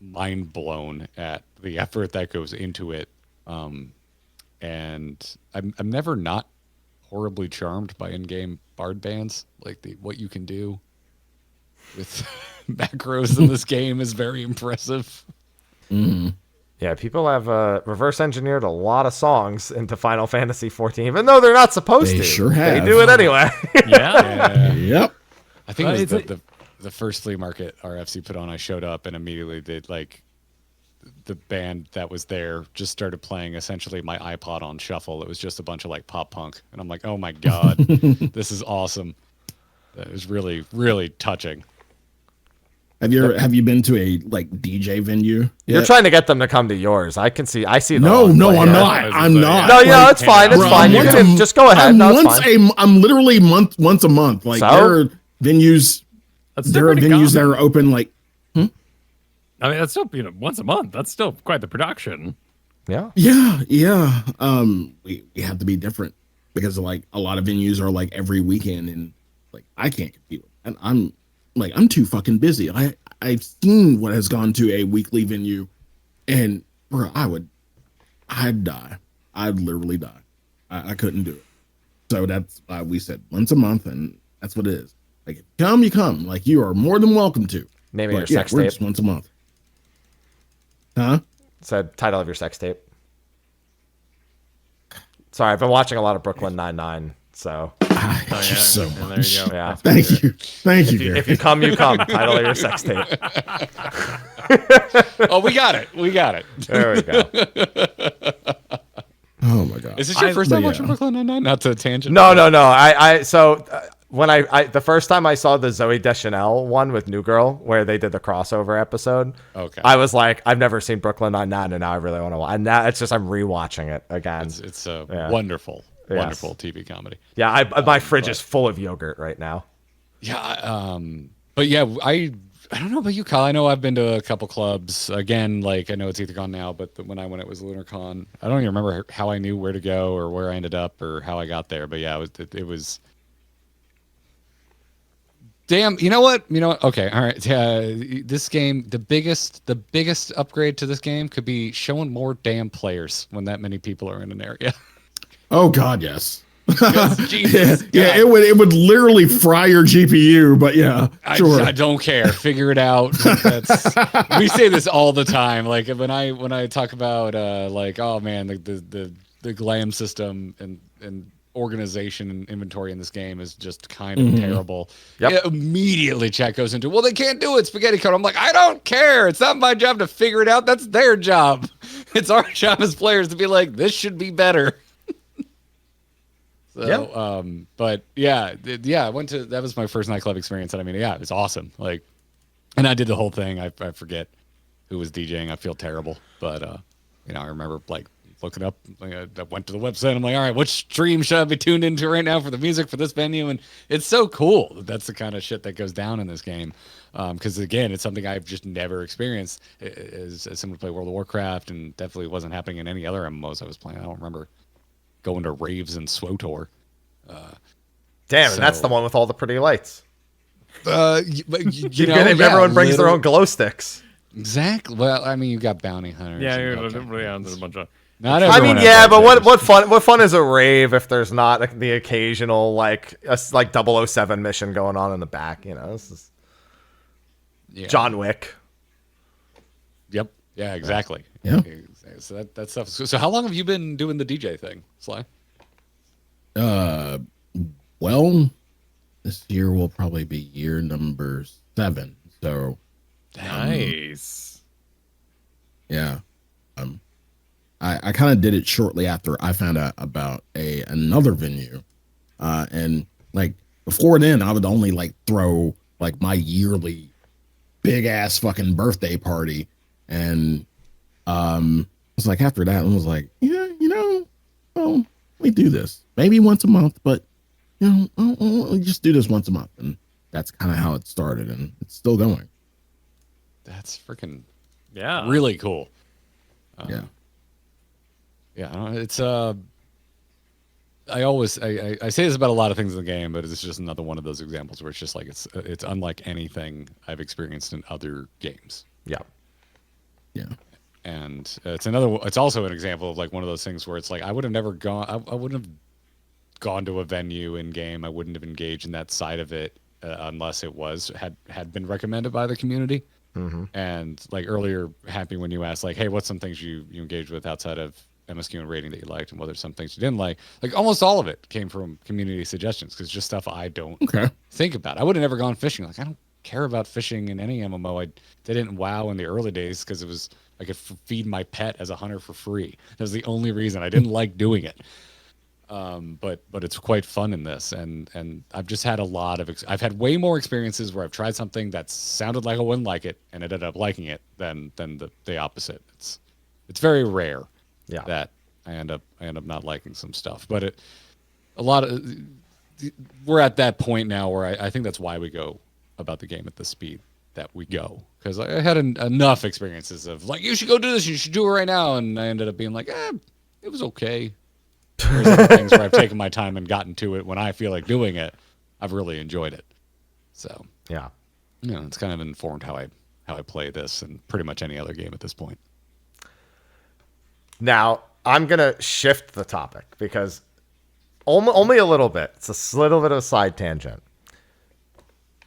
mind blown at the effort that goes into it. And I'm never not horribly charmed by in-game bard bands. Like what you can do with macros in this game is very impressive. Mm-hmm. Yeah, people have reverse engineered a lot of songs into Final Fantasy 14, even though they're not supposed to. They sure have. They do it anyway. Yep. I think it was the first flea market RFC put on. I showed up and immediately did, like, the band that was there just started playing essentially my iPod on shuffle. It was just a bunch of like pop punk, and I'm like, oh my god, this is awesome. It was really, really touching. Have you been to a like DJ venue yet? You're trying to get them to come to yours. I see. No, I'm not. I'm not. No, yeah, it's fine. It's fine. You can just go ahead. No, it's fine. I'm literally once a month. Like, there are venues. There are venues that are open. Like, I mean, that's still, once a month. That's still quite the production. Yeah. Yeah. We have to be different because like a lot of venues are like every weekend, and like I can't compete with. And I'm too fucking busy. I've seen what has gone to a weekly venue, and bro, I'd die. I'd literally die. I couldn't do it. So that's why we said once a month, and that's what it is. Like, if you come. Like, you are more than welcome to. Name of your sex tape. Just once a month. Huh? Said title of your sex tape. Sorry, I've been watching a lot of Brooklyn Nine-Nine, so. Thank you so much. There you go. Yeah. Thank you. Garrett. If you come, you come. Title of your sex tape. Oh, we got it. There we go. Oh my god. Is this your first time watching Brooklyn Nine-Nine? Not to tangent. No. When the first time I saw the Zooey Deschanel one with New Girl, where they did the crossover episode, okay, I was like, I've never seen Brooklyn Nine-Nine, and now I really want to watch. And now it's just I'm rewatching it again. It's a wonderful TV comedy. Yeah, my fridge is full of yogurt right now. Yeah, but yeah, I don't know about you, Kyle. I know I've been to a couple clubs. Again, like, I know it's either gone now, but when I went, it was LunarCon. I don't even remember how I knew where to go or where I ended up or how I got there. But yeah, it was. Damn, you know what? Okay, all right. This game, the biggest upgrade to this game could be showing more damn players when that many people are in an area. Oh god, yes. Jesus, yeah, it would literally fry your GPU, but yeah, sure. I don't care. Figure it out. We say this all the time. Like when I talk about like, oh man, the glam system and organization and inventory in this game is just kind of terrible. Yep. Immediately chat goes into, well, they can't do it, spaghetti code. I'm like, I don't care. It's not my job to figure it out. That's their job. It's our job as players to be like, this should be better. So, but yeah, I went to, that was my first nightclub experience. And I mean, yeah, it was awesome. Like, and I did the whole thing. I forget who was DJing. I feel terrible, but I remember like looking up, like, I went to the website. I'm like, all right, which stream should I be tuned into right now for the music for this venue? And it's so cool. That's the kind of shit that goes down in this game. Because again, it's something I've just never experienced as someone to play World of Warcraft, and definitely wasn't happening in any other MMOs I was playing. I don't remember going to raves in SWTOR. Damn, and that's the one with all the pretty lights. Everyone brings their own glow sticks. Exactly. Well, I mean, you got bounty hunters. Yeah, there's a bunch of. I mean, yeah, but what fun is a rave if there's not the occasional like 007 mission going on in the back? You know, this is John Wick. Yep. Yeah. Exactly. Yeah. So that stuff. So how long have you been doing the DJ thing, Sly? Well, this year will probably be year number 7. So nice. Yeah. I kind of did it shortly after I found out about another venue. And like before then, I would only like throw like my yearly big ass fucking birthday party. And it was like after that, I was like, yeah, well, we do this maybe once a month, but we just do this once a month. And that's kind of how it started, and it's still going. That's freaking really cool. Yeah. It's I say this about a lot of things in the game, but it's just another one of those examples where it's just like it's unlike anything I've experienced in other games. Yeah. And it's also an example of like one of those things where it's like I would have never gone. I wouldn't have gone to a venue in game. I wouldn't have engaged in that side of it unless it had been recommended by the community. Mm-hmm. And like earlier, Happy, when you asked like, hey, what's some things you engaged with outside of MSQ and rating that you liked, and whether some things you didn't like almost all of it came from community suggestions, because just stuff I don't think about. I would have never gone fishing. Like I don't care about fishing in any MMO. I didn't WoW in the early days because it was I could feed my pet as a hunter for free. That was the only reason. I didn't like doing it. But it's quite fun in this, and I've just had a lot of I've had way more experiences where I've tried something that sounded like I wouldn't like it and ended up liking it than the opposite. It's very rare that I end up not liking some stuff, but we're at that point now where I think that's why we go about the game at the speed that we go, because I had enough experiences of like, you should go do this, you should do it right now, and I ended up being like, it was okay. There's other things where I've taken my time and gotten to it when I feel like doing it. I've really enjoyed it. So it's kind of informed how I play this and pretty much any other game at this point. Now I'm gonna shift the topic because only a little bit. It's a little bit of a side tangent.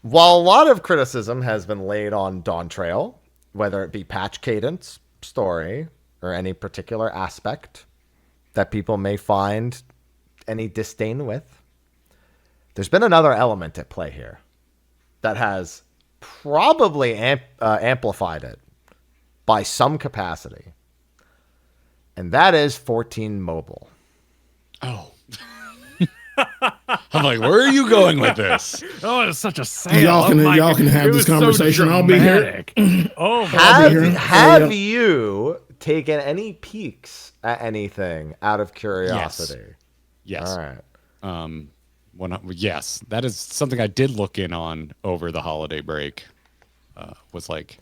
While a lot of criticism has been laid on Dawntrail, whether it be patch cadence, story, or any particular aspect that people may find any disdain with, there's been another element at play here that has probably amplified it by some capacity, and that is 14 Mobile. Oh. I'm like, where are you going with this? Oh, it's such a sale. Y'all can have this conversation. So I'll be here. Have you taken any peeks at anything out of curiosity? Yes. All right. Yes, that is something I did look in on over the holiday break. Was like,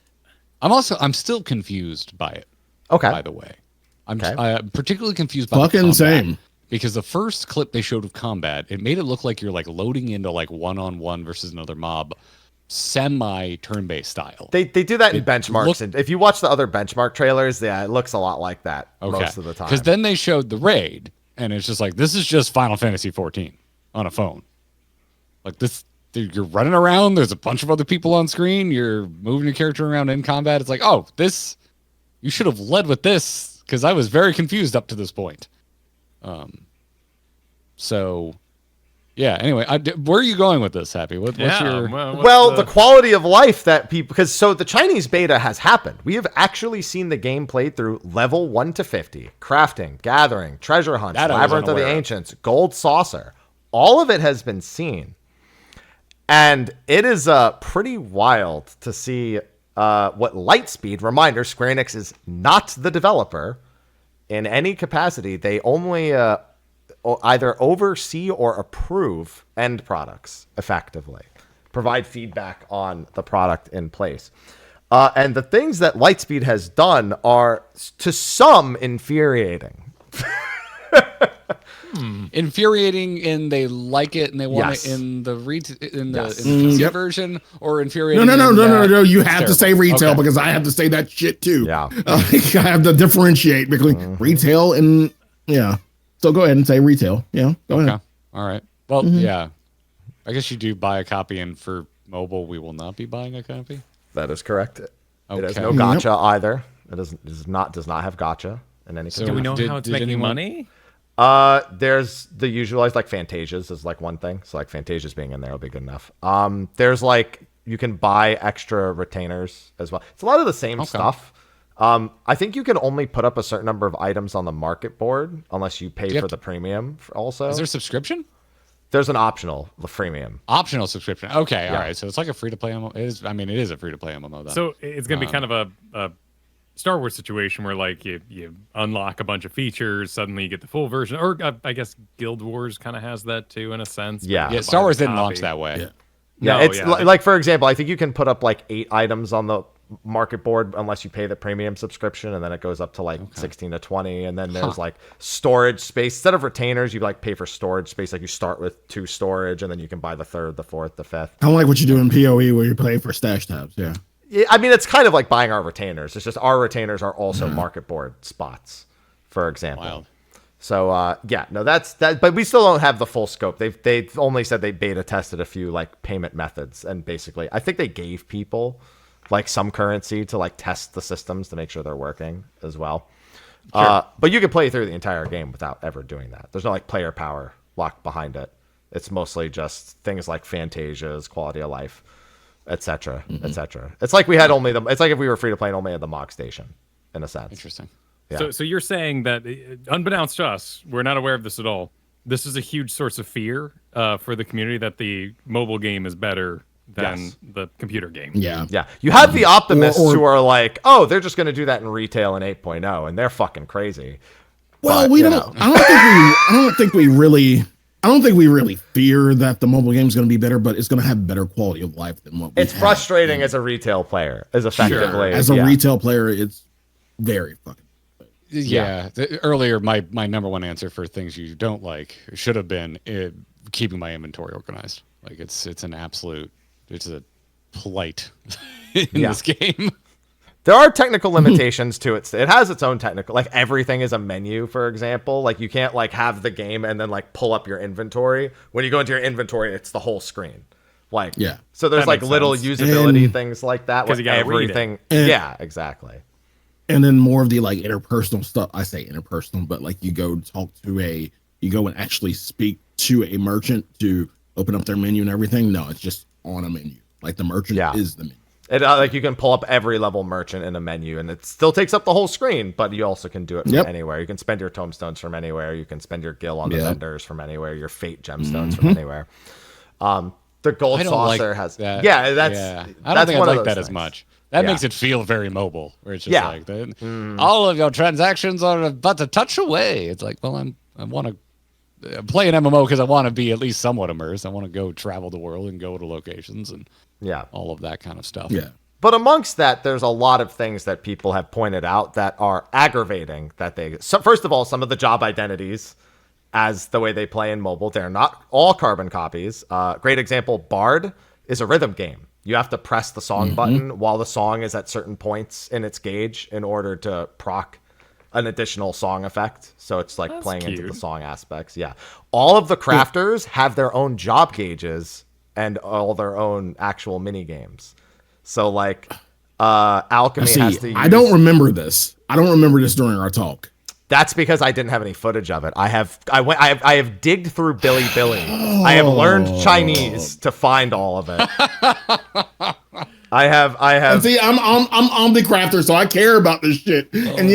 I'm still confused by it. Okay. By the way, I'm particularly confused by fucking same. Because the first clip they showed of combat, it made it look like you're like loading into like one-on-one versus another mob, semi turn-based style. They do that in benchmarks, and if you watch the other benchmark trailers, it looks a lot like that most of the time. Because then they showed the raid, and it's just like, this is just Final Fantasy 14 on a phone. Like this, you're running around. There's a bunch of other people on screen. You're moving your character around in combat. It's like, oh, you should have led with this, because I was very confused up to this point. Anyway, where are you going with this, Happy? What's your... the quality of life that people... Because the Chinese beta has happened. We have actually seen the game played through level 1 to 50. Crafting, gathering, treasure hunts, Labyrinth of the Ancients, Gold Saucer. All of it has been seen. And it is pretty wild to see what Lightspeed... Reminder, Square Enix is not the developer in any capacity. They only either oversee or approve end products effectively, provide feedback on the product in place. And the things that Lightspeed has done are to some infuriating. infuriating and they like it and they want it in the PC version, or infuriating? No. You have to say retail because I have to say that shit too. Yeah. I have to differentiate between retail and So go ahead and say retail. Yeah, go ahead. All right. Well, yeah. I guess you do buy a copy, and for mobile, we will not be buying a copy. That is correct. It has no gacha either. It does not have gacha in any. So do we know how it's making money? There's the usual, like Fantasias is like one thing. So like Fantasias being in there will be good enough. There's like you can buy extra retainers as well. It's a lot of the same stuff. I think you can only put up a certain number of items on the market board unless you pay for the premium also. Is there a subscription? There's an optional, the freemium. Optional subscription. Okay, all right. So it's like a free-to-play MMO. It is a free-to-play MMO, though. So it's going to be kind of a Star Wars situation where, like, you unlock a bunch of features, suddenly you get the full version. Or I guess Guild Wars kind of has that, too, in a sense. Yeah, Star Wars didn't launch that way. Like, for example, I think you can put up, like, 8 items on the market board unless you pay the premium subscription, and then it goes up to like 16 to 20, and then there's like storage space. Instead of retainers, you like pay for storage space. Like you start with 2 storage, and then you can buy the 3rd, the 4th, the 5th. I don't like what you do in PoE where you pay for stash tabs. Yeah, I mean, it's kind of like buying our retainers. It's just our retainers are also market board spots, for example. Wild. So that's that. But we still don't have the full scope. They've only said they beta tested a few like payment methods, and basically, I think they gave people like some currency to like test the systems to make sure they're working as well. Sure. But you can play through the entire game without ever doing that. There's no like player power locked behind it. It's mostly just things like Fantasias, quality of life, etc., etc. It's like we had it's like if we were free to play and only had the Mog Station, in a sense. Interesting. Yeah. So you're saying that, unbeknownst to us, we're not aware of this at all. This is a huge source of fear for the community that the mobile game is better than the computer game. Yeah. You have the optimists who are like, oh, they're just going to do that in retail in 8.0, and they're fucking crazy. Well, but, I don't think we really fear that the mobile game is going to be better, but it's going to have better quality of life than what. It's frustrating as a retail player, as effectively as a retail player. It's very fucking. Yeah. Earlier, my number one answer for things you don't like should have been keeping my inventory organized. Like it's a plight in this game. There are technical limitations to it. It has its own technical, like everything is a menu, for example. Like you can't like have the game and then like pull up your inventory. When you go into your inventory, it's the whole screen. Like, so there's like little usability things like that with everything. Exactly. And then more of the like interpersonal stuff. I say interpersonal, but like you go and actually speak to a merchant to open up their menu and everything. No, it's just on a menu. Like the merchant is the menu. It like you can pull up every level merchant in a menu, and it still takes up the whole screen. But you also can do it from anywhere. You can spend your tomestones from anywhere. You can spend your gil on the vendors from anywhere. Your fate gemstones from anywhere. The gold saucer has that. I don't think I like that as much. That makes it feel very mobile, where it's just like all of your transactions are but a touch away. It's like, well, I want to play an MMO because I want to be at least somewhat immersed. I want to go travel the world and go to locations and all of that kind of stuff. Yeah. But amongst that, there's a lot of things that people have pointed out that are aggravating. So first of all, some of the job identities as the way they play in mobile, they're not all carbon copies. Great example, Bard is a rhythm game. You have to press the song button while the song is at certain points in its gauge in order to proc an additional song effect. So it's like playing into the song aspects. Yeah. All of the crafters have their own job gauges and all their own actual mini games. So like Alchemy has to use... I don't remember this. I don't remember this during our talk. That's because I didn't have any footage of it. I have digged through Billy. I have learned Chinese to find all of it. I have. And see, I'm the crafter, so I care about this shit. And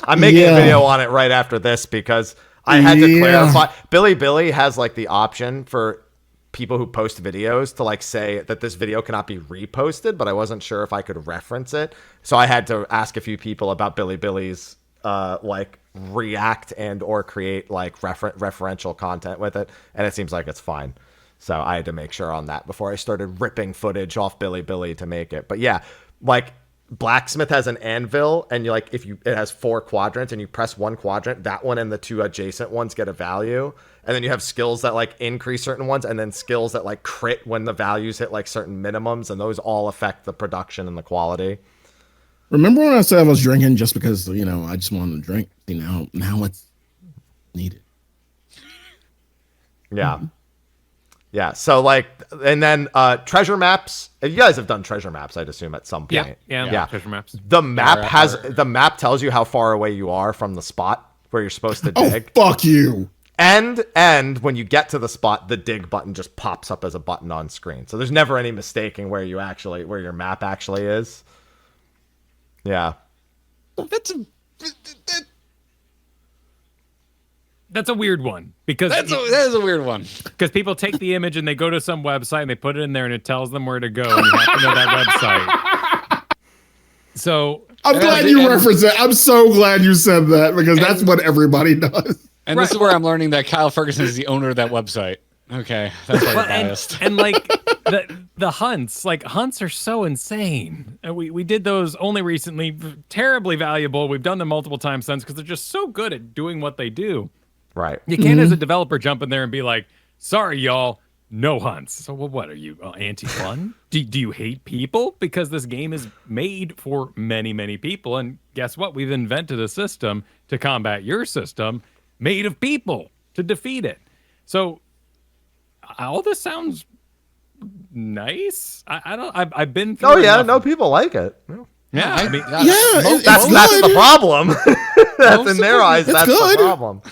I'm making a video on it right after this because I had to clarify. Billy has like the option for people who post videos to like say that this video cannot be reposted, but I wasn't sure if I could reference it. So I had to ask a few people about Billy's like react and or create like referential content with it, and it seems like it's fine. So I had to make sure on that before I started ripping footage off Billy to make it. But yeah, like blacksmith has an anvil, and it has 4 quadrants, and you press one quadrant, that one and the 2 adjacent ones get a value. And then you have skills that like increase certain ones, and then skills that like crit when the values hit like certain minimums, and those all affect the production and the quality. Remember when I said I was drinking just because, you know, I just wanted to drink? See, now it's needed. Yeah. Yeah. So like, and then treasure maps. You guys have done treasure maps, I'd assume, at some point. Yeah. Treasure maps. The map tells you how far away you are from the spot where you're supposed to dig. Oh, fuck you. And when you get to the spot, the dig button just pops up as a button on screen. So there's never any mistaking where your map actually is. Yeah. That's a weird one, because that is a weird one, because people take the image and they go to some website and they put it in there and it tells them where to go, and you have to know that website. So I'm glad you referenced it. I'm so glad you said that, because that's what everybody does. And this is where I'm learning that Kyle Ferguson is the owner of that website. Okay, that's why you're biased. And like the hunts are so insane. And we did those only recently, terribly valuable. We've done them multiple times since, because they're just so good at doing what they do. Right. You can't, as a developer, jump in there and be like, sorry, y'all, no hunts. So, well, what are you, anti-fun? do you hate people? Because this game is made for many, many people. And guess what? We've invented a system to combat your system made of people to defeat it. So all this sounds nice. I've been through no, people like it. Yeah, I mean, that's the problem. That's in their eyes. That's the problem.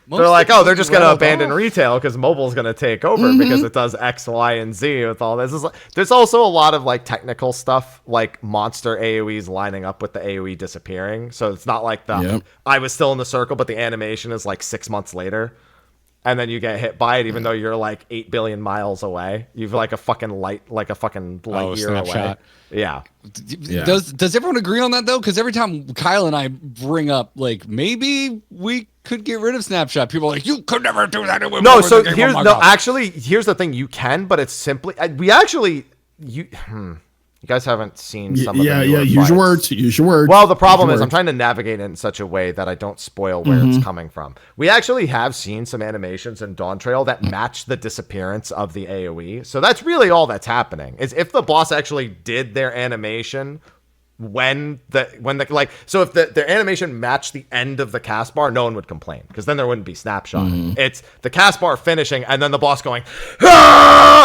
They're like, oh, they're just going to abandon retail because mobile's going to take over because it does X, Y, and Z with all this. There's also a lot of like technical stuff, like monster AoEs lining up with the AoE disappearing. So it's not like I was still in the circle, but the animation is like 6 months later. And then you get hit by it, even though you're like 8 billion miles away. You've like a fucking light year away. Yeah. Does everyone agree on that though? Because every time Kyle and I bring up like maybe we could get rid of snapshot, people are like, you could never do that. No, so here's here's the thing. You can, but it's simply you guys haven't seen some of the use your words. Well, the problem is I'm trying to navigate it in such a way that I don't spoil where it's coming from. We actually have seen some animations in Dawntrail that match the disappearance of the AoE. So that's really all that's happening. Is if the boss actually did their animation if their animation matched the end of the cast bar, no one would complain, because then there wouldn't be snapshot. It's the cast bar finishing and then the boss going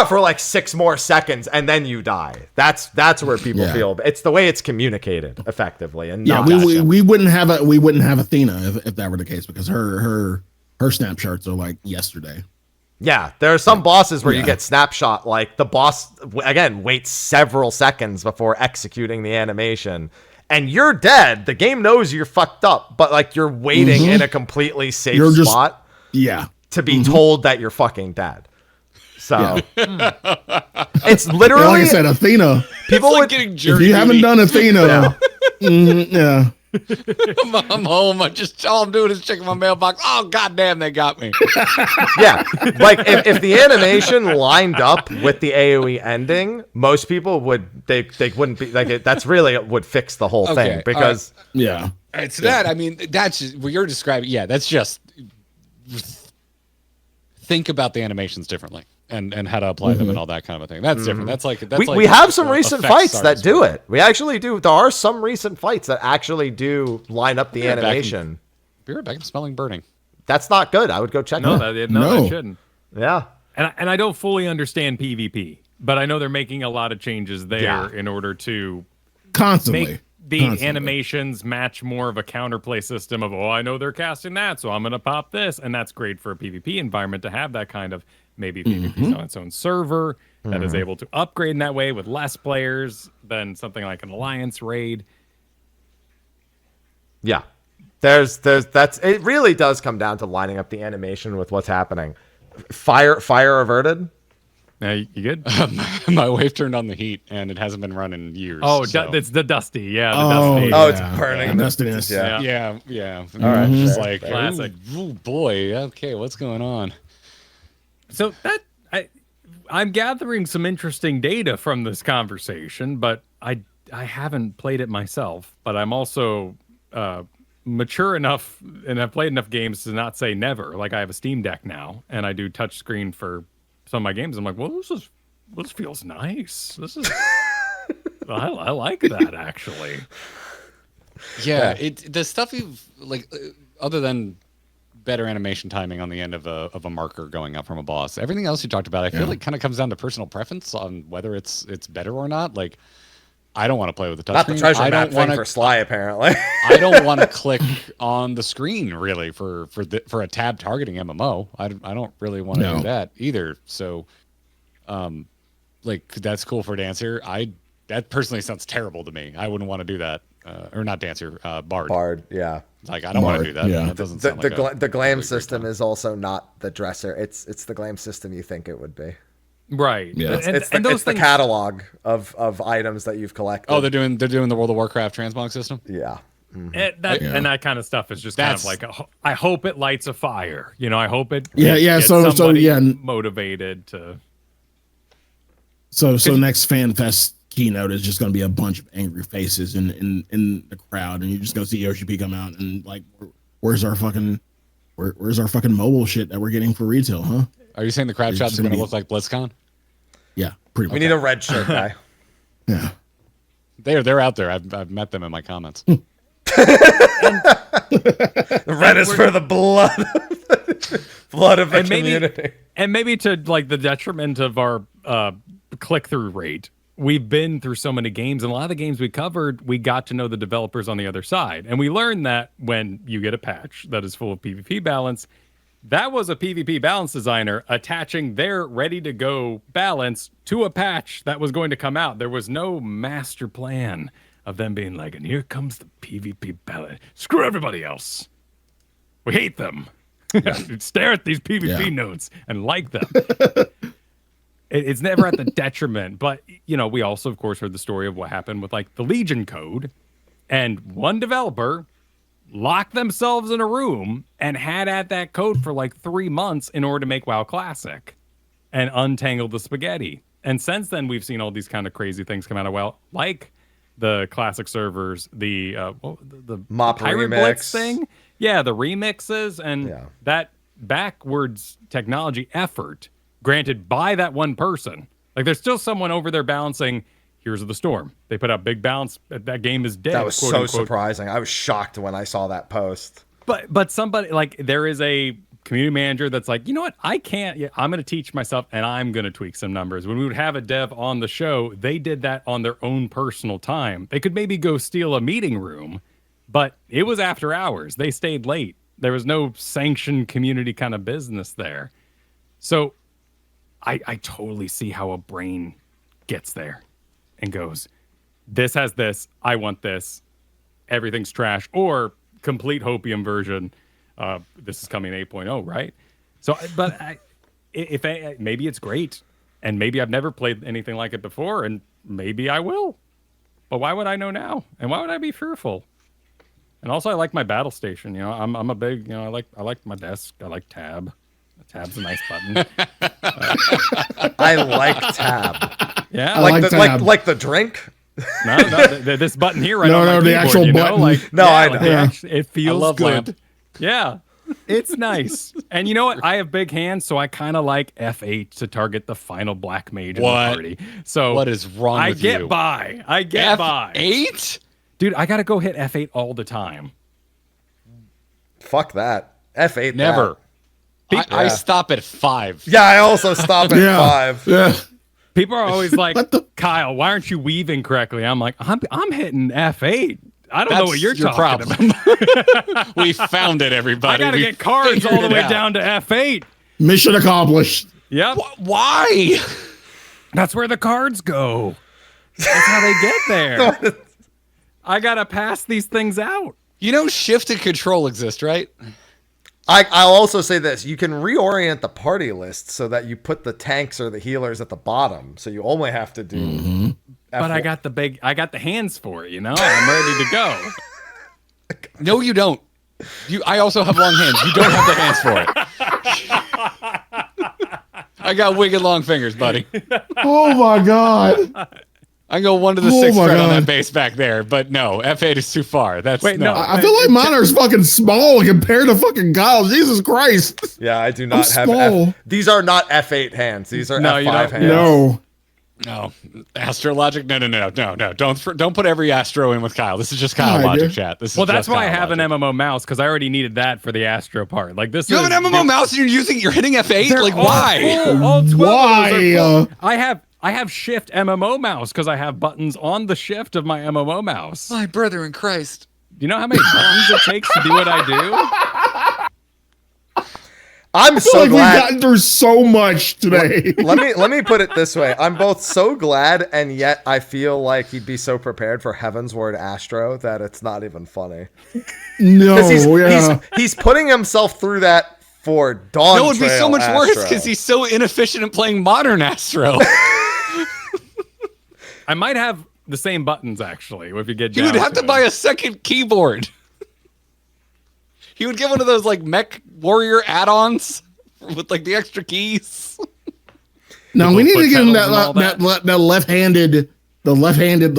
for like 6 more seconds and then you die. That's where people feel it's the way it's communicated effectively. And we wouldn't have Athena if that were the case, because her snapshots are like yesterday. Yeah, there are some bosses where you get snapshot, like the boss, again, waits several seconds before executing the animation, and you're dead. The game knows you're fucked up, but like you're waiting in a completely safe spot to be told that you're fucking dead. So it's literally, like I said, Athena. People like getting jerky. If you haven't done Athena, I'm home. All I'm doing is checking my mailbox. Oh, goddamn, they got me. Yeah, like if the animation lined up with the AoE ending, most people wouldn't be like it. That's really would fix the whole thing, because it's that. I mean, that's just, what you're describing. Yeah, that's just think about the animations differently. And how to apply them and all that kind of a thing. That's different. That's like we have some recent fights that do it. We actually do. There are some recent fights that actually do line up the animation. Be right back. I'm smelling burning. That's not good. I would go check. No, that shouldn't. Yeah. And I don't fully understand PvP, but I know they're making a lot of changes there in order to constantly make the animations match more of a counterplay system of, I know they're casting that, so I'm going to pop this. And that's great for a PvP environment to have that kind of. Maybe PvP's on its own server that is able to upgrade in that way with less players than something like an alliance raid. Yeah, it really does come down to lining up the animation with what's happening. Fire averted. You good? My wave turned on the heat and it hasn't been running in years. Oh, so. It's the dusty. Yeah. Dusty. It's burning. Dustiness. Yeah. All right. Just like, classic. Oh boy. Okay, what's going on? So I'm gathering some interesting data from this conversation, but haven't played it myself, but I'm also mature enough and I've played enough games to not say never. Like I have a Steam Deck now, and I do touchscreen for some of my games. I'm like, well, this feels nice. This is I like that actually. Yeah, the stuff you've like, other than better animation timing on the end of a marker going up from a boss, everything else you talked about, I feel like kind of comes down to personal preference on whether it's better or not. Like, I don't want to play with the touchscreen. Not the treasure map thing for Sly, apparently. I don't want to click on the screen really for a tab targeting MMO. I don't really want to do that either. So, like that's cool for Dancer. That personally sounds terrible to me. I wouldn't want to do that. Or not Dancer, Bard. Bard, yeah. Like I don't want to do that. Yeah. That doesn't sound like the glam system is also not the dresser. It's the glam system you think it would be. Right. Yeah. It's the catalog of items that you've collected. Oh, they're doing the World of Warcraft transmog system. Yeah. Mm-hmm. And that kind of stuff is just kind of like I hope it lights a fire. You know, I hope it motivated to. So next Fan Fest keynote is just going to be a bunch of angry faces in the crowd, and you're just going to see Yoshi P come out and like, where's our fucking mobile shit that we're getting for retail, huh? Are you saying the crowd shots are going to look like BlizzCon? Yeah, pretty much. We need a red shirt guy. Yeah, they're out there. I've met them in my comments. The red is for the blood of the community. And maybe to like the detriment of our click-through rate, we've been through so many games, and a lot of the games we covered, we got to know the developers on the other side. And we learned that when you get a patch that is full of PvP balance, that was a PvP balance designer attaching their ready-to-go balance to a patch that was going to come out. There was no master plan of them being like, and here comes the PvP balance. Screw everybody else. We hate them. Stare at these PvP notes and like them. It's never at the detriment, but you know, we also, of course, heard the story of what happened with like the Legion code, and one developer locked themselves in a room and had at that code for like 3 months in order to make WoW Classic and untangle the spaghetti. And since then, we've seen all these kind of crazy things come out of WoW, like the classic servers, the Mop Pirate remix Blitz thing, the remixes, and that backwards technology effort. Granted, by that one person. Like, there's still someone over there balancing Heroes of the Storm. They put out big balance. That game is dead. That was so surprising. I was shocked when I saw that post. But somebody, like, there is a community manager that's like, you know what? I can't. I'm going to teach myself, and I'm going to tweak some numbers. When we would have a dev on the show, they did that on their own personal time. They could maybe go steal a meeting room, but it was after hours. They stayed late. There was no sanctioned community kind of business there. So I totally see how a brain gets there and goes, this has this, I want this, everything's trash, or complete hopium version. This is coming 8.0, right? So, but maybe it's great, and maybe I've never played anything like it before, and maybe I will. But why would I know now? And why would I be fearful? And also, I like my battle station. You know, I'm a big, you know, I like my desk. I like tab. Tab's a nice button. I like tab. Yeah, like the drink. No, this button here right on my keyboard, the actual you know? button. Like, no, I know. It feels good. Lamp. Yeah, it's nice. And you know what? I have big hands, so I kind of like F8 to target the final black mage in the party. So what is wrong with you? I get by. F8? Dude, I got to go hit F8 all the time. Fuck that. F8 never. I stop at 5. Yeah, I also stop at 5. Yeah. People are always like, Kyle, why aren't you weaving correctly? I'm like, I'm hitting F8. I don't know what you're talking about. We found it, everybody. I got to get cards all the way down to F8. Mission accomplished. Yep. Why? That's where the cards go. That's how they get there. I got to pass these things out. You know, shift and control exist, right? I'll also say this. You can reorient the party list so that you put the tanks or the healers at the bottom. So you only have to do... But I got the hands for it, you know? I'm ready to go. No, you don't. I also have long hands. You don't have the hands for it. I got wicked long fingers, buddy. Oh, my God. I go 1 to the 6th thread on that base back there, but no, F8 is too far. That's no. I feel like mine are fucking small compared to fucking Kyle. Jesus Christ. Yeah, I do not have these are not F8 hands. These are F5 hands. No, astrologic. No. Don't put every astro in with Kyle. This is just Kyle logic, chat. This is that's why Kyle I have logic. an MMO mouse, because I already needed that for the astro part. Like this. You have an MMO mouse and you're hitting F8. Like why? All 12 why? I have shift MMO mouse because I have buttons on the shift of my MMO mouse. My brother in Christ. Do you know how many buttons it takes to do what I do? I'm so glad we've gotten through so much today. Let me put it this way. I'm both so glad and yet I feel like he'd be so prepared for Heaven's Word Astro that it's not even funny. No, he's putting himself through that for Dawntrail. No, it'd be so much worse because he's so inefficient at playing modern Astro. I might have the same buttons actually. If you get you would have to buy a second keyboard. He would get one of those like Mech Warrior add-ons with like the extra keys. No, we need to get him that left-handed, little left-handed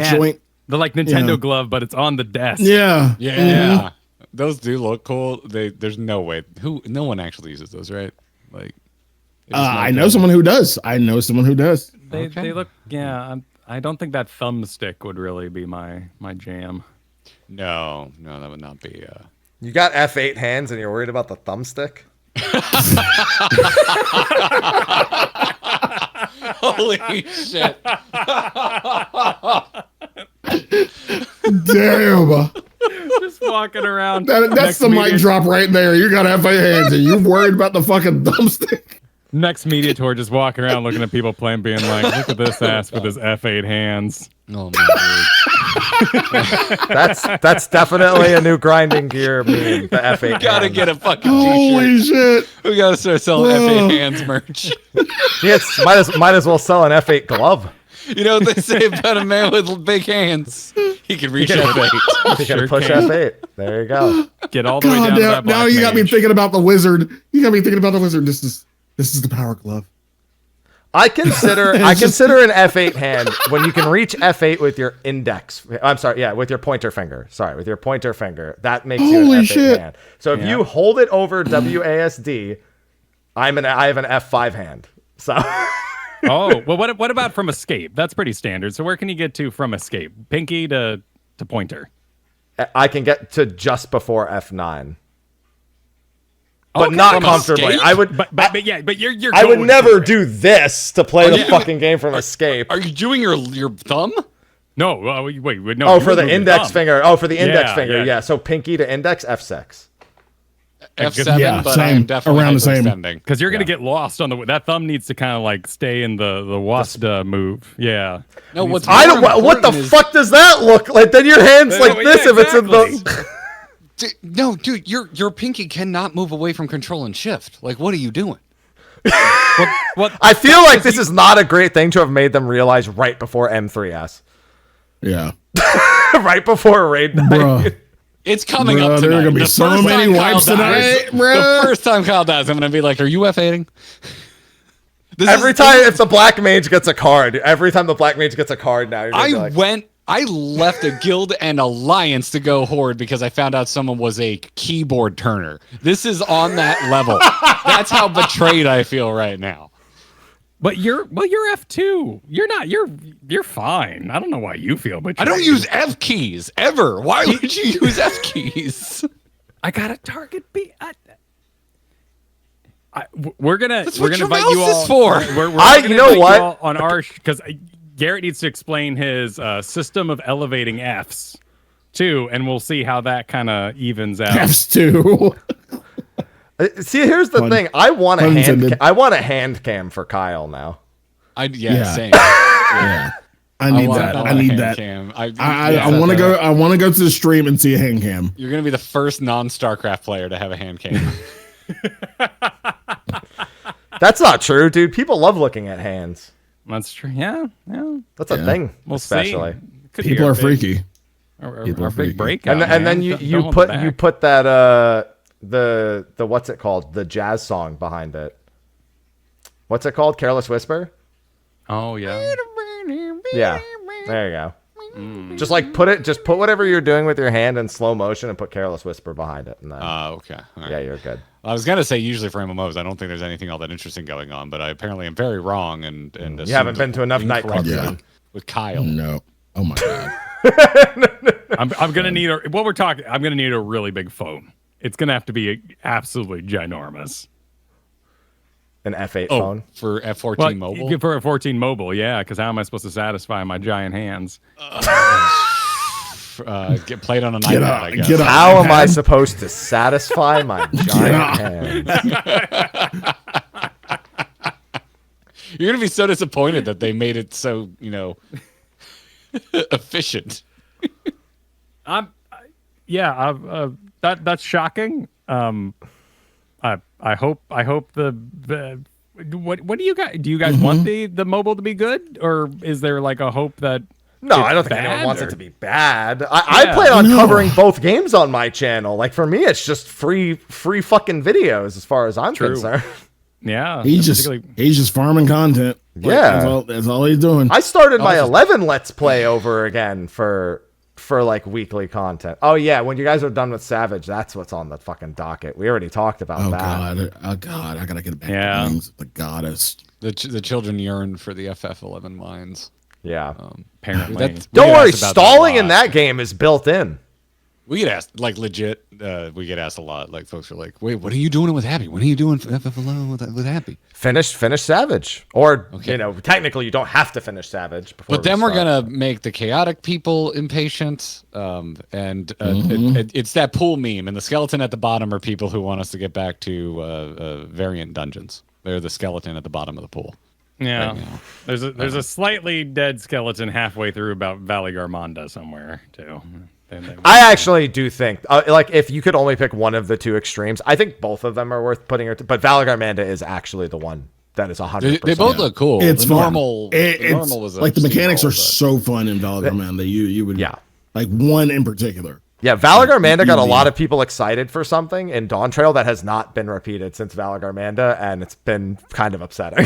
joint. The like Nintendo glove, but it's on the desk. Yeah. Yeah. Those do look cool. There's no way. No one actually uses those, right? Like I know someone who does. They look I don't think that thumbstick would really be my jam. No, that would not be You got F8 hands and you're worried about the thumbstick? Holy shit. Damn. Just walking around. That's the mic drop right there. You got F8 hands and you're worried about the fucking thumbstick. Next media tour, just walking around looking at people playing, being like, look at this ass with his F8 hands. Oh my god. That's definitely a new grinding gear meme. The F8 gotta hands. get a fucking Holy shit. We gotta start selling F8 hands merch. Yes, might as well sell an F8 glove. You know what they say about a man with big hands? He can reach F8. He can push F8. There you go. Get all the way down to that now you got me thinking about the wizard. This is the power glove. I consider an F8 hand when you can reach F8 with your index. I'm sorry, with your pointer finger. With your pointer finger. That makes you an F8 hand. So if you hold it over WASD, I have an F5 hand. So. Oh, well, what about from escape? That's pretty standard. So where can you get to from escape? Pinky to pointer. I can get to just before F9. But not comfortably. Escape? But you're I would never do this to play the fucking game from escape. Are you doing your thumb? No, wait, no. Oh, for the index finger. Oh, for the index finger. Yeah. So pinky to index, F6. F7, but I am definitely around the same. Because you're gonna get lost on that thumb needs to kind of like stay in the WASD move. Yeah. No, what the fuck does that look like? Then your hands like this if it's in the. No, dude, your pinky cannot move away from control and shift. Like, what are you doing? I feel like this is not a great thing to have made them realize right before M3S. Yeah. Right before raid night. Bruh. It's coming up tonight. There are going to be so many wipes tonight, bro. The first time Kyle dies, I'm going to be like, are you F8ing? Every time if the black mage gets a card, now, you're I left a guild and alliance to go horde because I found out someone was a keyboard turner. This is on that level. That's how betrayed I feel right now. But you're F2. You're not. You're fine. I don't know why you feel betrayed. I don't use F keys ever. Why would you use F keys? I got a target B. We're gonna That's what invite your you mouse all. is for. We're gonna you know invite what? you all on our because Garrett needs to explain his system of elevating Fs too, and we'll see how that kind of evens out. Fs too. See, here's the thing. I want a hand cam for Kyle now. Same. Yeah. I need that. Cam. I want to go. I want to go to the stream and see a hand cam. You're gonna be the first non-StarCraft player to have a hand cam. That's not true, dude. People love looking at hands. That's true. Yeah. That's a thing. We'll especially. People are freaky. Our big breakout. And then you put that the what's it called? The jazz song behind it. What's it called? Careless Whisper? Oh yeah. Yeah, there you go. Just like put whatever you're doing with your hand in slow motion and put Careless Whisper behind it. Okay. All right. Yeah, you're good. I was gonna say usually for MMOs, I don't think there's anything all that interesting going on, but I apparently am very wrong and you haven't been to enough nightclubs with Kyle. No. Oh my god. I'm gonna need I'm gonna need a really big phone. It's gonna have to be absolutely ginormous. An F8 phone for F14 Mobile. For F14 Mobile, yeah. Because how am I supposed to satisfy my giant hands? Get played on a iPad, I guess. How am I supposed to satisfy my giant hands? You're gonna be so disappointed that they made it so efficient. That's shocking. I hope the what do you guys want the mobile to be good, or is there like a hope that no, I don't think anyone wants it to be bad. I plan on covering both games on my channel. Like for me, it's just free fucking videos as far as I'm concerned. Yeah, he's just farming content. Yeah, that's all he's doing. I started my 11 Let's Play over again for like weekly content. Oh yeah, when you guys are done with Savage, that's what's on the fucking docket. We already talked about that. Oh god, I gotta get back to things. The goddess. The children yearn for the FF11 mines. Yeah, apparently. Don't worry, stalling in that game is built in. We get asked, like legit, we get asked a lot. Like folks are like, wait, what are you doing with Happy? What are you doing for FF11 with Happy? Finish Savage. Or, technically you don't have to finish Savage. But then we're going to make the chaotic people impatient. It's that pool meme. And the skeleton at the bottom are people who want us to get back to variant dungeons. They're the skeleton at the bottom of the pool. Yeah. Right now. There's a slightly dead skeleton halfway through about Valley Garmonda somewhere, too. I actually do think, if you could only pick one of the two extremes, I think both of them are worth putting. But Valagarmanda is actually the one that is 100%. They both look cool. It's normal. Normal was like the mechanics are so fun in Valagarmanda. You would like one in particular. Yeah, Valagarmanda got a lot of people excited for something in Dawntrail that has not been repeated since Valagarmanda, and it's been kind of upsetting.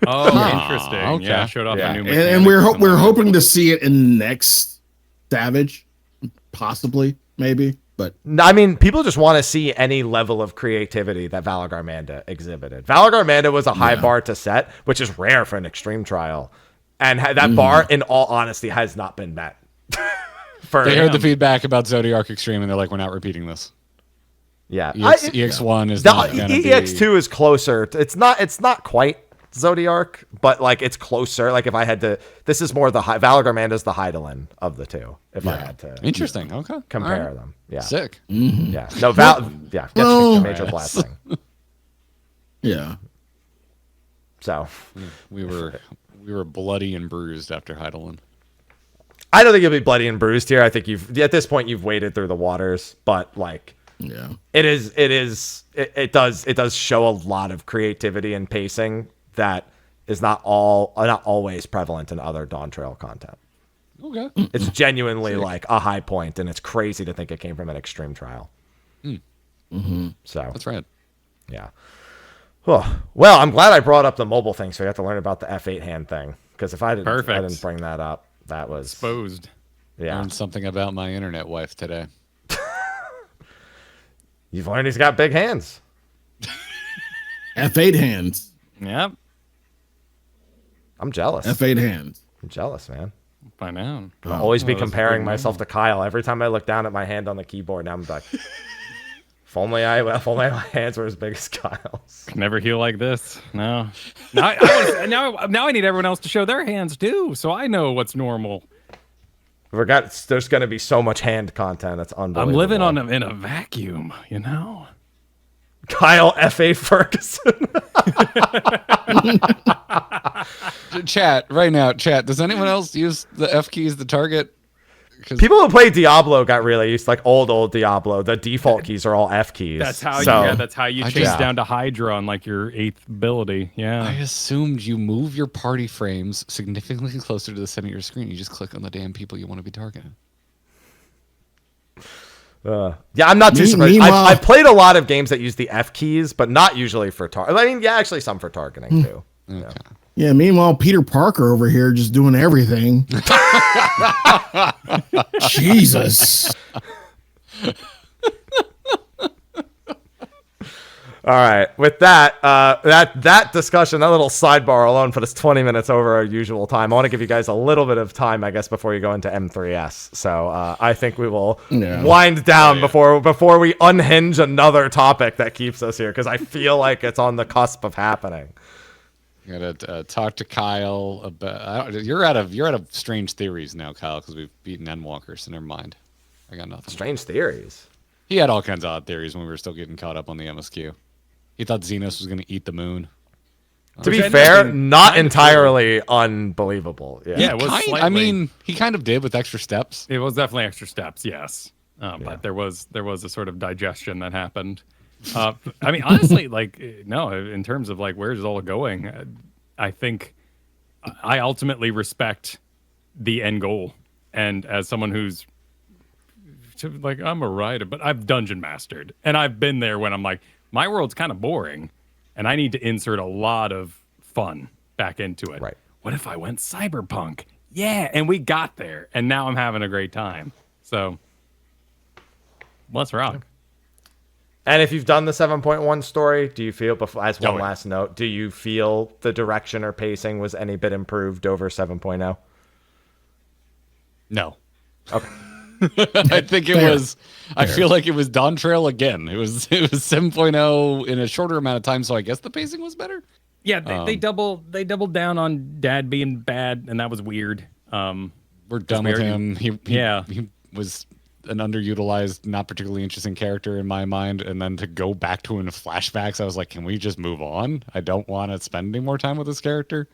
Oh, interesting. Okay. Yeah, showed off a new mechanic. And we're hoping to see it in next Savage. Possibly, maybe, but I mean, people just want to see any level of creativity that Valagarmanda exhibited. Valagarmanda was a high bar to set, which is rare for an extreme trial, and that bar, in all honesty, has not been met. They heard the feedback about Zodiark Extreme, and they're like, "We're not repeating this." Yeah, EX1 is not gonna EX2 is closer. It's not quite Zodiark, but like it's closer. Like if I had to, this is more Valagarmanda's the Hydaelyn of the two. If I had to, interesting. Okay, compare them. Yeah, sick. Yeah, no, gets me major blasting. Yeah. So we were bloody and bruised after Hydaelyn. I don't think you'll be bloody and bruised here. I think at this point you've waded through the waters, but like. Yeah. It does show a lot of creativity and pacing that is not always prevalent in other Dawntrail content. Okay. It's genuinely like a high point, and it's crazy to think it came from an extreme trial. So that's right. Yeah. Oh, well, I'm glad I brought up the mobile thing, so you have to learn about the F8 hand thing. Because if I didn't bring that up, that was exposed. Yeah. Learned something about my internet wife today. You've learned he's got big hands. F8 hands. Yep. I'm jealous. F8 hands. I'm jealous, man. By now. I'll always be comparing myself to Kyle. Every time I look down at my hand on the keyboard, now I'm like, if only my hands were as big as Kyle's. Can never heal like this. No. Now I need everyone else to show their hands too, so I know what's normal. There's going to be so much hand content. That's unbelievable. I'm living in a vacuum, you know. Kyle F.A. Ferguson. Chat, right now, does anyone else use the F keys to target? People who play Diablo got really used, like old Diablo. The default keys are all F keys. That's how you chase down to Hydra on like your 8th ability. Yeah. I assumed you move your party frames significantly closer to the center of your screen. You just click on the damn people you want to be targeting. Yeah, I'm not too surprised. I've played a lot of games that use the F keys, but not usually for targeting. I mean, yeah, actually some for targeting too. Okay. Yeah. Yeah, meanwhile, Peter Parker over here just doing everything. Jesus. All right. With that, that discussion, that little sidebar alone put us 20 minutes over our usual time. I want to give you guys a little bit of time, I guess, before you go into M3S. So I think we will wind down before we unhinge another topic that keeps us here, because I feel like it's on the cusp of happening. I gotta talk to Kyle about. You're out of strange theories now, Kyle, because we've beaten Endwalker. So never mind. I got nothing. Strange theories. He had all kinds of odd theories when we were still getting caught up on the MSQ. He thought Xenos was going to eat the moon. To be fair, not entirely unbelievable. Yeah, it was slightly. I mean, he kind of did with extra steps. It was definitely extra steps, yes. But there was a sort of digestion that happened. I mean, honestly, like, no, in terms of like where's Zola going, I think I ultimately respect the end goal. And as someone who's like, I'm a writer, but I've dungeon mastered, and I've been there when I'm like, my world's kind of boring, and I need to insert a lot of fun back into it. Right. What if I went cyberpunk? Yeah, and we got there, and now I'm having a great time. So, let's rock. And if you've done the 7.1 story, do you feel, as one last note, do you feel the direction or pacing was any bit improved over 7.0? No. Okay. I think it was. I feel like it was Dawntrail again. It was 7.0 in a shorter amount of time, so I guess the pacing was better. Yeah, they doubled down on Dad being bad, and that was weird. We're done with him. He was an underutilized, not particularly interesting character in my mind, and then to go back to him in flashbacks, I was like, can we just move on? I don't want to spend any more time with this character.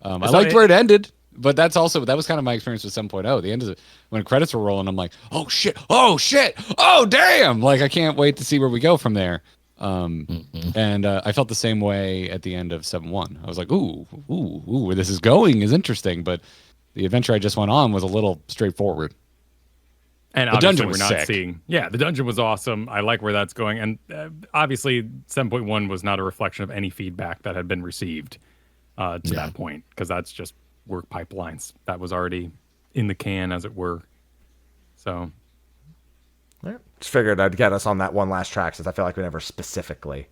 I liked where it ended. But that was kind of my experience with 7.0. The end of when credits were rolling, I'm like, oh shit, oh damn! Like I can't wait to see where we go from there. And I felt the same way at the end of 7.1. I was like, ooh, where this is going is interesting. But the adventure I just went on was a little straightforward. And the dungeon was sick. The dungeon was awesome. I like where that's going. And obviously, 7.1 was not a reflection of any feedback that had been received to that point, because that's just work pipelines that was already in the can, as it were. So just figured I'd get us on that one last track, since I feel like we never specifically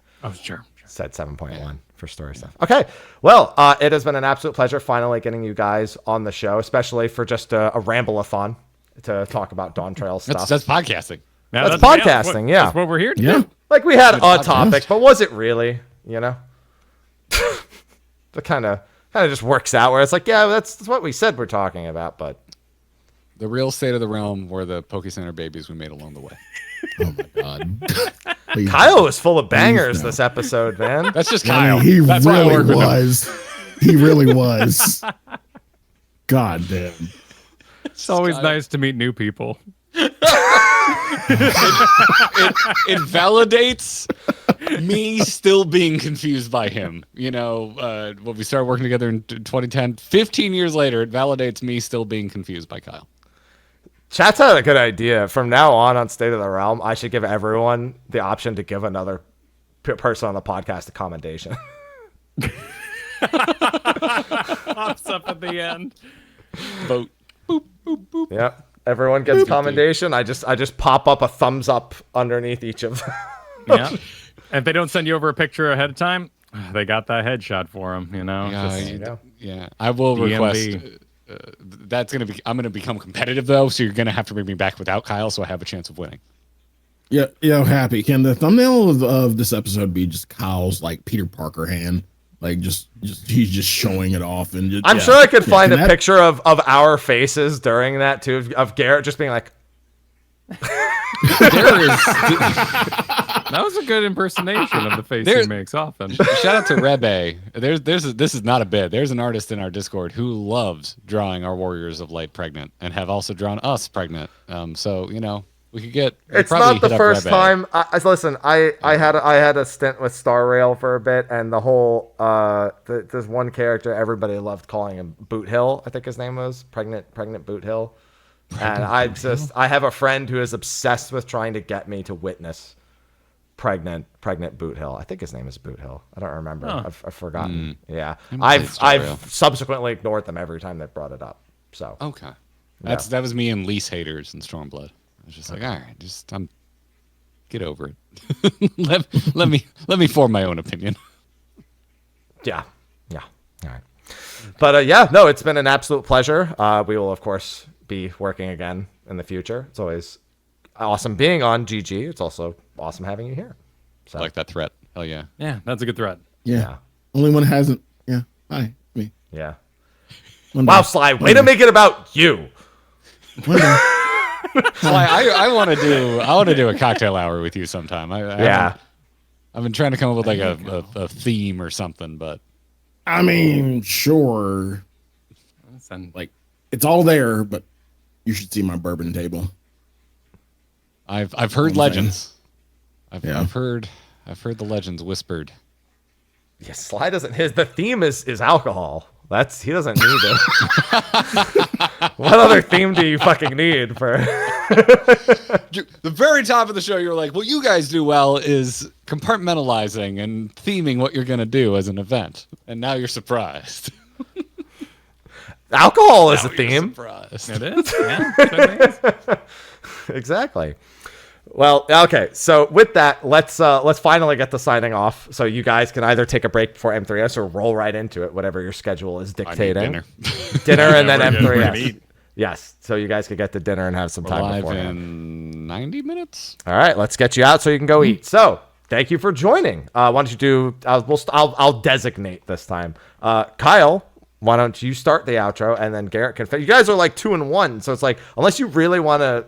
said 7.1 for story stuff. Okay, well, it has been an absolute pleasure finally getting you guys on the show, especially for just a ramble-a-thon to talk about Dawntrail stuff. That's podcasting. That's podcasting. That's what we're here to do. Like we had a topic, but was it really? You know, the kind of just works out where it's like, yeah, that's what we said we're talking about, but the real state of the realm were the Poke Center babies we made along the way. Oh my god. Kyle was full of bangers this episode, man. That's just Kyle. I mean, that's really was. He really was. God damn. It's always nice to meet new people. It validates me still being confused by him. You know, when we started working together in 2010, 15 years later, it validates me still being confused by Kyle. Chat's had a good idea. From now on State of the Realm, I should give everyone the option to give another person on the podcast a commendation. Pops up at the end. Vote. Boop, boop, boop. Yep. Everyone gets commendation. I just pop up a thumbs up underneath each of them. Yeah. And if they don't send you over a picture ahead of time, they got that headshot for them, you know? Yeah. I will request... I'm gonna become competitive though, so you're gonna have to bring me back without Kyle, so I have a chance of winning. Yeah, Happy. Can the thumbnail of this episode be just Kyle's like Peter Parker hand, like just he's just showing it off, and I'm sure I could find a picture of our faces during that too, of Garrett just being like. That was a good impersonation of the face he makes often. Shout out to Rebe. This is not a bit. There's an artist in our Discord who loves drawing our Warriors of Light pregnant and have also drawn us pregnant. So you know we could get. It's not the first time. Listen, I had a stint with Star Rail for a bit, and the whole there's one character everybody loved calling him Boot Hill. I think his name was pregnant Boot Hill. And I have a friend who is obsessed with trying to get me to witness pregnant Boot Hill. I think his name is Boot Hill. I don't remember. I've forgotten. Yeah, I've subsequently ignored them every time they brought it up. So okay, that was me and Lease Haters and Stormblood. I was just like, all right, get over it. let me form my own opinion. Yeah. All right. But no, it's been an absolute pleasure. We will of course be working again in the future. It's always awesome being on GG. It's also awesome having you here. So. I like that threat. Hell yeah. Yeah, that's a good threat. Yeah. Only one hasn't. Yeah. Hi. Me. Yeah. Wow, Sly, way to make it about you. Sly, I want to do a cocktail hour with you sometime. I've been trying to come up with like a theme or something, but I mean, sure. Like it's all there, but you should see my bourbon table. I've heard legends. I've heard the legends whispered. Yeah, Sly doesn't. The theme is alcohol. He doesn't need it. What other theme do you fucking need for? The very top of the show, you're like, what you guys do well is compartmentalizing and theming what you're gonna do as an event, and now you're surprised. Alcohol is a theme. Surprised. It is. Yeah. Exactly. Well, okay. So with that, let's finally get the signing off. So you guys can either take a break before M3S or roll right into it, whatever your schedule is dictating. Dinner and then M3S. Yes. So you guys could get to dinner and have some time before. Live in 90 minutes. All right. Let's get you out so you can go eat. So thank you for joining. Why don't you do? I'll designate this time. Kyle, why don't you start the outro and then Garrett can. You guys are like 2 and 1, so it's like unless you really want to,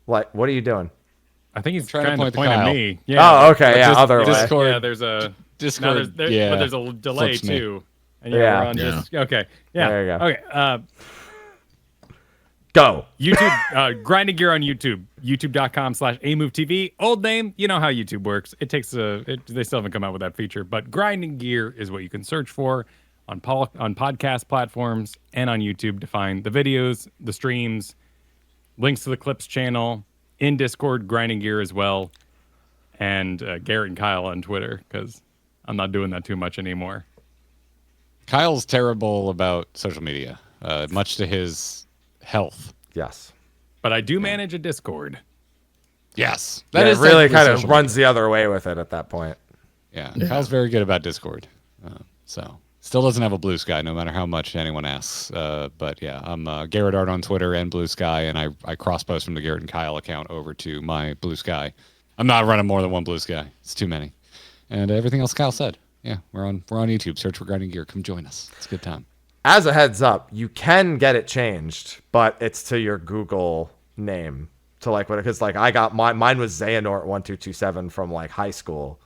like, what are you doing? I think he's trying to point at me. Yeah. Oh, okay. Yeah. Other way. Discord. Yeah. There's a Discord. but there's a delay too. And we're on okay. Yeah. There you go. Okay. Go. YouTube. Grinding Gear on YouTube. YouTube.com/AMoveTV. Old name. You know how YouTube works. It takes they still haven't come out with that feature, but Grinding Gear is what you can search for on podcast platforms and on YouTube to find the videos, the streams, links to the Clips channel. In Discord, Grinding Gear as well, and Garrett and Kyle on Twitter, because I'm not doing that too much anymore. Kyle's terrible about social media, much to his health. Yes. But I do manage a Discord. Yes. That is really kind of runs the other way with it at that point. Yeah. Kyle's very good about Discord. So still doesn't have a Bluesky, no matter how much anyone asks. But yeah, I'm Garrett Art on Twitter and Bluesky, and I cross post from the Garrett and Kyle account over to my Bluesky. I'm not running more than one Bluesky. It's too many. And everything else Kyle said. Yeah, we're on YouTube. Search for Grinding Gear. Come join us. It's a good time. As a heads up, you can get it changed, but it's to your Google name. To like what? Because like I got mine was Xehanort1227 from like high school,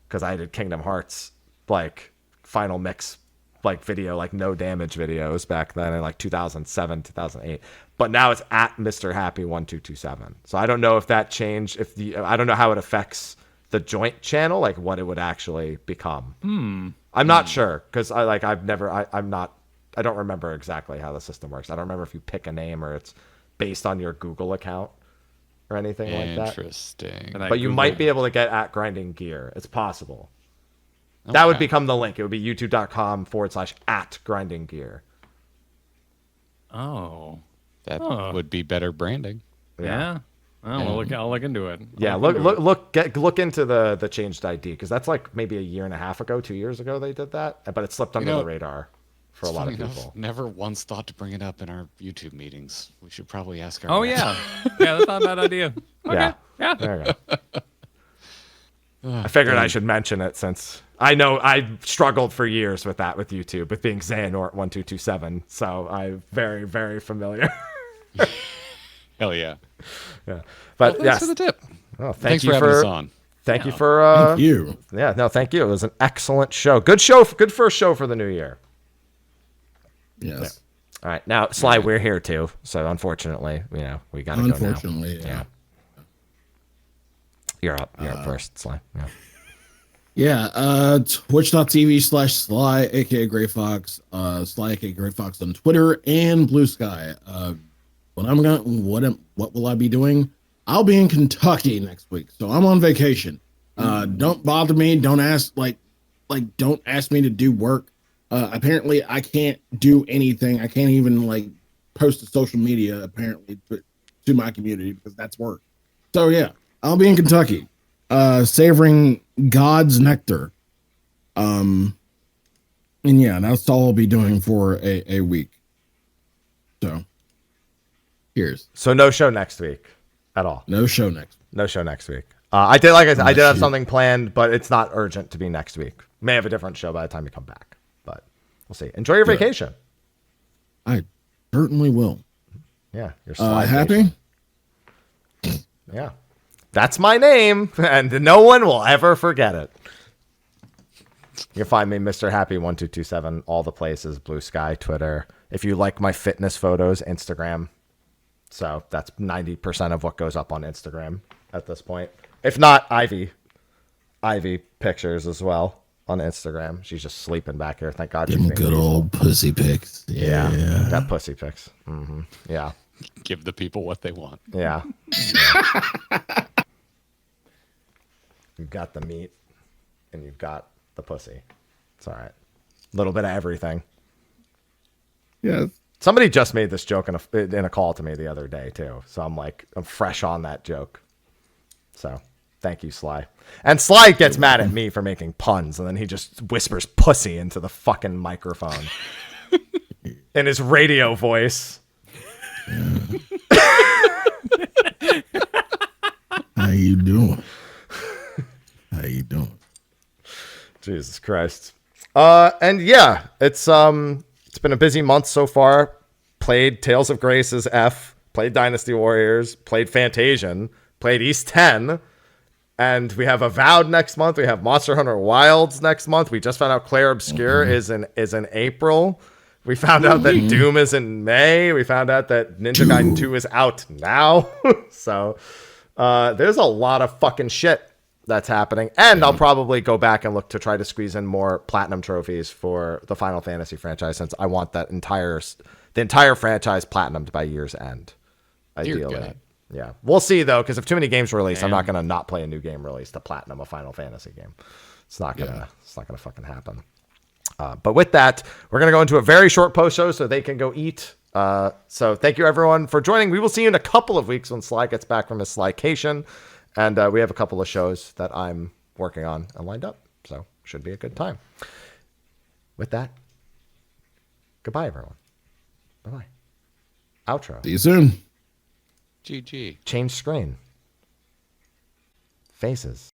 because I did Kingdom Hearts like final mix like video, like no damage videos back then in like 2007, 2008. But now it's at Mrhappy1227. So I don't know if that changed. I don't know how it affects the joint channel, like what it would actually become. I'm not sure because I don't remember exactly how the system works. I don't remember if you pick a name or it's based on your Google account or anything like that. Interesting. But you might be able to get at Grinding Gear. It's possible. Okay. That would become the link. It would be youtube.com/@Grinding Gear. Oh. That would be better branding. Yeah. Oh, well, I'll look into it. Look into the changed ID, because that's like maybe a year and a half ago, 2 years ago they did that, but it slipped under the radar for a lot of people. Never once thought to bring it up in our YouTube meetings. We should probably ask our. Oh yeah, that's not a bad idea. Okay. Yeah. There you go. I figured I should mention it since I know I struggled for years with that with YouTube, with being Xehanort1227. So I'm very, very familiar. Hell yeah. Yeah. But thanks for the tip. Oh, thanks for having us on. Thank you for thank you. Yeah, no, thank you. It was an excellent show. Good show. Good first show for the new year. Yes. Yeah. All right. Now, Sly, we're here too. So unfortunately, we got to go now. Unfortunately, yeah. You're up first, Sly. Yeah. Twitch.tv/Sly, aka Gray Fox, Sly, aka Gray Fox on Twitter and Bluesky. What will I be doing? I'll be in Kentucky next week, so I'm on vacation. Don't bother me. Don't ask don't ask me to do work. Apparently I can't do anything. I can't even like post to social media apparently to my community because that's work. So yeah, I'll be in Kentucky, savoring God's nectar. And yeah, that's all I'll be doing for a week. So here's no show next week at all. No show next week. I did I did have something planned, but it's not urgent to be next week. May have a different show by the time you come back, but we'll see. Enjoy your vacation. I certainly will. Yeah, you're Sly happy. Yeah, that's my name, and no one will ever forget it. You can find me, Mrhappy1227, all the places, Bluesky, Twitter. If you like my fitness photos, Instagram. So that's 90% of what goes up on Instagram at this point. If not, Ivy pictures as well on Instagram. She's just sleeping back here. Thank God. Them good old pussy pics. Yeah. Got pussy pics. Mm-hmm. Yeah. Give the people what they want. Yeah. You've got the meat and you've got the pussy. It's all right. A little bit of everything. Yeah. Somebody just made this joke in a call to me the other day too. So I'm fresh on that joke. So thank you, Sly. And Sly gets mad at me for making puns, and then he just whispers pussy into the fucking microphone in his radio voice. How you doing? Jesus Christ. And yeah, it's been a busy month so far. Played Tales of Grace's F, played Dynasty Warriors, played Fantasian, played East 10, and we have Avowed next month. We have Monster Hunter Wilds next month. We just found out Claire Obscure is in April. We found out that Doom is in May. We found out that Ninja Gaiden 2 is out now. So there's a lot of fucking shit that's happening. And I'll probably go back and look to try to squeeze in more platinum trophies for the Final Fantasy franchise, since I want the entire franchise platinumed by year's end. Ideally. Yeah. We'll see though, because if too many games release, I'm not gonna not play a new game release to platinum a Final Fantasy game. It's not gonna fucking happen. But with that, we're gonna go into a very short post show so they can go eat. So thank you everyone for joining. We will see you in a couple of weeks when Sly gets back from his Slycation. And we have a couple of shows that I'm working on and lined up. So should be a good time. With that, goodbye, everyone. Bye-bye. Outro. See you soon. GG. Change screen. Faces.